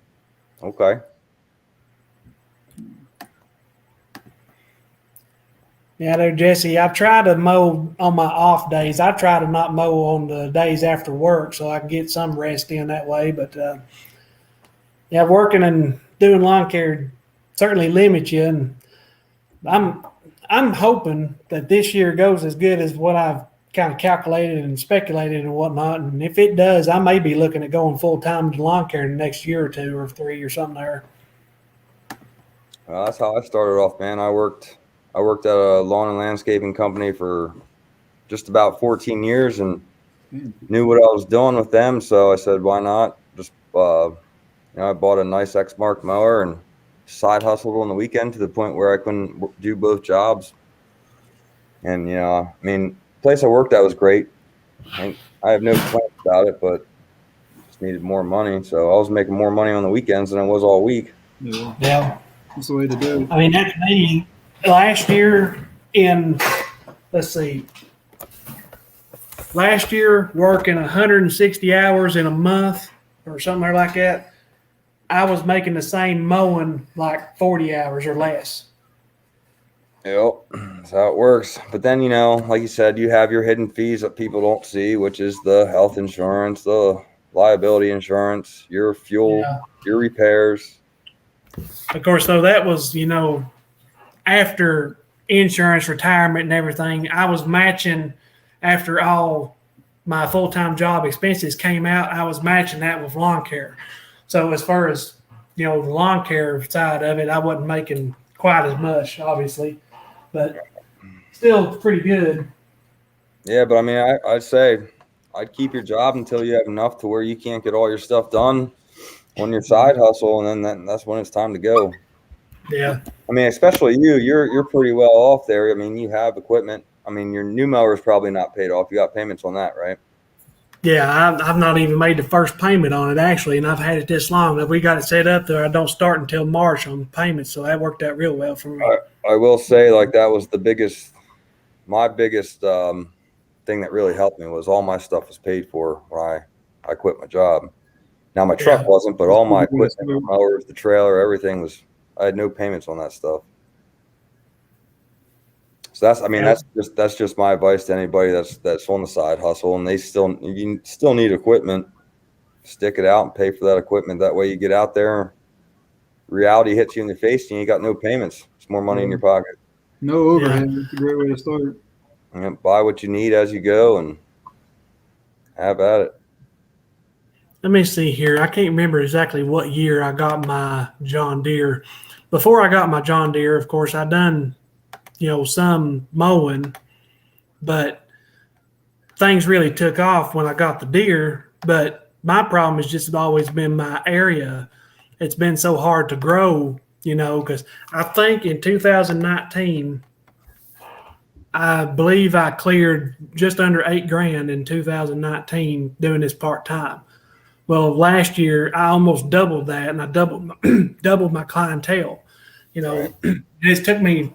Okay. Yeah, there, Jesse. I try to mow on my off days. I try to not mow on the days after work so I can get some rest in that way. But yeah, working and doing lawn care certainly limits you. And I'm hoping that this year goes as good as what I've kind of calculated and speculated and whatnot. And if it does, I may be looking at going full time to lawn care in the next year or two or three or something there. Well, that's how I started off, man. I worked at a lawn and landscaping company for just about 14 years and knew what I was doing with them. So I said, why not? Just, I bought a nice X-Mark mower and side hustled on the weekend to the point where I couldn't do both jobs. And, I mean, the place I worked at was great. I have no complaints about it, but just needed more money. So I was making more money on the weekends than I was all week. Yeah. That's the way to do it. I mean, that's me. Last year working 160 hours in a month or something like that, I was making the same mowing like 40 hours or less. Yep, that's how it works. But then, like you said, you have your hidden fees that people don't see, which is the health insurance, the liability insurance, your fuel, your repairs. Of course, though, that was, after insurance, retirement, and everything. I was matching after all my full-time job expenses came out. I was matching that with lawn care. So as far as, the lawn care side of it, I wasn't making quite as much, obviously, but still pretty good. Yeah, but I mean, I'd say I'd keep your job until you have enough to where you can't get all your stuff done on your side hustle, and then that's when it's time to go. Yeah. I mean, especially you're pretty well off there. I mean, you have equipment. I mean, your new mower is probably not paid off. You got payments on that, right? Yeah, I've not even made the first payment on it, actually, and I've had it this long. If we got it set up there, I don't start until March on payments, so that worked out real well for me. I will say, like, that was my biggest thing that really helped me was all my stuff was paid for when I quit my job. Now, my truck wasn't, but all my equipment, the mowers, the trailer, everything I had no payments on that stuff. So that's just my advice to anybody that's on the side hustle and you still need equipment. Stick it out and pay for that equipment. That way you get out there, reality hits you in the face and you got no payments. It's more money in your pocket. No overhead. It's a great way to start. Buy what you need as you go and have at it. Let me see here. I can't remember exactly what year I got my John Deere. Before I got my John Deere, of course, I done some mowing, but things really took off when I got the Deere. But my problem has just always been my area. It's been so hard to grow, because I think in 2019, I believe I cleared just under $8,000 in 2019 doing this part-time. Well, last year I almost doubled that, and I doubled my clientele. It took me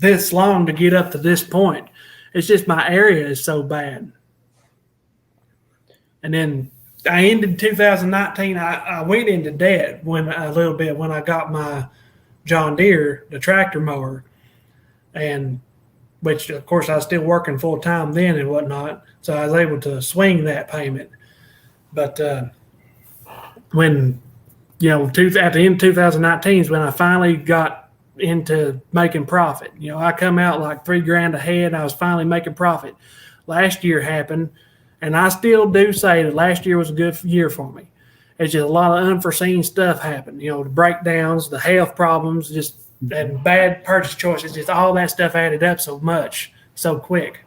this long to get up to this point. It's just my area is so bad. And then I ended 2019. I went into debt when I got my John Deere, the tractor mower, and which of course I was still working full time then and whatnot. So I was able to swing that payment. But when, at the end of 2019 is when I finally got into making profit. I come out like $3,000 ahead. I was finally making profit. Last year happened, and I still do say that last year was a good year for me. It's just a lot of unforeseen stuff happened. The breakdowns, the health problems, and bad purchase choices. Just all that stuff added up so much, so quick.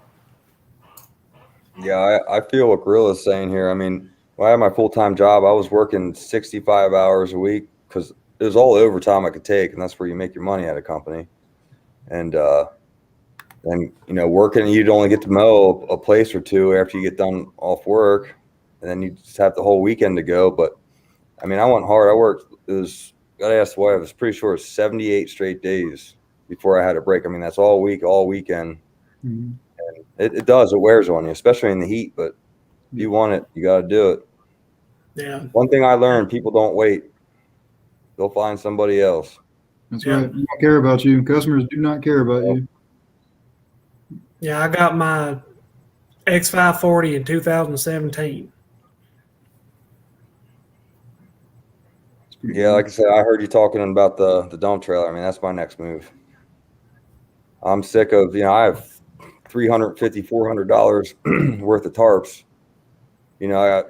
Yeah, I feel what Gorilla's saying here. I mean, when I had my full-time job, I was working 65 hours a week because it was all overtime I could take, and that's where you make your money at a company. And working, you'd only get to mow a place or two after you get done off work, and then you just have the whole weekend to go. But I mean, I went hard. Gotta ask the wife, I was pretty sure it was 78 straight days before I had a break. I mean, that's all week, all weekend. Mm-hmm. And it wears on you, especially in the heat. But if you want it, you got to do it. Yeah. One thing I learned, people don't wait. They'll find somebody else. That's right. They don't care about you. Customers do not care about you. Yeah, I got my X540 in 2017. Yeah, like I said, I heard you talking about the dump trailer. I mean, that's my next move. I'm sick of, I have $350, $400 worth of tarps. I got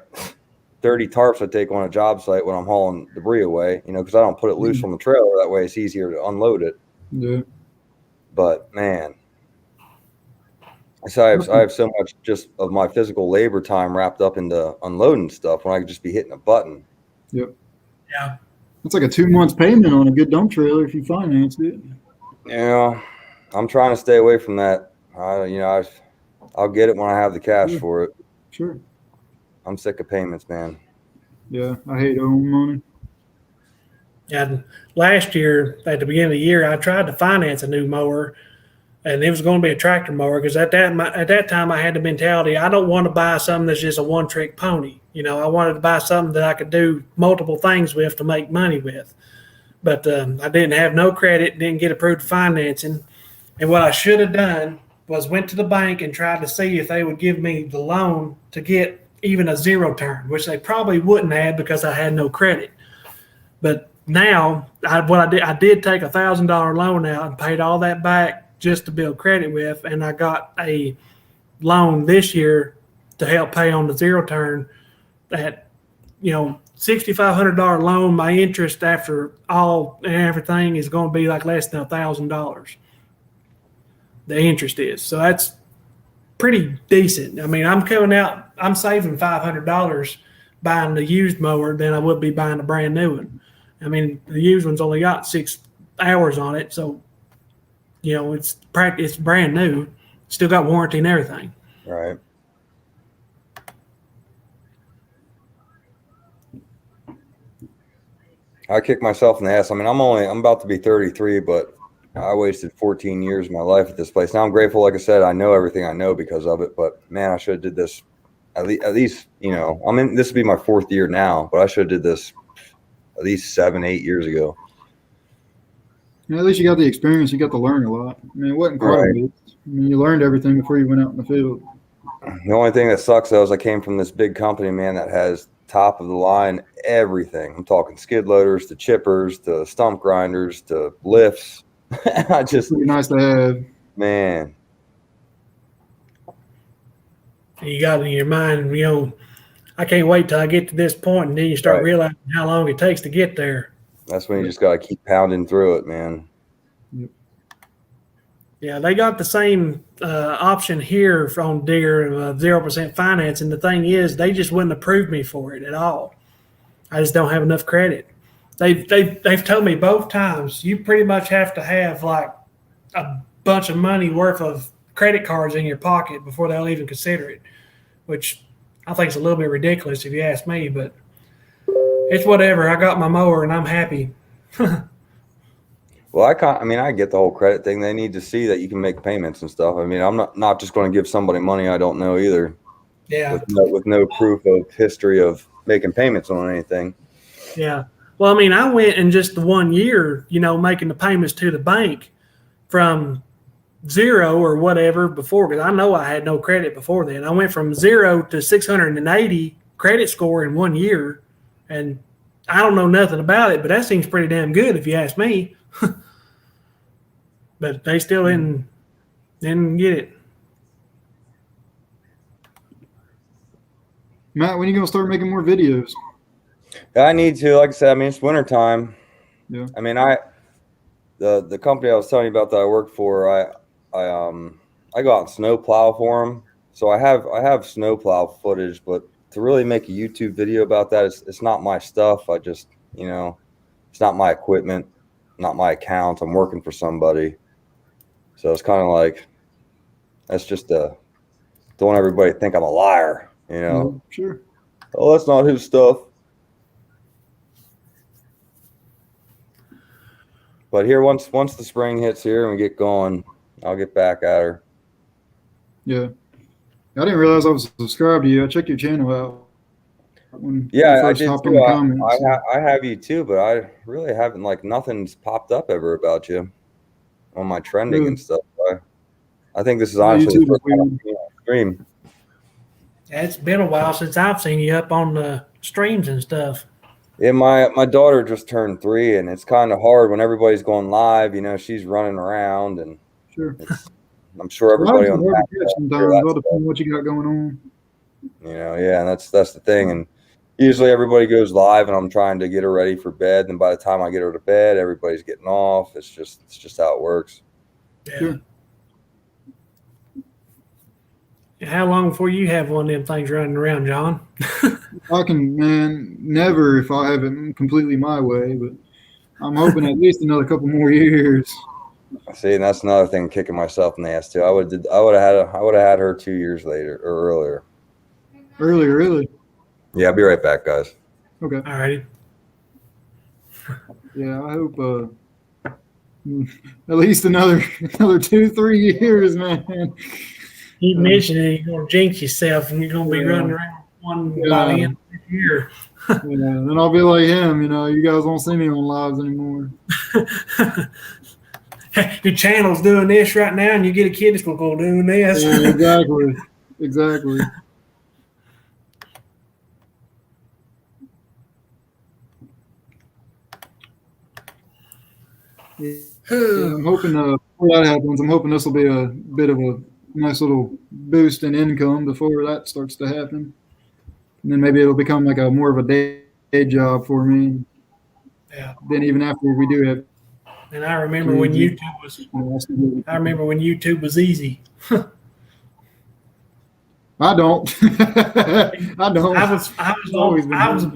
30 tarps I take on a job site when I'm hauling debris away, because I don't put it loose on the trailer. That way it's easier to unload it. Yeah. But, man, I have so much just of my physical labor time wrapped up into unloading stuff when I could just be hitting a button. Yep. Yeah. It's like a 2 months payment on a good dump trailer if you finance it. Yeah, I'm trying to stay away from that. I'll get it when I have the cash for it. Sure. I'm sick of payments, man. Yeah, I hate owing money. And last year, at the beginning of the year, I tried to finance a new mower, and it was going to be a tractor mower because at that time I had the mentality I don't want to buy something that's just a one-trick pony. I wanted to buy something that I could do multiple things with to make money with. But I didn't have no credit, didn't get approved financing. And what I should have done was went to the bank and tried to see if they would give me the loan to get even a zero turn, which they probably wouldn't have because I had no credit. But now I did take $1,000 loan out and paid all that back just to build credit with. And I got a loan this year to help pay on the zero turn at, $6,500 loan. My interest after all and everything is going to be like less than $1,000. The interest is. So that's pretty decent. I mean, I'm saving $500 buying the used mower than I would be buying a brand new one. I mean, the used one's only got 6 hours on it. So, it's brand new. Still got warranty and everything. Right. I kick myself in the ass. I mean, I'm about to be 33, but I wasted 14 years of my life at this place. Now I'm grateful. Like I said, I know everything I know because of it, but man, I should have did this at least, this would be my 4th year now, but I should have did this at least 7-8 years ago. Yeah, at least you got the experience. You got to learn a lot. I mean, it wasn't quite. Right. I mean, you learned everything before you went out in the field. The only thing that sucks though is I came from this big company, man, that has top of the line everything. I'm talking skid loaders to chippers to stump grinders to lifts. It's pretty nice to have. Man. You got it in your mind, I can't wait till I get to this point, and then you start realizing how long it takes to get there. That's when you just got to keep pounding through it, man. Yep. Yeah, they got the same option here from Deere, 0% finance, and the thing is, they just wouldn't approve me for it at all. I just don't have enough credit. They've told me both times you pretty much have to have like a bunch of money worth of credit cards in your pocket before they'll even consider it, which I think is a little bit ridiculous if you ask me, but it's whatever. I got my mower and I'm happy. Well, I mean, I get the whole credit thing. They need to see that you can make payments and stuff. I mean, I'm not just going to give somebody money I don't know either, Yeah. with no proof of history of making payments on anything. Yeah. Well, I mean, I went in just the 1 year, making the payments to the bank from 0 or whatever before, because I know I had no credit before then. I went from 0 to 680 credit score in 1 year, and I don't know nothing about it, but that seems pretty damn good if you ask me. But they still didn't get it. Matt, when are you gonna start making more videos? I need to, like I said, I mean, it's wintertime. Yeah. I mean, the company I was telling you about that I work for, I go out and snow plow for them. So I have snow plow footage, but to really make a YouTube video about that, it's not my stuff. I just, it's not my equipment, not my account. I'm working for somebody. So it's kind of like, that's just don't want everybody to think I'm a liar, Sure. Oh, that's not his stuff. But here, once the spring hits here and we get going, I'll get back at her. Yeah. I didn't realize I was subscribed to you. I checked your channel out. Yeah, I did too. I have you too, but I really haven't, nothing's popped up ever about you on my trending and stuff. I think this is honestly the first time I've seen you on stream. It's been a while since I've seen you up on the streams and stuff. Yeah, my daughter just turned 3, and it's kind of hard when everybody's going live. She's running around, and sure. I'm sure everybody on that. Sometimes, what you got going on. Yeah, and that's the thing. And usually everybody goes live, and I'm trying to get her ready for bed. And by the time I get her to bed, everybody's getting off. It's just how it works. Yeah. Sure. How long before you have one of them things running around, John? Never if I have it completely my way, but I'm hoping at least another couple more years. See, and that's another thing, kicking myself in the ass too. I would have had her 2 years later or earlier. Earlier, really? Yeah, I'll be right back, guys. Okay. All righty. Yeah, I hope at least another 2-3 years, man. You mentioned it, you're going to jinx yourself, and you're going to be running around one by the end of the year. Then I'll be like him, you guys won't see me on lives anymore. Your channel's doing this right now, and you get a kid that's going to go doing this. Yeah, exactly. Yeah, I'm hoping before that happens, I'm hoping this will be a bit of a nice little boost in income before that starts to happen. And then maybe it'll become like more of a day job for me. Yeah. Then even after we do have. And I remember when YouTube was easy. I don't.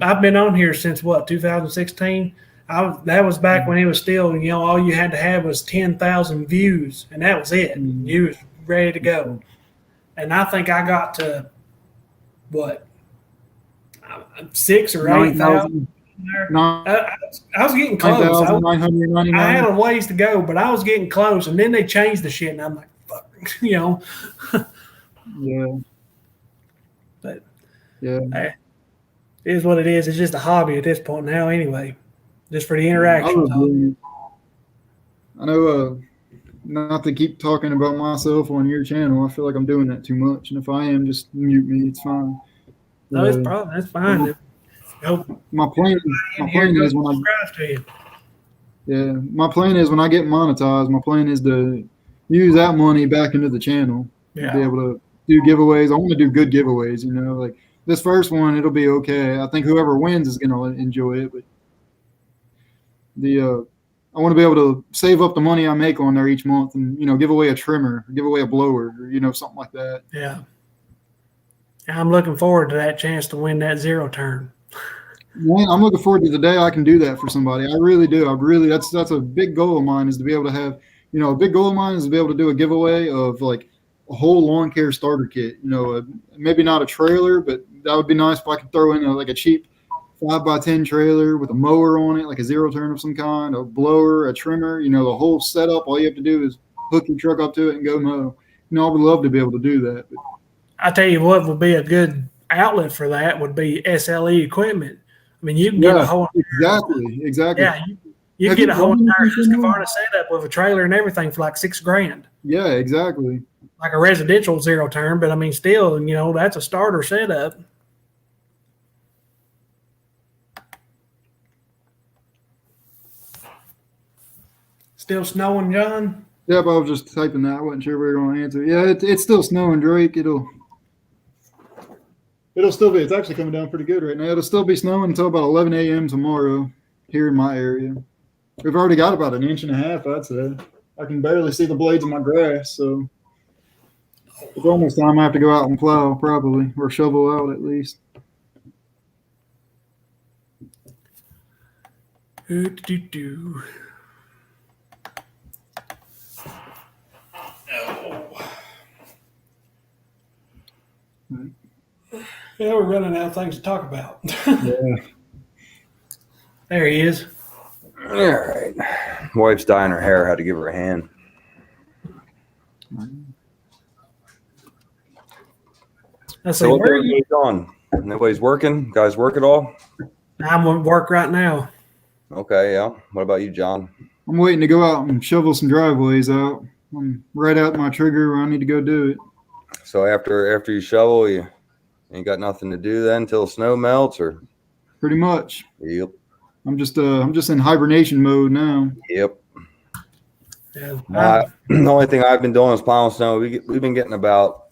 I've been on here since 2016. That was back when it was still, all you had to have was 10,000 views, and that was it. You was ready to go. And I think I got to 6,000 or 8,000. I was getting close. I had a ways to go, but I was getting close. And then they changed the shit, and I'm like, fuck, Yeah. But it is what it is. It's just a hobby at this point now, anyway. Just for the interaction. I know. Not to keep talking about myself on your channel. I feel like I'm doing that too much, and if I am, just mute me. It's fine. No, that's fine. My plan is when my plan is when I get monetized. My plan is to use that money back into the channel. Yeah. Be able to do giveaways. I want to do good giveaways. Like this first one, it'll be okay. I think whoever wins is gonna enjoy it, but I want to be able to save up the money I make on there each month and, give away a trimmer, give away a blower, or, something like that. Yeah. I'm looking forward to that chance to win that 0 turn. Man, I'm looking forward to the day I can do that for somebody. I really do. That's a big goal of mine, is to be able to have, a big goal of mine is to be able to do a giveaway of like a whole lawn care starter kit. Maybe not a trailer, but that would be nice if I could throw in a cheap 5x10 trailer with a mower on it, like a zero turn of some kind, a blower, a trimmer, you know, the whole setup. All you have to do is hook your truck up to it and go mow. You know, I would love to be able to do that. But I tell you what would be a good outlet for that would be SLE equipment. I mean, you can get a whole exactly. Yeah, you get a whole entire Husqvarna setup with a trailer and everything for like $6,000. Yeah, exactly. Like a residential zero turn, but I mean, still, you know, that's a starter setup. Still snowing, John? Yep, I was just typing that. I wasn't sure we were going to answer. Yeah, it's still snowing, Drake. It'll still be. It's actually coming down pretty good right now. It'll still be snowing until about 11 a.m. tomorrow here in my area. We've already got about 1.5 inches, I'd say. I can barely see the blades of my grass, so it's almost time I have to go out and plow, probably, or shovel out at least. Oh. Yeah, we're running out of things to talk about. Yeah. There he is. All right. Wife's dyeing her hair. Had to give her a hand. Let's see, So what where are are you? you on? Nobody's working? Guys work at all? I'm at work right now. Okay, yeah. What about you, John? I'm waiting to go out and shovel some driveways out. I'm right out my trigger where I need to go do it. So after you shovel, you ain't got nothing to do then until snow melts, or? Pretty much. Yep. I'm just in hibernation mode now. Yep. Yeah, The only thing I've been doing is plowing snow. We've been getting about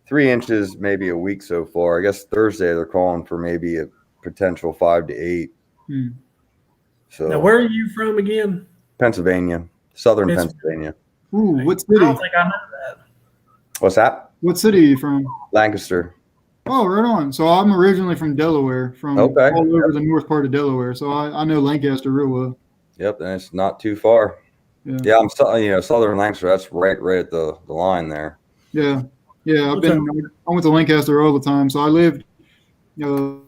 3 inches, maybe a week so far. I guess Thursday they're calling for maybe a potential 5 to 8. So now, where are you from again? Pennsylvania, southern Pennsylvania. Ooh, what I city? don't think I know that. What's that? What city are you from? Lancaster. Oh, right on. So I'm originally from Delaware, from all over the north part of Delaware. So I know Lancaster real well. Yep, and it's not too far. Yeah, I'm southern Lancaster. That's right at the line there. Yeah. I went to Lancaster all the time. So I lived. I'm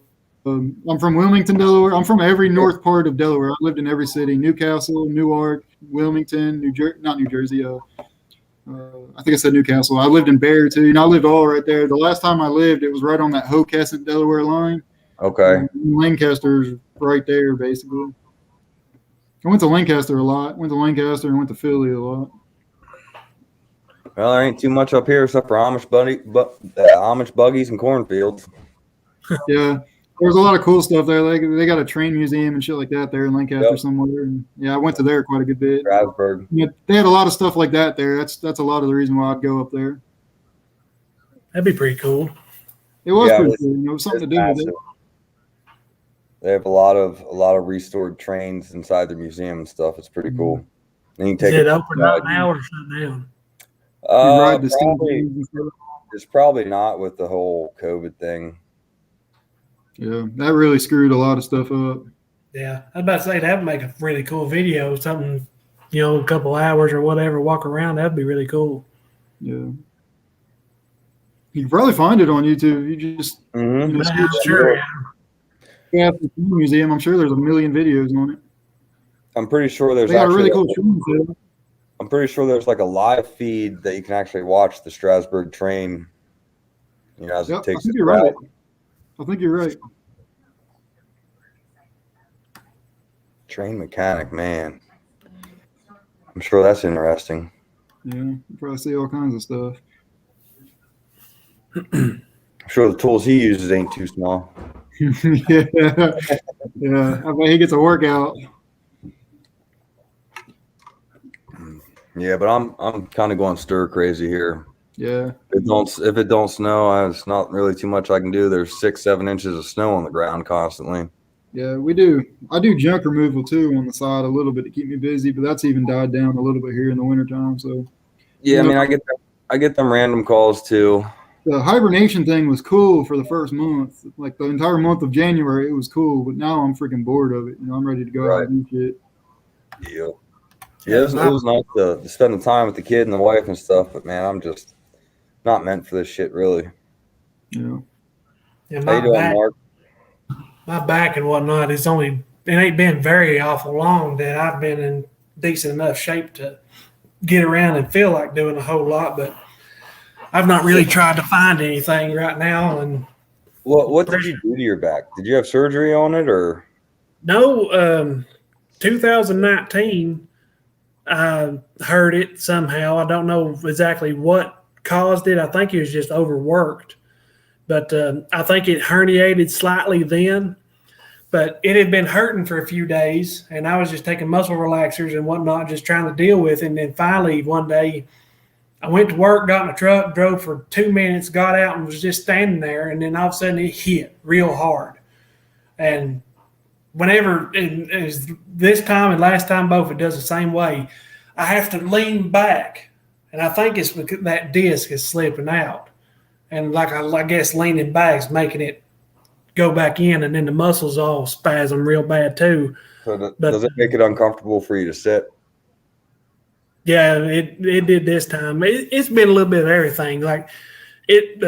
from Wilmington, Delaware. I'm from every north part of Delaware. I lived in every city: Newcastle, Newark, Wilmington, not New Jersey. I think I said Newcastle. I lived in Bear too. I lived all right there. The last time I lived, it was right on that Hocasset, Delaware line. Okay. Lancaster's right there, basically. I went to Lancaster a lot. Went to Lancaster and went to Philly a lot. Well, there ain't too much up here except for Amish buggies and cornfields. Yeah, there's a lot of cool stuff there. They got a train museum and shit like that there in Lancaster somewhere. And yeah, I went to there quite a good bit. Strasburg. Yeah, they had a lot of stuff like that there. That's a lot of the reason why I'd go up there. That'd be pretty cool. It was pretty cool. It was something to do with it. They have a lot of restored trains inside their museum and stuff. It's pretty cool. And you can take Is it open up now or shut down? It's probably not with the whole COVID thing. Yeah, that really screwed a lot of stuff up. Yeah, I was about to say that would make a really cool video, something, a couple hours or whatever, walk around. That'd be really cool. Yeah. You can probably find it on YouTube. You just Sure. Yeah, the museum. I'm sure there's a million videos on it. I'm pretty sure there's they got a really cool train there. I'm pretty sure there's like a live feed that you can actually watch the Strasburg train. As it takes. I think you're right. I think you're right. Train mechanic, man. I'm sure that's interesting. Yeah, you probably see all kinds of stuff. I'm sure the tools he uses ain't too small. Yeah. I bet he gets a workout. Yeah, but I'm kind of going stir crazy here. Yeah. If it don't snow, it's not really too much I can do. There's 6-7 inches of snow on the ground constantly. Yeah, we do. I do junk removal too on the side a little bit to keep me busy, but that's even died down a little bit here in the wintertime. So yeah, I mean I get them random calls too. The hibernation thing was cool for the first month. Like the entire month of January, it was cool, but now I'm freaking bored of it. I'm ready to go out and do shit. Yeah. Yeah, it was nice to spend the time with the kid and the wife and stuff, but man, I'm just not meant for this shit, really. Yeah. Yeah, How you doing, Mark? my back and whatnot is only, it ain't been very awful long that I've been in decent enough shape to get around and feel like doing a whole lot, but I've not really tried to find anything right now. And What did you do to your back? Did you have surgery on it or? no, 2019, I heard it somehow. I don't know exactly what caused it. I think it was just overworked, but I think it herniated slightly then. But it had been hurting for a few days, and I was just taking muscle relaxers and whatnot, just trying to deal with it. And then finally, one day, I went to work, got in the truck, drove for 2 minutes, got out, and was just standing there. And then all of a sudden, it hit real hard. And whenever it is this time and last time both, it does the same way. I have to lean back, and I think it's because that disc is slipping out. And like I guess leaning back is making it go back in, and then the muscles all spasm real bad too. So does it make it uncomfortable for you to sit? Yeah, it did this time. It's been a little bit of everything. Like it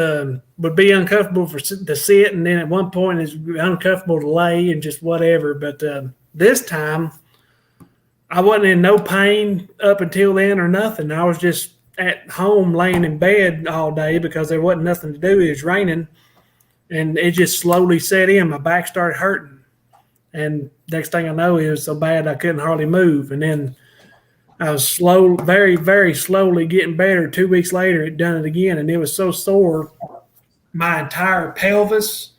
would be uncomfortable to sit, and then at one point it's uncomfortable to lay and just whatever. But this time I wasn't in no pain up until then or nothing. I was just at home laying in bed all day because there wasn't nothing to do. It was raining. And it just slowly set in. My back started hurting. And next thing I know, it was so bad I couldn't hardly move. And then I was very, very slowly getting better. 2 weeks later, it done it again. And it was so sore. My entire pelvis,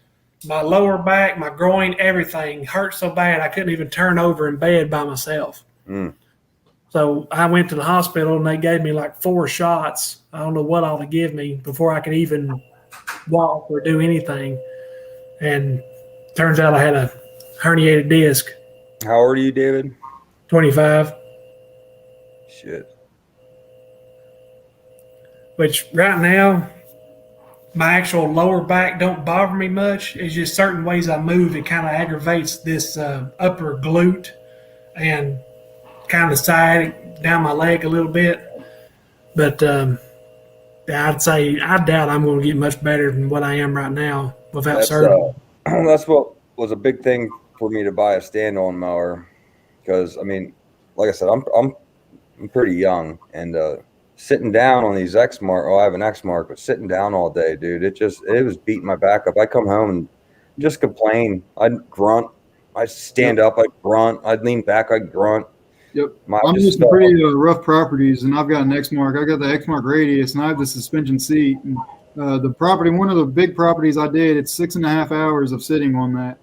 my lower back, my groin, everything hurt so bad I couldn't even turn over in bed by myself. Mm. So I went to the hospital, and they gave me like 4 shots. I don't know what all to give me before I could even walk or do anything. And turns out I had a herniated disc. How old are you, David? 25. Shit. Which right now, my actual lower back don't bother me much. It's just certain ways I move, it kind of aggravates this upper glute and kind of side down my leg a little bit. But I doubt I'm going to get much better than what I am right now without surgery. That's what was a big thing for me to buy a stand-on mower, because I mean, like I said, I'm pretty young, and sitting down on these X-Mark. Oh, I have an X-Mark, but sitting down all day, dude, it was beating my back up. I come home and just complain. I'd grunt. I'd stand up. I'd grunt. I'd lean back. I'd grunt. Yep. I'm used to pretty rough properties, and I've got an X-Mark. I got the X-Mark radius, and I have the suspension seat. And, the property, one of the big properties I did, it's 6.5 hours of sitting on that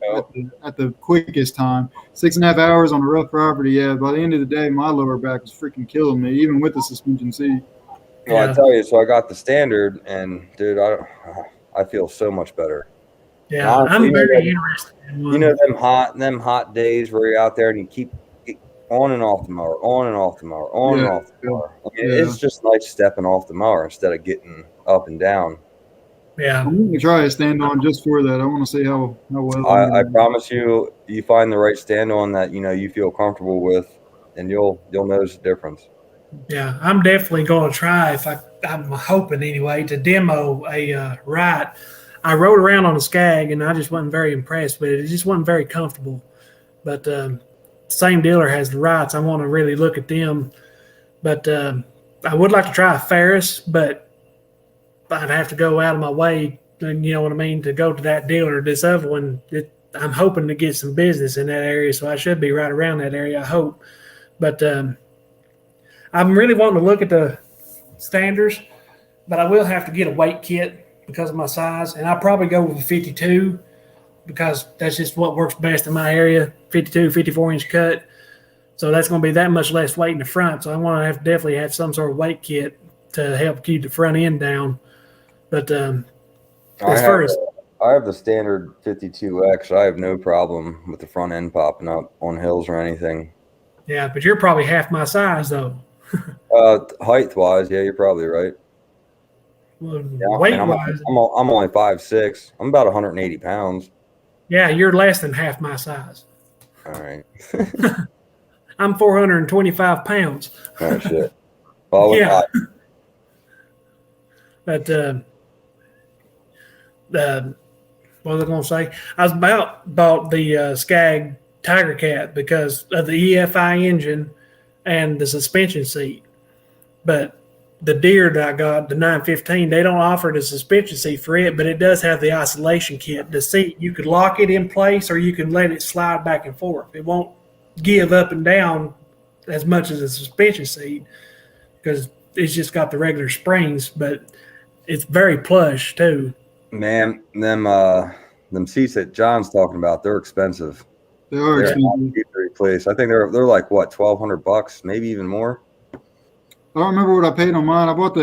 at the quickest time. 6.5 hours on a rough property. Yeah. By the end of the day, my lower back was freaking killing me, even with the suspension seat. Well, I tell you, so I got the standard, and dude, I feel so much better. Yeah, honestly, I'm very interested in one. You know them hot days where you're out there and you keep on and off the mower, on and off the mower, on and off the mower. I mean, it's just nice stepping off the mower instead of getting up and down. Yeah, I'm going to try a stand-on just for that. I want to see how well. I promise you, you find the right stand-on that you feel comfortable with, and you'll notice the difference. Yeah, I'm definitely going to try. I'm hoping anyway to demo a ride. I rode around on a Skag, and I just wasn't very impressed with it. It just wasn't very comfortable. But same dealer has the rights. I want to really look at them. But I would like to try a Ferris, but I'd have to go out of my way, you know what I mean, to go to that dealer. This other one, I'm hoping to get some business in that area, so I should be right around that area, I hope. But I'm really wanting to look at the standards, but I will have to get a weight kit because of my size, and I'll probably go with a 52 because that's just what works best in my area, 52, 54-inch cut. So that's going to be that much less weight in the front. So I want to definitely have some sort of weight kit to help keep the front end down. But I have the standard 52X. I have no problem with the front end popping up on hills or anything. Yeah, but you're probably half my size, though. Height-wise, yeah, you're probably right. Well, yeah, weight-wise, I'm only 5'6". I'm about 180 pounds. Yeah, you're less than half my size. All right. I'm 425 pounds. Oh, shit. Well, yeah. But, what was I going to say? I was bought the Skag Tiger Cat because of the EFI engine and the suspension seat. But the Deere that I got, the 915, they don't offer the suspension seat for it, but it does have the isolation kit. The seat, you could lock it in place or you can let it slide back and forth. It won't give up and down as much as a suspension seat because it's just got the regular springs, but it's very plush too. Man, them seats that John's talking about, they're expensive. They are They're expensive. cheap to replace. I think they're like what, $1,200, maybe even more. I don't remember what I paid on mine. I bought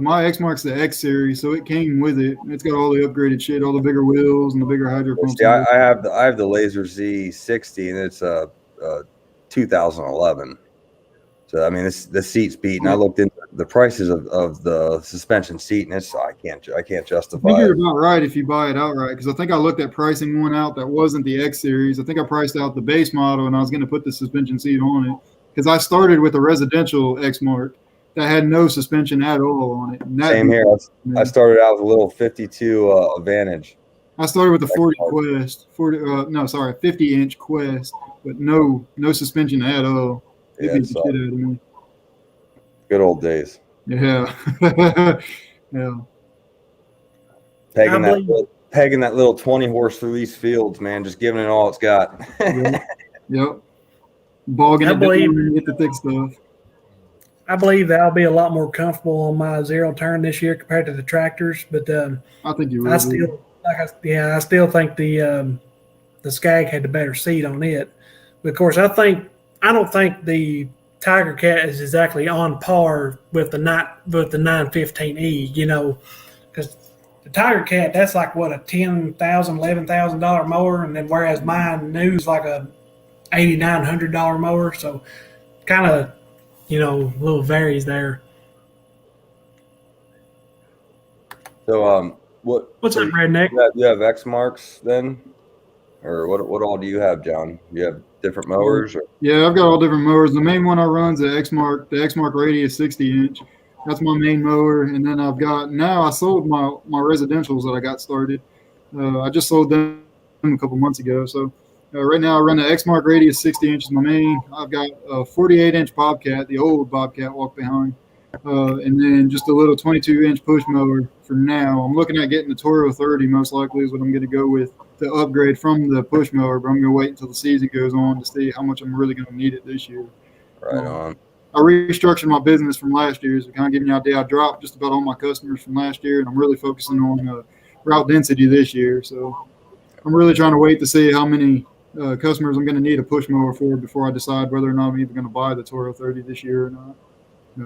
my X-Mark's the X series, so it came with it. It's got all the upgraded shit, all the bigger wheels and the bigger hydro pumps. See, I have the Laser Z60, and it's a 2011. So I mean, the seat's beat, and I looked into the prices of the suspension seat, and I can't justify. I think you're it. about right if you buy it outright, because I think I looked at pricing one out that wasn't the X series. I think I priced out the base model, and I was going to put the suspension seat on it because I started with a residential X-Mark that had no suspension at all on it. Same here. I started out with a little 52 Advantage. I started with the 50-inch Quest, but no suspension at all. It Yeah, beat the shit out of me. good old days. Yeah. Yeah. Pegging that little 20 horse through these fields, man, just giving it all it's got. Yep. Bogging it down and get the thick stuff. I believe that I'll be a lot more comfortable on my zero turn this year compared to the tractors, but I think you will. I still think the Skag had the better seat on it. But of course, I don't think the Tiger Cat is exactly on par with the 915E. You know, because the Tiger Cat, that's like what, a $10,000, $11,000 mower, and then whereas mine new's like a $8,900 mower. So kind of, little varies there. So What's up, Redneck? You have X marks then, or what all do you have, John? You have different mowers? Or? Yeah, I've got all different mowers. The main one I run is the X-Mark Radius 60-inch. That's my main mower. And then I sold my residentials that I got started. I just sold them a couple months ago. So right now I run the X-Mark Radius 60-inch is my main. I've got a 48-inch Bobcat, the old Bobcat walk behind. And then just a little 22-inch push mower for now. I'm looking at getting the Toro 30 most likely is what I'm going to go with to upgrade from the push mower, but I'm going to wait until the season goes on to see how much I'm really going to need it this year. Right on. I restructured my business from last year, so kind of giving you an idea. I dropped just about all my customers from last year, and I'm really focusing on route density this year. So I'm really trying to wait to see how many customers I'm going to need a push mower for before I decide whether or not I'm even going to buy the Toro 30 this year or not.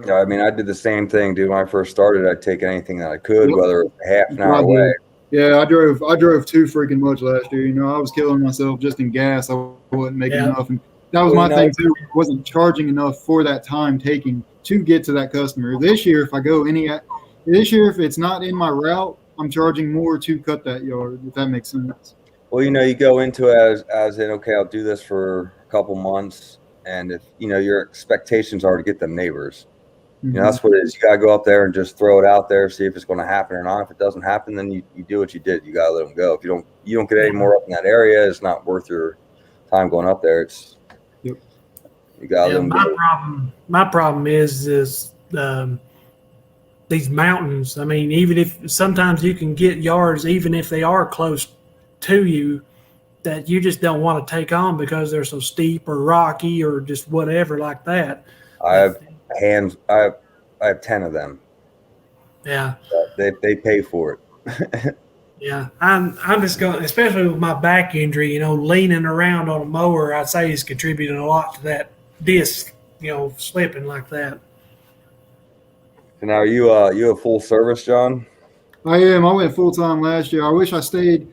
Yeah, I mean, I did the same thing, dude. When I first started, I'd take anything that I could, whether it was half an hour away. Yeah, I drove too freaking much last year. I was killing myself just in gas. I wasn't making enough, and that was my thing too. I wasn't charging enough for that time taking to get to that customer. This year, if it's not in my route, I'm charging more to cut that yard. If that makes sense. Well, you go into it as in, okay, I'll do this for a couple months, and if your expectations are to get them neighbors. That's what it is. You got to go up there and just throw it out there, see if it's going to happen or not. If it doesn't happen, then you do what you did. You got to let them go. If you don't get any more up in that area, it's not worth your time going up there. You got to let them go. My problem is these mountains. I mean, even if sometimes you can get yards, even if they are close to you, that you just don't want to take on because they're so steep or rocky or just whatever like that. I have 10 of them. Yeah. They pay for it. Yeah. I'm just going, especially with my back injury, leaning around on a mower, I'd say is contributing a lot to that disc, slipping like that. So now you have full service, John? I am. I went full time last year. I wish I stayed.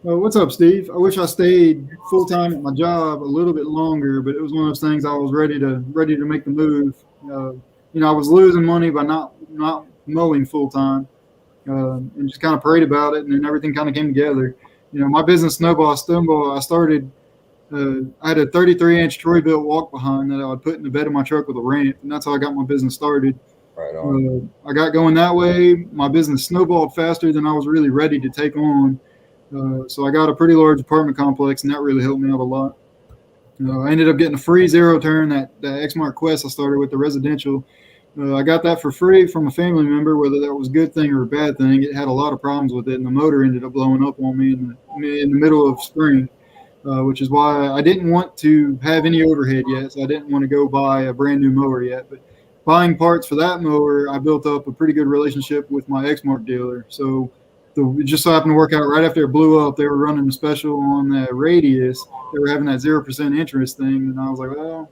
What's up, Steve? I wish I stayed full time at my job a little bit longer, but it was one of those things I was ready to make the move. I was losing money by not mowing full time, and just kind of prayed about it, and then everything kind of came together. My business snowball. I started. I had a 33-inch Troy-built walk behind that I would put in the bed of my truck with a ramp, and that's how I got my business started. Right on. I got going that way. My business snowballed faster than I was really ready to take on. So I got a pretty large apartment complex, and that really helped me out a lot. I ended up getting a free zero turn, that Exmark Quest I started with, the residential. I got that for free from a family member. Whether that was a good thing or a bad thing, it had a lot of problems with it, and the motor ended up blowing up on me in the middle of spring, which is why I didn't want to have any overhead yet. So I didn't want to go buy a brand new mower yet. But buying parts for that mower, I built up a pretty good relationship with my Exmark dealer. So it just so happened to work out right after it blew up. They were running a special on that Radius. They were having that 0% interest thing, and I was like, well.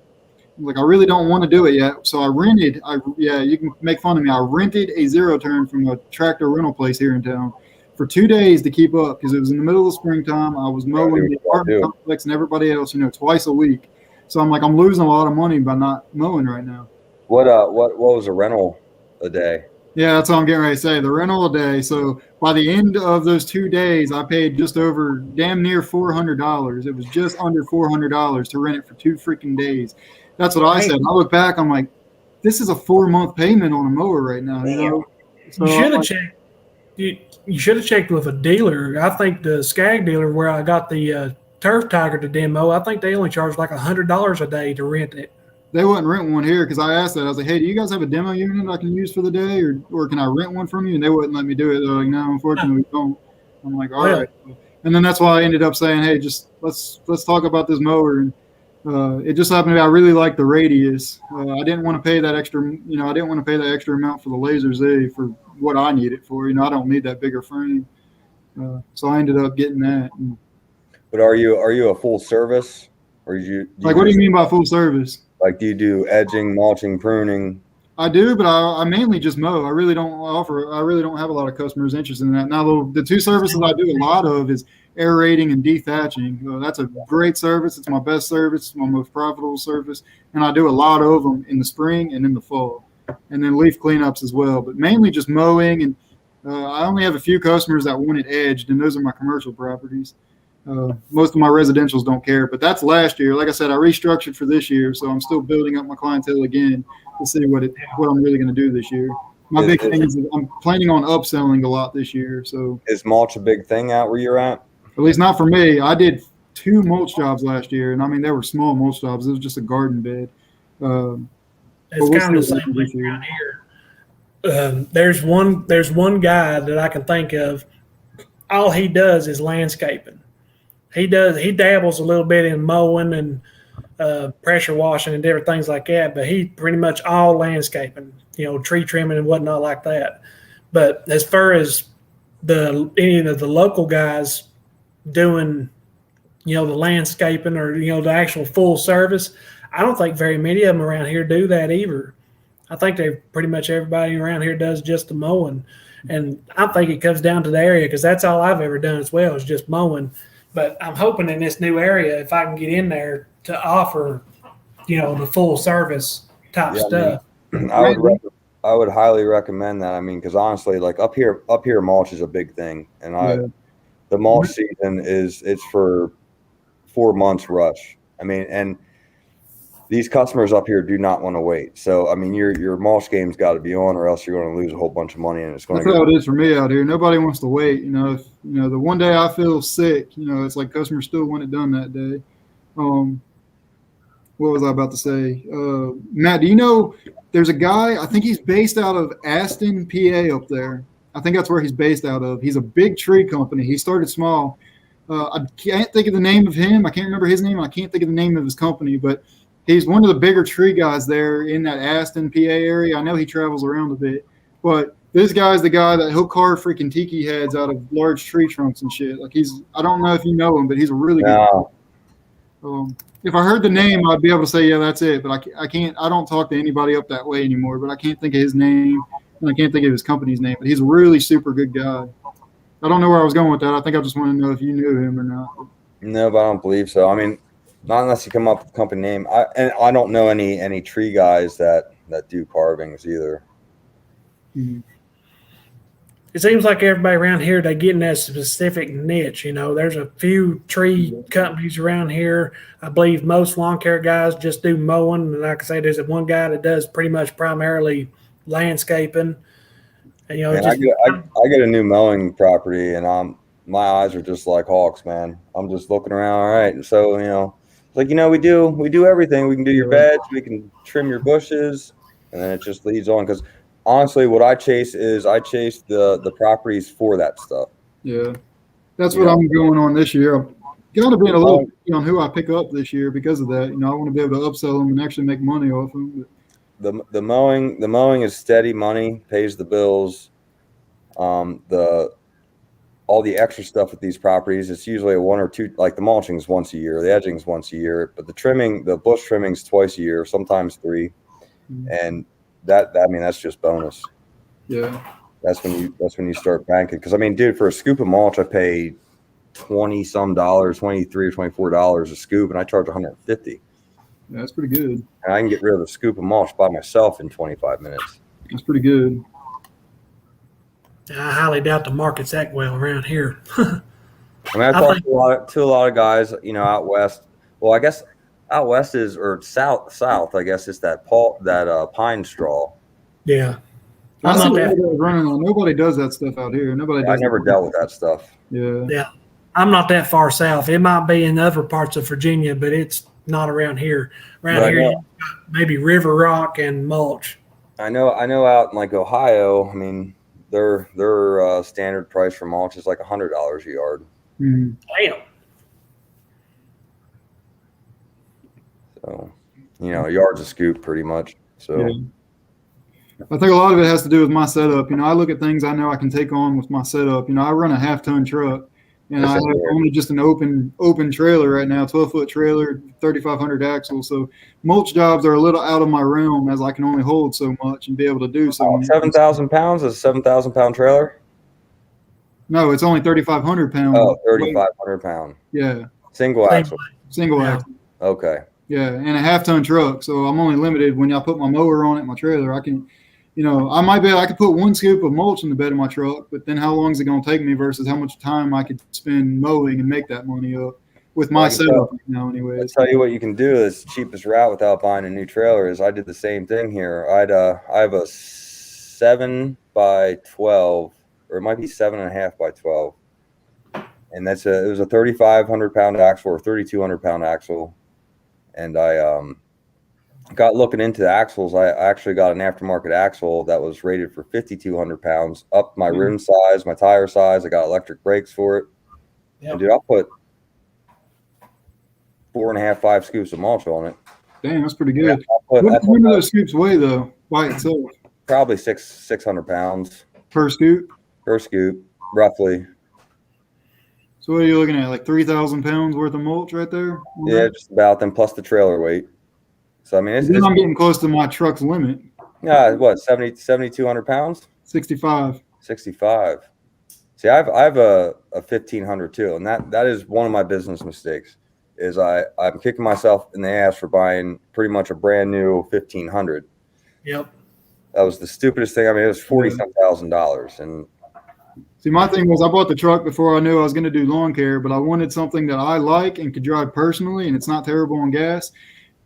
I really don't want to do it yet. So I rented, you can make fun of me. I rented a zero turn from a tractor rental place here in town for 2 days to keep up because it was in the middle of springtime. I was mowing the apartment complex and everybody else, twice a week. So I'm like, I'm losing a lot of money by not mowing right now. What was a rental a day? Yeah, that's what I'm getting ready to say. The rental a day. So by the end of those 2 days, I paid just over damn near $400. It was just under $400 to rent it for 2 freaking days. That's what I said. I look back, I'm like, this is a 4-month payment on a mower right now. So you should have checked. You should have checked with a dealer. I think the Skag dealer where I got the Turf Tiger to demo, I think they only charge like $100 a day to rent it. They wouldn't rent one here because I asked that. I was like, hey, do you guys have a demo unit I can use for the day, or can I rent one from you? And they wouldn't let me do it. They're like, no, unfortunately, we don't. I'm like, all right. And then that's why I ended up saying, hey, just let's talk about this mower. And it just happened to be I really like the Radius. I didn't want to pay that extra, I didn't want to pay that extra amount for the Laser Z for what I need it for. I don't need that bigger frame. So I ended up getting that. But are you a full service, or what do you mean by full service? Like, do you do edging, mulching, pruning? I do, but I mainly just mow. I really don't have a lot of customers interested in that. Now, the 2 services I do a lot of is aerating and dethatching. That's a great service. It's my best service. It's my most profitable service. And I do a lot of them in the spring and in the fall. And then leaf cleanups as well. But mainly just mowing. And I only have a few customers that want it edged, and those are my commercial properties. Most of my residentials don't care, but that's last year. Like I said, I restructured for this year, so I'm still building up my clientele again to see what I'm really going to do this year. My big thing is I'm planning on upselling a lot this year. So is mulch a big thing out where you're at? At least not for me. I did 2 mulch jobs last year, and I mean they were small mulch jobs. It was just a garden bed. It's kind of the same thing around here. There's one guy that I can think of. All he does is landscaping. He dabbles a little bit in mowing and pressure washing and different things like that, but he pretty much all landscaping, tree trimming and whatnot like that. But as far as any of the local guys doing, the landscaping or, the actual full service, I don't think very many of them around here do that either. I think pretty much everybody around here does just the mowing. And I think it comes down to the area because that's all I've ever done as well is just mowing. But I'm hoping in this new area, if I can get in there to offer, the full service type stuff. I would highly recommend that. I mean, because honestly, like up here, mulch is a big thing, and the mulch season it's for 4 months rush. I mean, and these customers up here do not want to wait. So I mean, your mulch game's got to be on, or else you're going to lose a whole bunch of money, and it's going. That's how it is for me out here. Nobody wants to wait. If the one day I feel sick, it's like customers still want it done that day. What was I about to say? Matt, do you know there's a guy? I think he's based out of Aston, PA, up there. I think that's where he's based out of. He's a big tree company. He started small. I can't think of the name of him. I can't remember his name. I can't think of the name of his company, but he's one of the bigger tree guys there in that Aston, PA area. I know he travels around a bit, but this guy's the guy that he'll carve freaking tiki heads out of large tree trunks and shit. Like I don't know if you know him, but he's a really good guy. If I heard the name, I'd be able to say, yeah, that's it. But I can't. I don't talk to anybody up that way anymore. But I can't think of his name, and I can't think of his company's name. But he's a really super good guy. I don't know where I was going with that. I think I just want to know if you knew him or not. No, but I don't believe so. I mean, not unless you come up with the company name. I don't know any tree guys that do carvings either. Mm-hmm. It seems like everybody around here, they get in that specific niche. There's a few tree companies around here. I believe most lawn care guys just do mowing. And like I say, there's one guy that does pretty much primarily landscaping. And, I get a new mowing property, and my eyes are just like hawks, man. I'm just looking around. All right. So, it's like, we do everything. We can do your beds. We can trim your bushes. And then it just leads on. Because honestly, what I chase the properties for that stuff. Yeah. That's what I'm going on this year. I'm kind of being a little picky on who I pick up this year because of that. I want to be able to upsell them and actually make money off them. The mowing is steady money, pays the bills. All the extra stuff with these properties, it's usually a one or two, like the mulching's once a year, the edging's once a year, but the bush trimming's twice a year, sometimes 3. And that's just bonus. Yeah. That's when you start banking. Because dude, for a scoop of mulch, I pay $20 or $24 a scoop, and I charge $150. Yeah, that's pretty good. And I can get rid of a scoop of mulch by myself in 25 minutes. That's pretty good. I highly doubt the market's that well around here. I talked to a lot of guys, out west. Well, I guess out west is, or south. I guess it's that pine straw. Yeah, I see that running on. Nobody does that stuff out here. Nobody. I never dealt with that stuff. Yeah. I'm not that far south. It might be in other parts of Virginia, but it's not around here. Around here, you got maybe river rock and mulch. I know. Out in like Ohio, their standard price for mulch is like $100 a yard. Damn. So, a yard's a scoop pretty much. So, I think a lot of it has to do with my setup. I look at things I know I can take on with my setup. I run a 1/2-ton truck, and I have only just an open trailer right now, 12-foot trailer, 3,500 axle. So mulch jobs are a little out of my realm, as I can only hold so much and be able to do so. 7,000 pounds is a 7,000-pound trailer. No, it's only 3,500 pounds. Oh, 3,500 pound. Yeah. Single axle. Axle. Okay. Yeah, and a 1/2-ton truck, so I'm only limited when I put my mower on it, my trailer. I can, I could put 1 scoop of mulch in the bed of my truck, but then how long is it going to take me versus how much time I could spend mowing and make that money up with my setup now, anyways. I'll tell you what you can do. That's the cheapest route without buying a new trailer is I did the same thing here. I have a 7 by 12, or it might be 7.5 by 12, and it was a 3,500 pound axle or 3,200 pound axle. And I got looking into the axles. I actually got an aftermarket axle that was rated for 5,200 pounds, up my rim size, my tire size. I got electric brakes for it. Yep. And dude, I'll put 4.5, 5 scoops of mulch on it. Damn, that's pretty good. What do those scoops weigh though by itself? Probably 600 pounds per scoop. Per scoop, roughly. So what are you looking at, like 3,000 pounds worth of mulch right there? Yeah, just about them plus the trailer weight. So I'm getting close to my truck's limit. Yeah, what 7,200 pounds? 65. 65. See, I have a 1,500 too, and that is one of my business mistakes. Is I'm kicking myself in the ass for buying pretty much a brand new 1,500. Yep. That was the stupidest thing. It was $40,000, and. See, my thing was I bought the truck before I knew I was going to do lawn care, but I wanted something that I like and could drive personally, and it's not terrible on gas.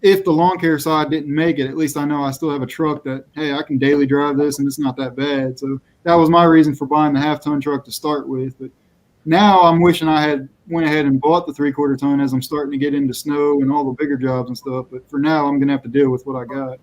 If the lawn care side didn't make it, at least I know I still have a truck that, hey, I can daily drive this, and it's not that bad. So that was my reason for buying the 1/2-ton truck to start with. But now I'm wishing I had went ahead and bought the 3/4 ton as I'm starting to get into snow and all the bigger jobs and stuff. But for now, I'm going to have to deal with what I got.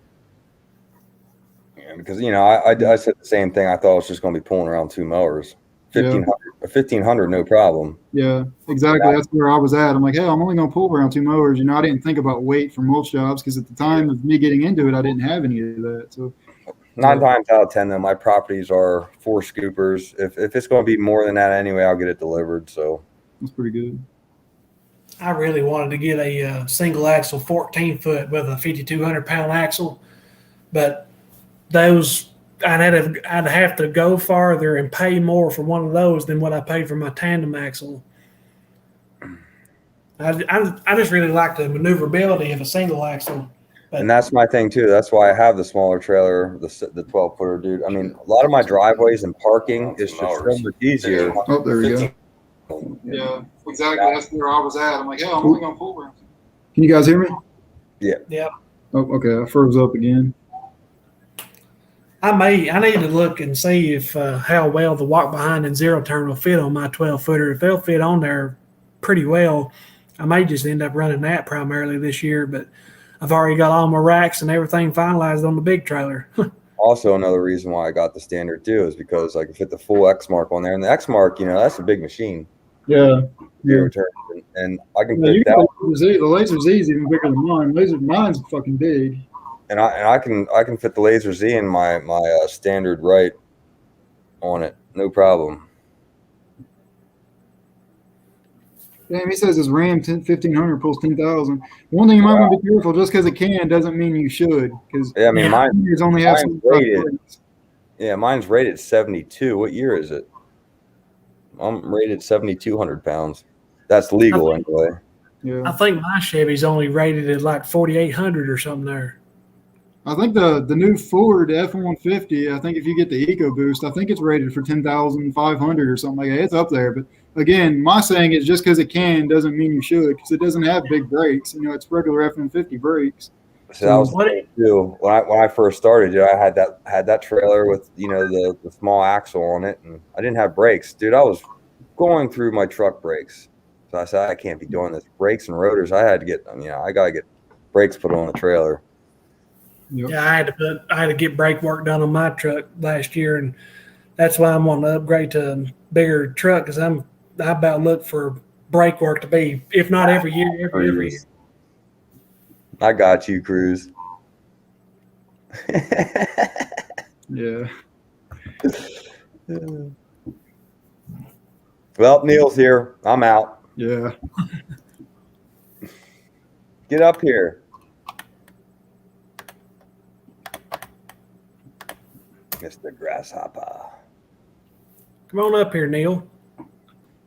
Yeah, because, I said the same thing. I thought I was just going to be pulling around 2 mowers. 1,500, no problem. Yeah, exactly. That's where I was at. I'm like, hey, I'm only going to pull around 2 mowers. I didn't think about weight for mulch jobs because at the time of me getting into it, I didn't have any of that. So 9 times out of 10, though, my properties are 4 scoopers. If it's going to be more than that anyway, I'll get it delivered. So that's pretty good. I really wanted to get a single axle 14-foot with a 5,200 pound axle, but those. I'd have to go farther and pay more for one of those than what I paid for my tandem axle. I just really like the maneuverability of a single axle. And that's my thing too. That's why I have the smaller trailer, the 12-footer, dude. A lot of my driveways and parking is just so much easier. Oh, there we go. Yeah, exactly. That's where I was at. I'm like, I'm only going to pull around. Can you guys hear me? Yeah. Yeah. Oh, okay. I froze up again. I need to look and see if how well the walk behind and zero turn will fit on my 12-footer. If they'll fit on there pretty well, I may just end up running that primarily this year. But I've already got all my racks and everything finalized on the big trailer. Also, another reason why I got the standard too is because I can fit the full X mark on there, and the X mark, that's a big machine. Yeah. Zero turn, and I can Yeah, fit that. the Laser Z is even bigger than mine. Mine's fucking big. And I can fit the Laser Z in my standard right on it, no problem. Damn, he says his Ram 1500 pulls 10,000. One thing you might want to be careful, just because it can doesn't mean you should. Because Yeah, I mean mine's only have mine's rated. Yeah, mine's rated 72. What year is it? I'm rated 7,200 pounds. That's legal anyway. Yeah. I think my Chevy's only rated at like 4,800 or something there. I think the new Ford F-150, I think if you get the EcoBoost, I think it's rated for 10,500 or something like that. It's up there. But again, my saying is just because it can doesn't mean you should, because it doesn't have big brakes. It's regular F-150 brakes. So that was too. When I first started, I had that trailer with the small axle on it, and I didn't have brakes, dude. I was going through my truck brakes, so I said I can't be doing this. Brakes and rotors, I had to get. I gotta get brakes put on the trailer. Yep. Yeah, I had to get brake work done on my truck last year, and that's why I'm wanting to upgrade to a bigger truck, because I about look for brake work to be, if not every year, every year. I got you, Cruz. Yeah. Well, Neil's here. I'm out. Yeah. Get up here. Mr. Grasshopper. Come on up here, Neil.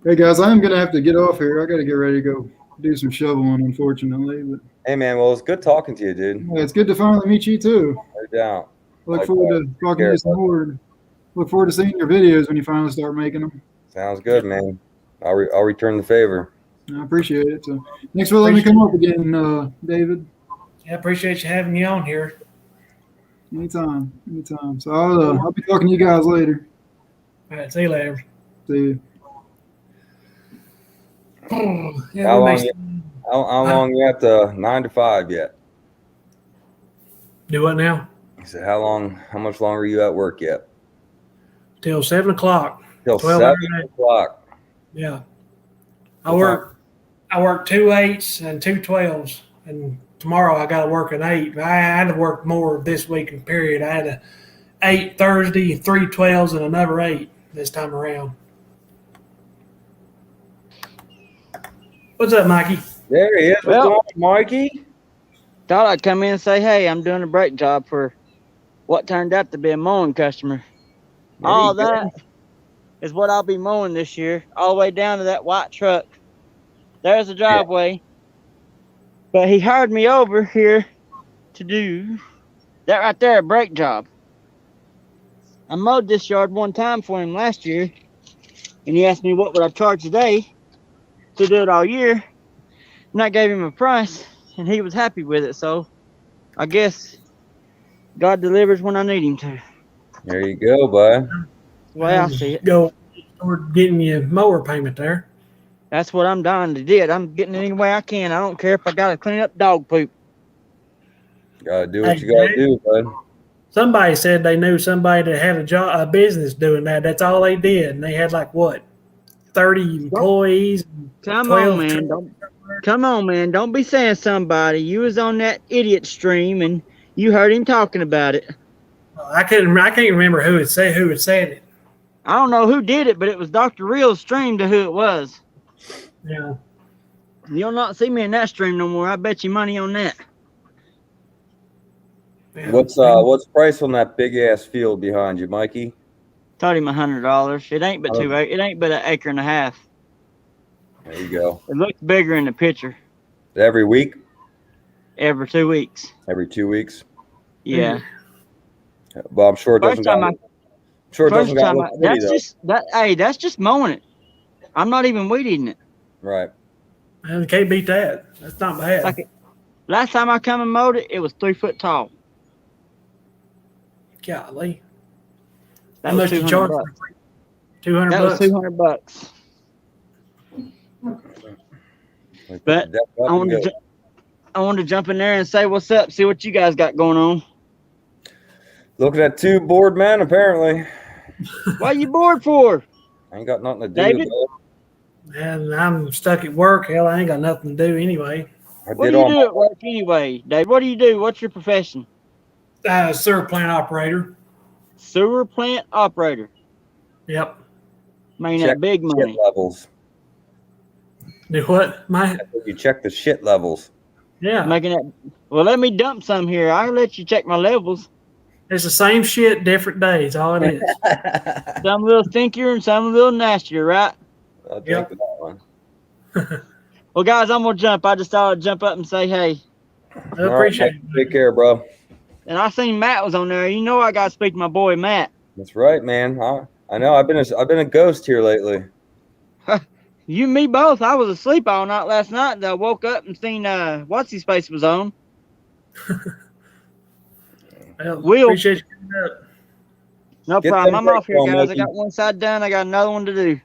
Hey guys, I'm gonna have to get off here. I got to get ready to go do some shoveling, unfortunately. But Hey, man. Well, it's good talking to you, dude. yeah, it's good to finally meet you too. No doubt. Look forward to talking to you some more. Look forward to seeing your videos when you finally start making them. Sounds good, man. I'll return the favor. I appreciate it. So thanks for letting me come up again, David. Yeah, appreciate you having me on here. Anytime. So I'll be talking to you guys later. All right, see you later. See you. Yeah, How long you have to 9 to 5 yet? Do what now? He said, how much longer are you at work yet? Till 7 o'clock. Till 12 7 hours a day. o'clock. Yeah. I work 2 8s and 2 12s, and tomorrow I got to work an 8. I had to work more this week in period. I had a 8 Thursday, 3 12s, and another 8 this time around. What's up, Mikey? There he is. What's going on, Mikey? Thought I'd come in and say, hey, I'm doing a brake job for what turned out to be a mowing customer. All that is what I'll be mowing this year, all the way down to that white truck. There's the driveway. But he hired me over here to do that right there, a brake job. I mowed this yard one time for him last year, and he asked me what would I charge today to do it all year. And I gave him a price, and he was happy with it. So I guess God delivers when I need him to. There you go, bud. That's the way I see it. Go. We're getting you a mower payment there. That's what I'm dying to do. I'm getting it any way I can. I don't care if I got to clean up dog poop. Gotta do what you gotta do, bud. Somebody said they knew somebody that had a business doing that. That's all they did. And they had 30 employees. Come on, man. Don't be saying somebody. You was on that idiot stream and you heard him talking about it. I can't remember who had said it. I don't know who did it, but it was Dr. Real's stream to who it was. Yeah. You'll not see me in that stream no more. I bet you money on that. Yeah. What's the price on that big ass field behind you, Mikey? Told him $100. It ain't but it ain't but an acre and a half. There you go. It looks bigger in the picture. Every week? Every 2 weeks. Every 2 weeks? Yeah. Well, I'm sure it doesn't. That's just mowing it. I'm not even weed eating it. Right. Man, you can't beat that. That's not bad. Last time I come and mowed it, it was 3 foot tall. Golly. That How was much you 200 charge bucks. for 200 That was bucks? 200 bucks. Like, But that I fucking wanted good. to, I wanted to jump in there and say what's up, see what you guys got going on. Looking at two bored men, apparently. What are you bored for? I ain't got nothing to do. David? Though. And I'm stuck at work. Hell, I ain't got nothing to do anyway. I What did do you all do at work anyway, Dave? What do you do? What's your profession? Sewer plant operator. Sewer plant operator. Yep. Man, Check that big shit money. levels. Do what? You check the shit levels. Yeah. Making that. Well, let me dump some here. I'll let you check my levels. It's the same shit, different days. All it is. Some a little stinkier and some a little nastier, right? I'll drink Yep. to that one. Well, guys, I'm gonna jump. I just thought I'd jump up and say hey. I All right, appreciate man. it. Take care, bro. And I seen Matt was on there. You know I gotta speak to my boy Matt. That's right, man. I know. I've been a ghost here lately. You and me both. I was asleep all night last night. And I woke up and seen what's his face was on. Well, Will. appreciate you coming up. No Get problem. them I'm off here, brakes on, guys. I Mickey. got one side done. I got another one to do.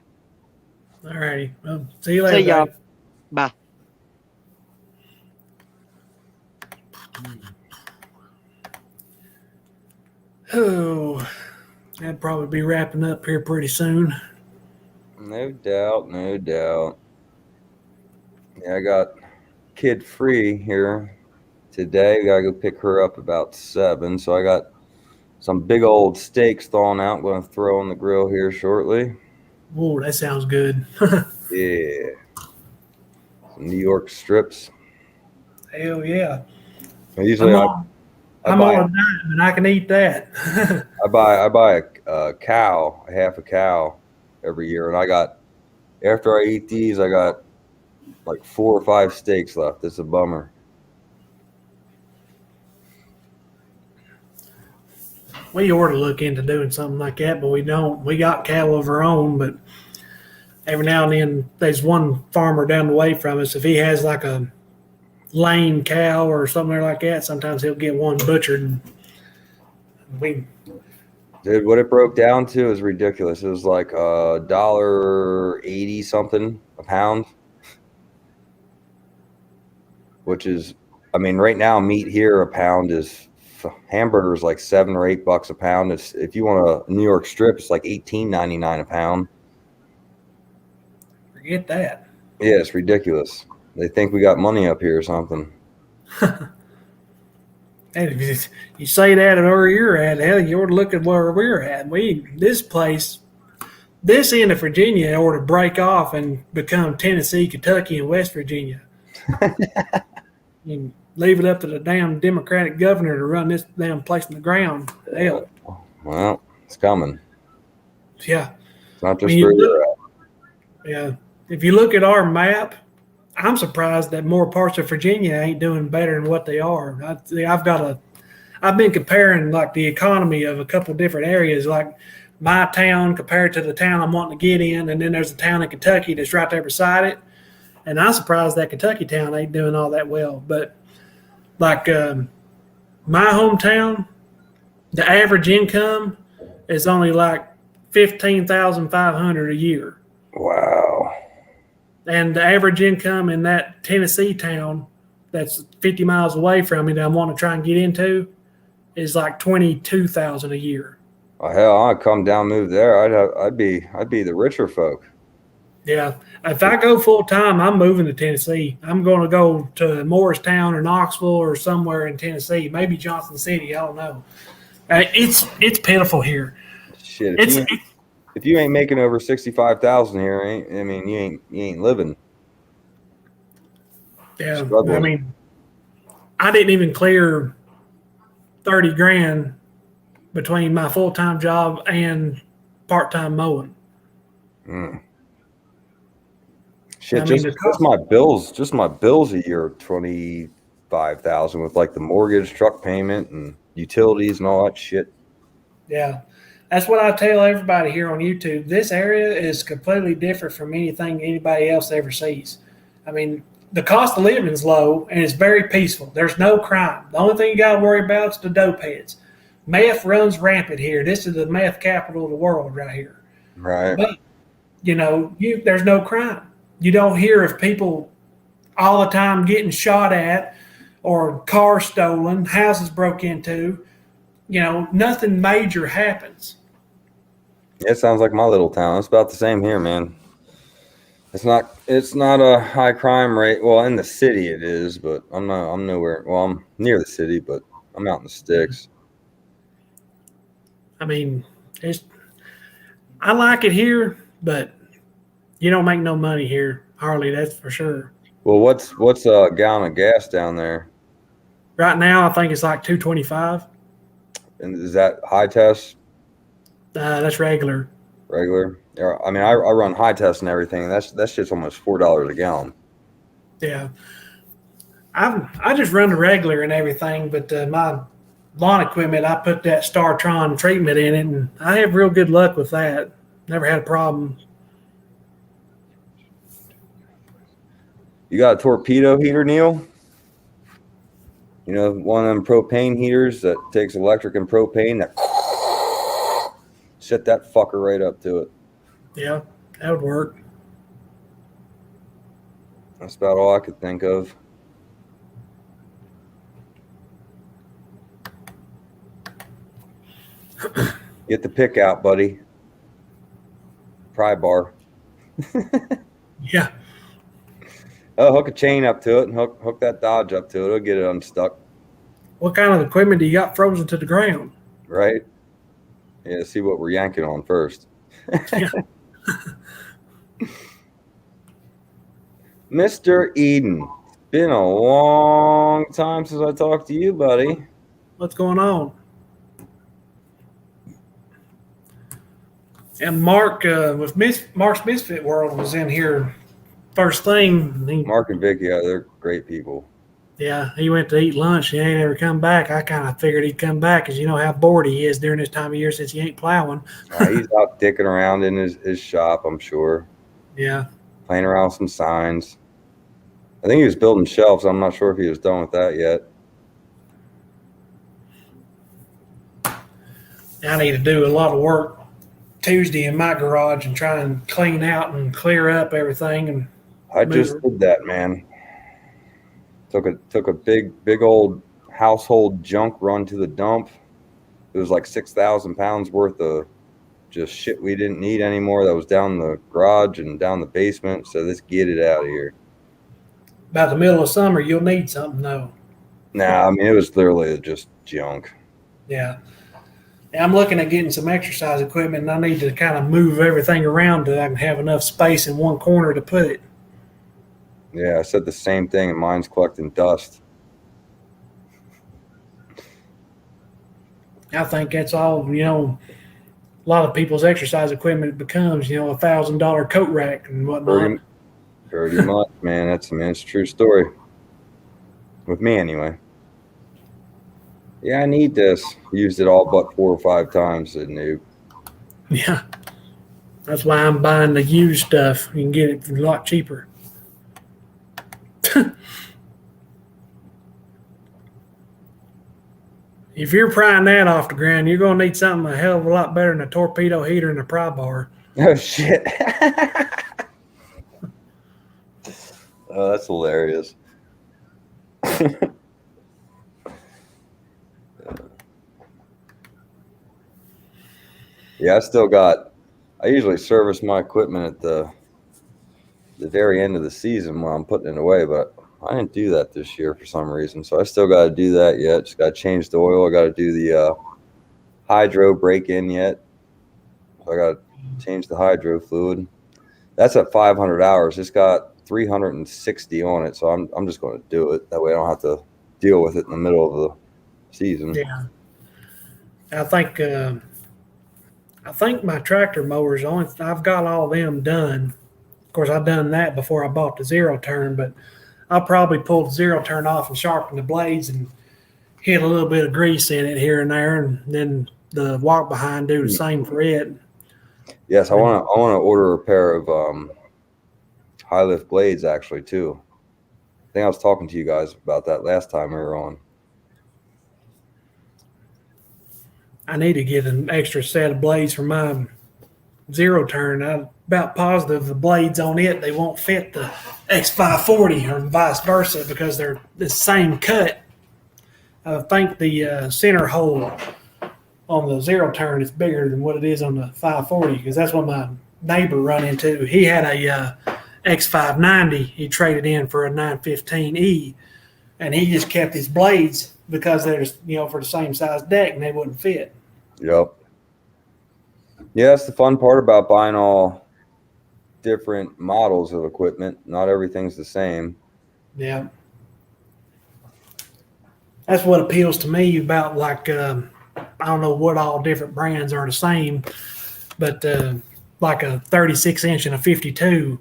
All righty. Well, see you later. See y'all. Dave. Bye. Oh, that'd probably be wrapping up here pretty soon. No doubt, no doubt. Yeah, I got kid free here today. Gotta go pick her up about 7. So I got some big old steaks thawing out. Going to throw on the grill here shortly. Oh, that sounds good. Yeah, some New York strips. Hell yeah. Usually I'm on a dime and I can eat that. I buy a cow, a half a cow every year, and after I eat these, I got like 4 or 5 steaks left. It's a bummer. We ought to look into doing something like that, but we don't. We got cattle of our own, but every now and then there's one farmer down the way from us. If he has like a lame cow or something like that, sometimes he'll get one butchered. And Dude, what it broke down to is ridiculous. It was like $1.80 something a pound, which is, I mean, right now meat here a pound is hamburgers like $7 or $8 a pound. It's, if you want a New York strip, it's like $18.99 a pound. forget that. Yeah, it's ridiculous. They think we got money up here or something. And if you say that at where you're at, hell, you ought to look at where we're at. This end of Virginia ought to break off and become Tennessee, Kentucky, and West Virginia. And leave it up to the damn Democratic governor to run this damn place in the ground. Hell, Well, it's coming. yeah. It's not just When you where look- you're at. Yeah. If you look at our map, I'm surprised that more parts of Virginia ain't doing better than what they are. I've been comparing like the economy of a couple different areas, like my town compared to the town I'm wanting to get in, and then there's a town in Kentucky that's right there beside it. And I'm surprised that Kentucky town ain't doing all that well. But like my hometown, the average income is only like $15,500 a year. Wow. And the average income in that Tennessee town that's 50 miles away from me that I want to try and get into is like $22,000 a year. Oh, hell, I'd come down, move there. I'd be the richer folk. Yeah. If I go full time, I'm moving to Tennessee. I'm going to go to Morristown or Knoxville or somewhere in Tennessee, maybe Johnson City. I don't know. It's pitiful here. Shit. If you ain't making over 65,000 here, you ain't living. Yeah. Struggling. I mean, I didn't even clear 30 grand between my full-time job and part-time mowing. Mm. Shit, I mean, just my bills a year, 25,000 with like the mortgage, truck payment, and utilities and all that shit. Yeah. That's what I tell everybody here on YouTube. This area is completely different from anything anybody else ever sees. I mean, the cost of living is low and it's very peaceful. There's no crime. The only thing you got to worry about is the dope heads. meth runs rampant here. This is the meth capital of the world right here. Right. But, there's no crime. You don't hear of people all the time getting shot at or cars stolen, houses broke into. Nothing major happens. It sounds like my little town. It's about the same here, man. It's not a high crime rate. Well, in the city it is, but I'm nowhere. Well, I'm near the city, but I'm out in the sticks. I mean, I like it here, but you don't make no money here, hardly, that's for sure. Well, what's a gallon of gas down there? Right now, I think it's like $2.25. And is that high test? That's regular. Regular? Yeah, I mean, I run high test and everything. And that shit's almost $4 a gallon. Yeah. I just run the regular and everything, but my lawn equipment, I put that StarTron treatment in it, and I have real good luck with that. Never had a problem. You got a torpedo heater, Neil? One of them propane heaters that takes electric and propane that set that fucker right up to it. Yeah, that would work. That's about all I could think of. Get the pick out, buddy. Pry bar. Yeah. Oh, hook a chain up to it and hook that Dodge up to it. It'll get it unstuck. What kind of equipment do you got frozen to the ground? Right? Yeah, see what we're yanking on first. Yeah. Mr. Eden, it's been a long time since I talked to you, buddy. What's going on? And Mark with Mark's Misfit World was in here first thing. Mark and Vicky, yeah, they're great people. Yeah, he went to eat lunch. He ain't ever come back. I kind of figured he'd come back because you know how bored he is during this time of year since he ain't plowing. He's out dicking around in his shop, I'm sure. Yeah. Playing around with some signs. I think he was building shelves. I'm not sure if he was done with that yet. I need to do a lot of work Tuesday in my garage and try and clean out and clear up everything. And I just did that, man. Took a big old household junk run to the dump. It was like 6,000 pounds worth of just shit we didn't need anymore that was down the garage and down the basement. So let's get it out of here. About the middle of summer, you'll need something though. Nah, I mean, it was literally just junk. Yeah. I'm looking at getting some exercise equipment, and I need to kind of move everything around so I can have enough space in one corner to put it. Yeah, I said the same thing, and mine's collecting dust. I think that's all, a lot of people's exercise equipment becomes, $1,000 coat rack and whatnot. Pretty much, man. It's a true story. With me, anyway. Yeah, I need this. Used it all but 4 or 5 times, said noob. Yeah. That's why I'm buying the used stuff. You can get it a lot cheaper. If you're prying that off the ground, you're going to need something a hell of a lot better than a torpedo heater and a pry bar. Oh, shit. Oh, that's hilarious. Yeah, I usually service my equipment at the very end of the season when I'm putting it away, but I didn't do that this year for some reason. So I still got to do that yet. Just got to change the oil. I got to do the hydro break-in yet. So I got to change the hydro fluid. That's at 500 hours. It's got 360 on it, so I'm just going to do it. That way I don't have to deal with it in the middle of the season. Yeah. I think my tractor mowers, I've got all of them done. Of course, I've done that before I bought the zero turn, but I'll probably pull the zero turn off and sharpen the blades and hit a little bit of grease in it here and there, and then the walk behind do the same for it. Yes, I want to order a pair of high lift blades actually too. I think I was talking to you guys about that last time we were on. I need to get an extra set of blades for my zero turn. I'm about positive the blades on it, they won't fit the X540 or vice versa because they're the same cut. I think the center hole on the zero turn is bigger than what it is on the 540 because that's what my neighbor run into. He had a X590 he traded in for a 915E, and he just kept his blades because they're just, for the same size deck and they wouldn't fit. Yep. Yeah, that's the fun part about buying all different models of equipment. Not everything's the same. Yeah. That's what appeals to me about I don't know what all different brands are the same, but like a 36 inch and a 52.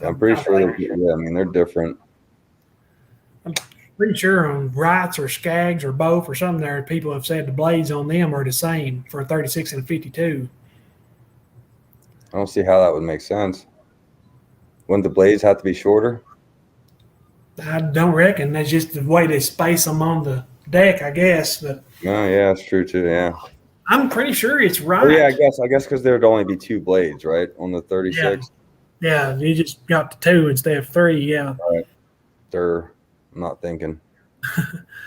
I'm pretty sure they're different. I'm pretty sure on Wrights or Skaggs or both or something there, people have said the blades on them are the same for a 36 and a 52. I don't see how that would make sense. Wouldn't the blades have to be shorter? I don't reckon. That's just the way they space them on the deck, I guess. But No, yeah, that's true too. Yeah. I'm pretty sure it's right. Oh, yeah, I guess because there'd only be 2 blades, right, on the 36. Yeah, you just got the 2 instead of 3. Yeah. Right. I'm not thinking.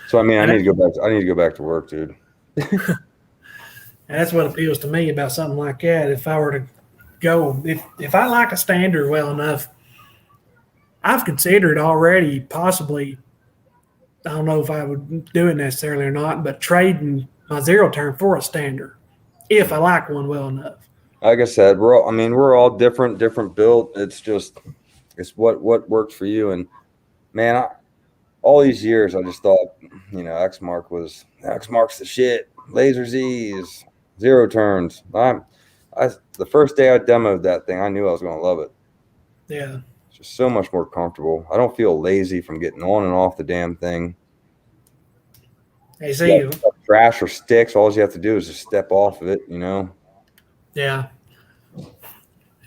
So I mean, I need to go back to work, dude. And that's what appeals to me about something like that. If I were to go, if I like a standard well enough, I've considered already possibly, I don't know if I would do it necessarily or not, but trading my zero turn for a standard if I like one well enough. Like I said, we're all different built. It's what works for you. And man, all these years I just thought, X-Mark's the shit. Laser Z's, zero turns. The first day I demoed that thing, I knew I was going to love it. Yeah. It's just so much more comfortable. I don't feel lazy from getting on and off the damn thing. Hey, see you. Crash or sticks, all you have to do is just step off of it, Yeah.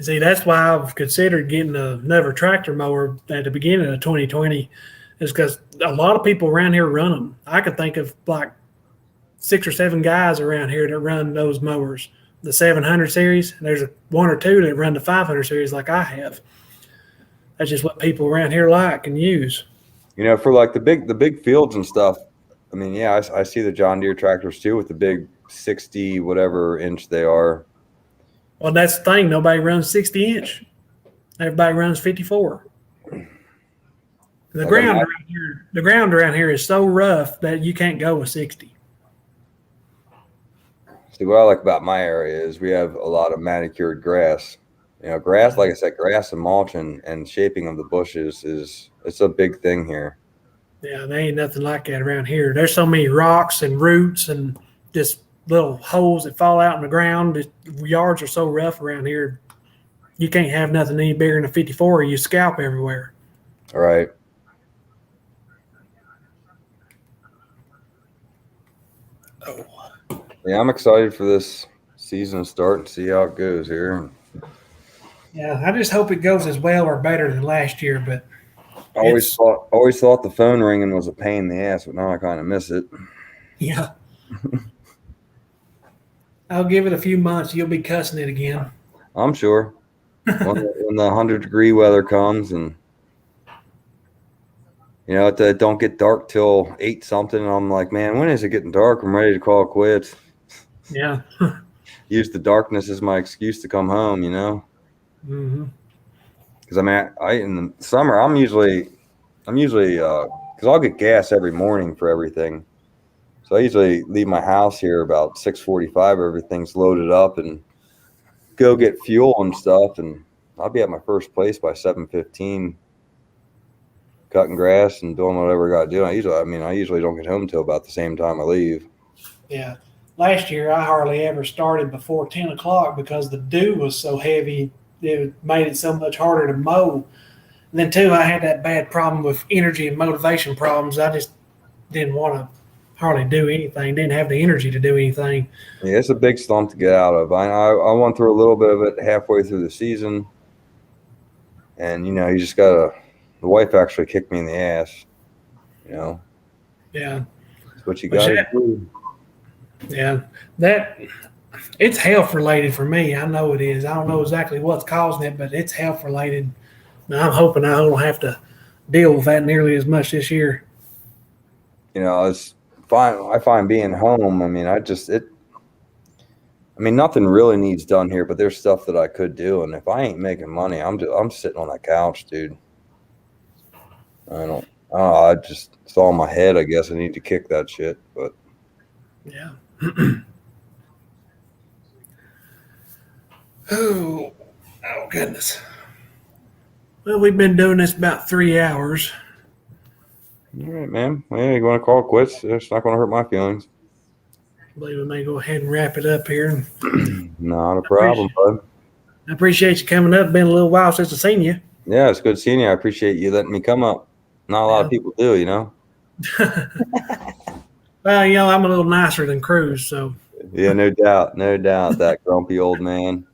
See, that's why I've considered getting another tractor mower at the beginning of 2020, is because a lot of people around here run them. I could think of like 6 or 7 guys around here that run those mowers, the 700 series. And there's 1 or 2 that run the 500 series like I have. That's just what people around here like and use. For like the big fields and stuff. I mean, yeah, I see the John Deere tractors too with the big 60 whatever inch they are. Well, that's the thing. Nobody runs 60 inch. Everybody runs 54. The ground around here is so rough that you can't go with 60. See, what I like about my area is we have a lot of manicured grass. Grass, like I said, grass and mulch and shaping of the bushes it's a big thing here. Yeah, there ain't nothing like that around here. There's so many rocks and roots and just little holes that fall out in the ground. The yards are so rough around here. You can't have nothing any bigger than a 54 or you scalp everywhere. All right. Oh. Yeah, I'm excited for this season to start and see how it goes here. Yeah, I just hope it goes as well or better than last year, but always thought the phone ringing was a pain in the ass, but now I kind of miss it. Yeah. I'll give it a few months. You'll be cussing it again. I'm sure. When the 100-degree weather comes and it don't get dark till 8 something, and I'm like, man, when is it getting dark? I'm ready to call it quits. Yeah. Use the darkness as my excuse to come home, Mm-hmm. Because I mean, in the summer I'm usually because I'll get gas every morning for everything, so I usually leave my house here about 6:45. Everything's loaded up and go get fuel and stuff, and I'll be at my first place by 7:15, cutting grass and doing whatever I got to do. I usually don't get home till about the same time I leave. Yeah. Last year I hardly ever started before 10 o'clock because the dew was so heavy. It made it so much harder to mow. And then too, I had that bad problem with energy and motivation problems. I just didn't want to hardly do anything. Didn't have the energy to do anything. Yeah, it's a big slump to get out of. I went through a little bit of it halfway through the season, and you just gotta. The wife actually kicked me in the ass. Yeah. That's what you gotta do. Yeah, it's health related for me. I know it is. I don't know exactly what's causing it, but it's health related. Now, I'm hoping I don't have to deal with that nearly as much this year. You know, it's fine. I find being home. I mean, nothing really needs done here, but there's stuff that I could do. And if I ain't making money, I'm sitting on that couch, dude. I don't know. It's all in my head. I guess I need to kick that shit, but Yeah. Oh goodness. Well, we've been doing this about 3 hours. all right, man. Well, you want to call it quits? It's not going to hurt my feelings. I believe we may go ahead and wrap it up here. Not a problem, bud. I appreciate you coming up. Been a little while since I've seen you. Yeah, it's good seeing you. I appreciate you letting me come up. Not a lot of people do, you know. Well, you know, I'm a little nicer than Cruz, so. Yeah, no doubt, that grumpy old man.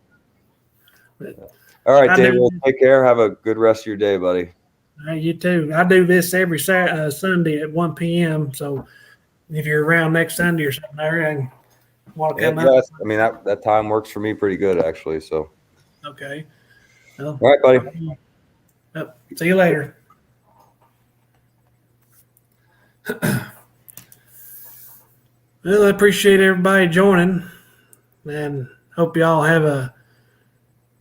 All right, Dave. Well, take care. Have a good rest of your day, buddy. All right, you too. I do this every Sunday at 1 p.m. So if you're around next Sunday or something, I want to come out. I mean, that time works for me pretty good, actually. So. Okay. Well, all right, buddy. See you later. Well, I appreciate everybody joining, and hope you all have a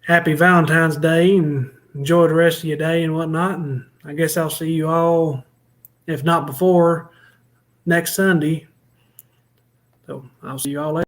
happy Valentine's Day and enjoy the rest of your day and whatnot. And I guess I'll see you all, if not before, next Sunday. So I'll see you all later.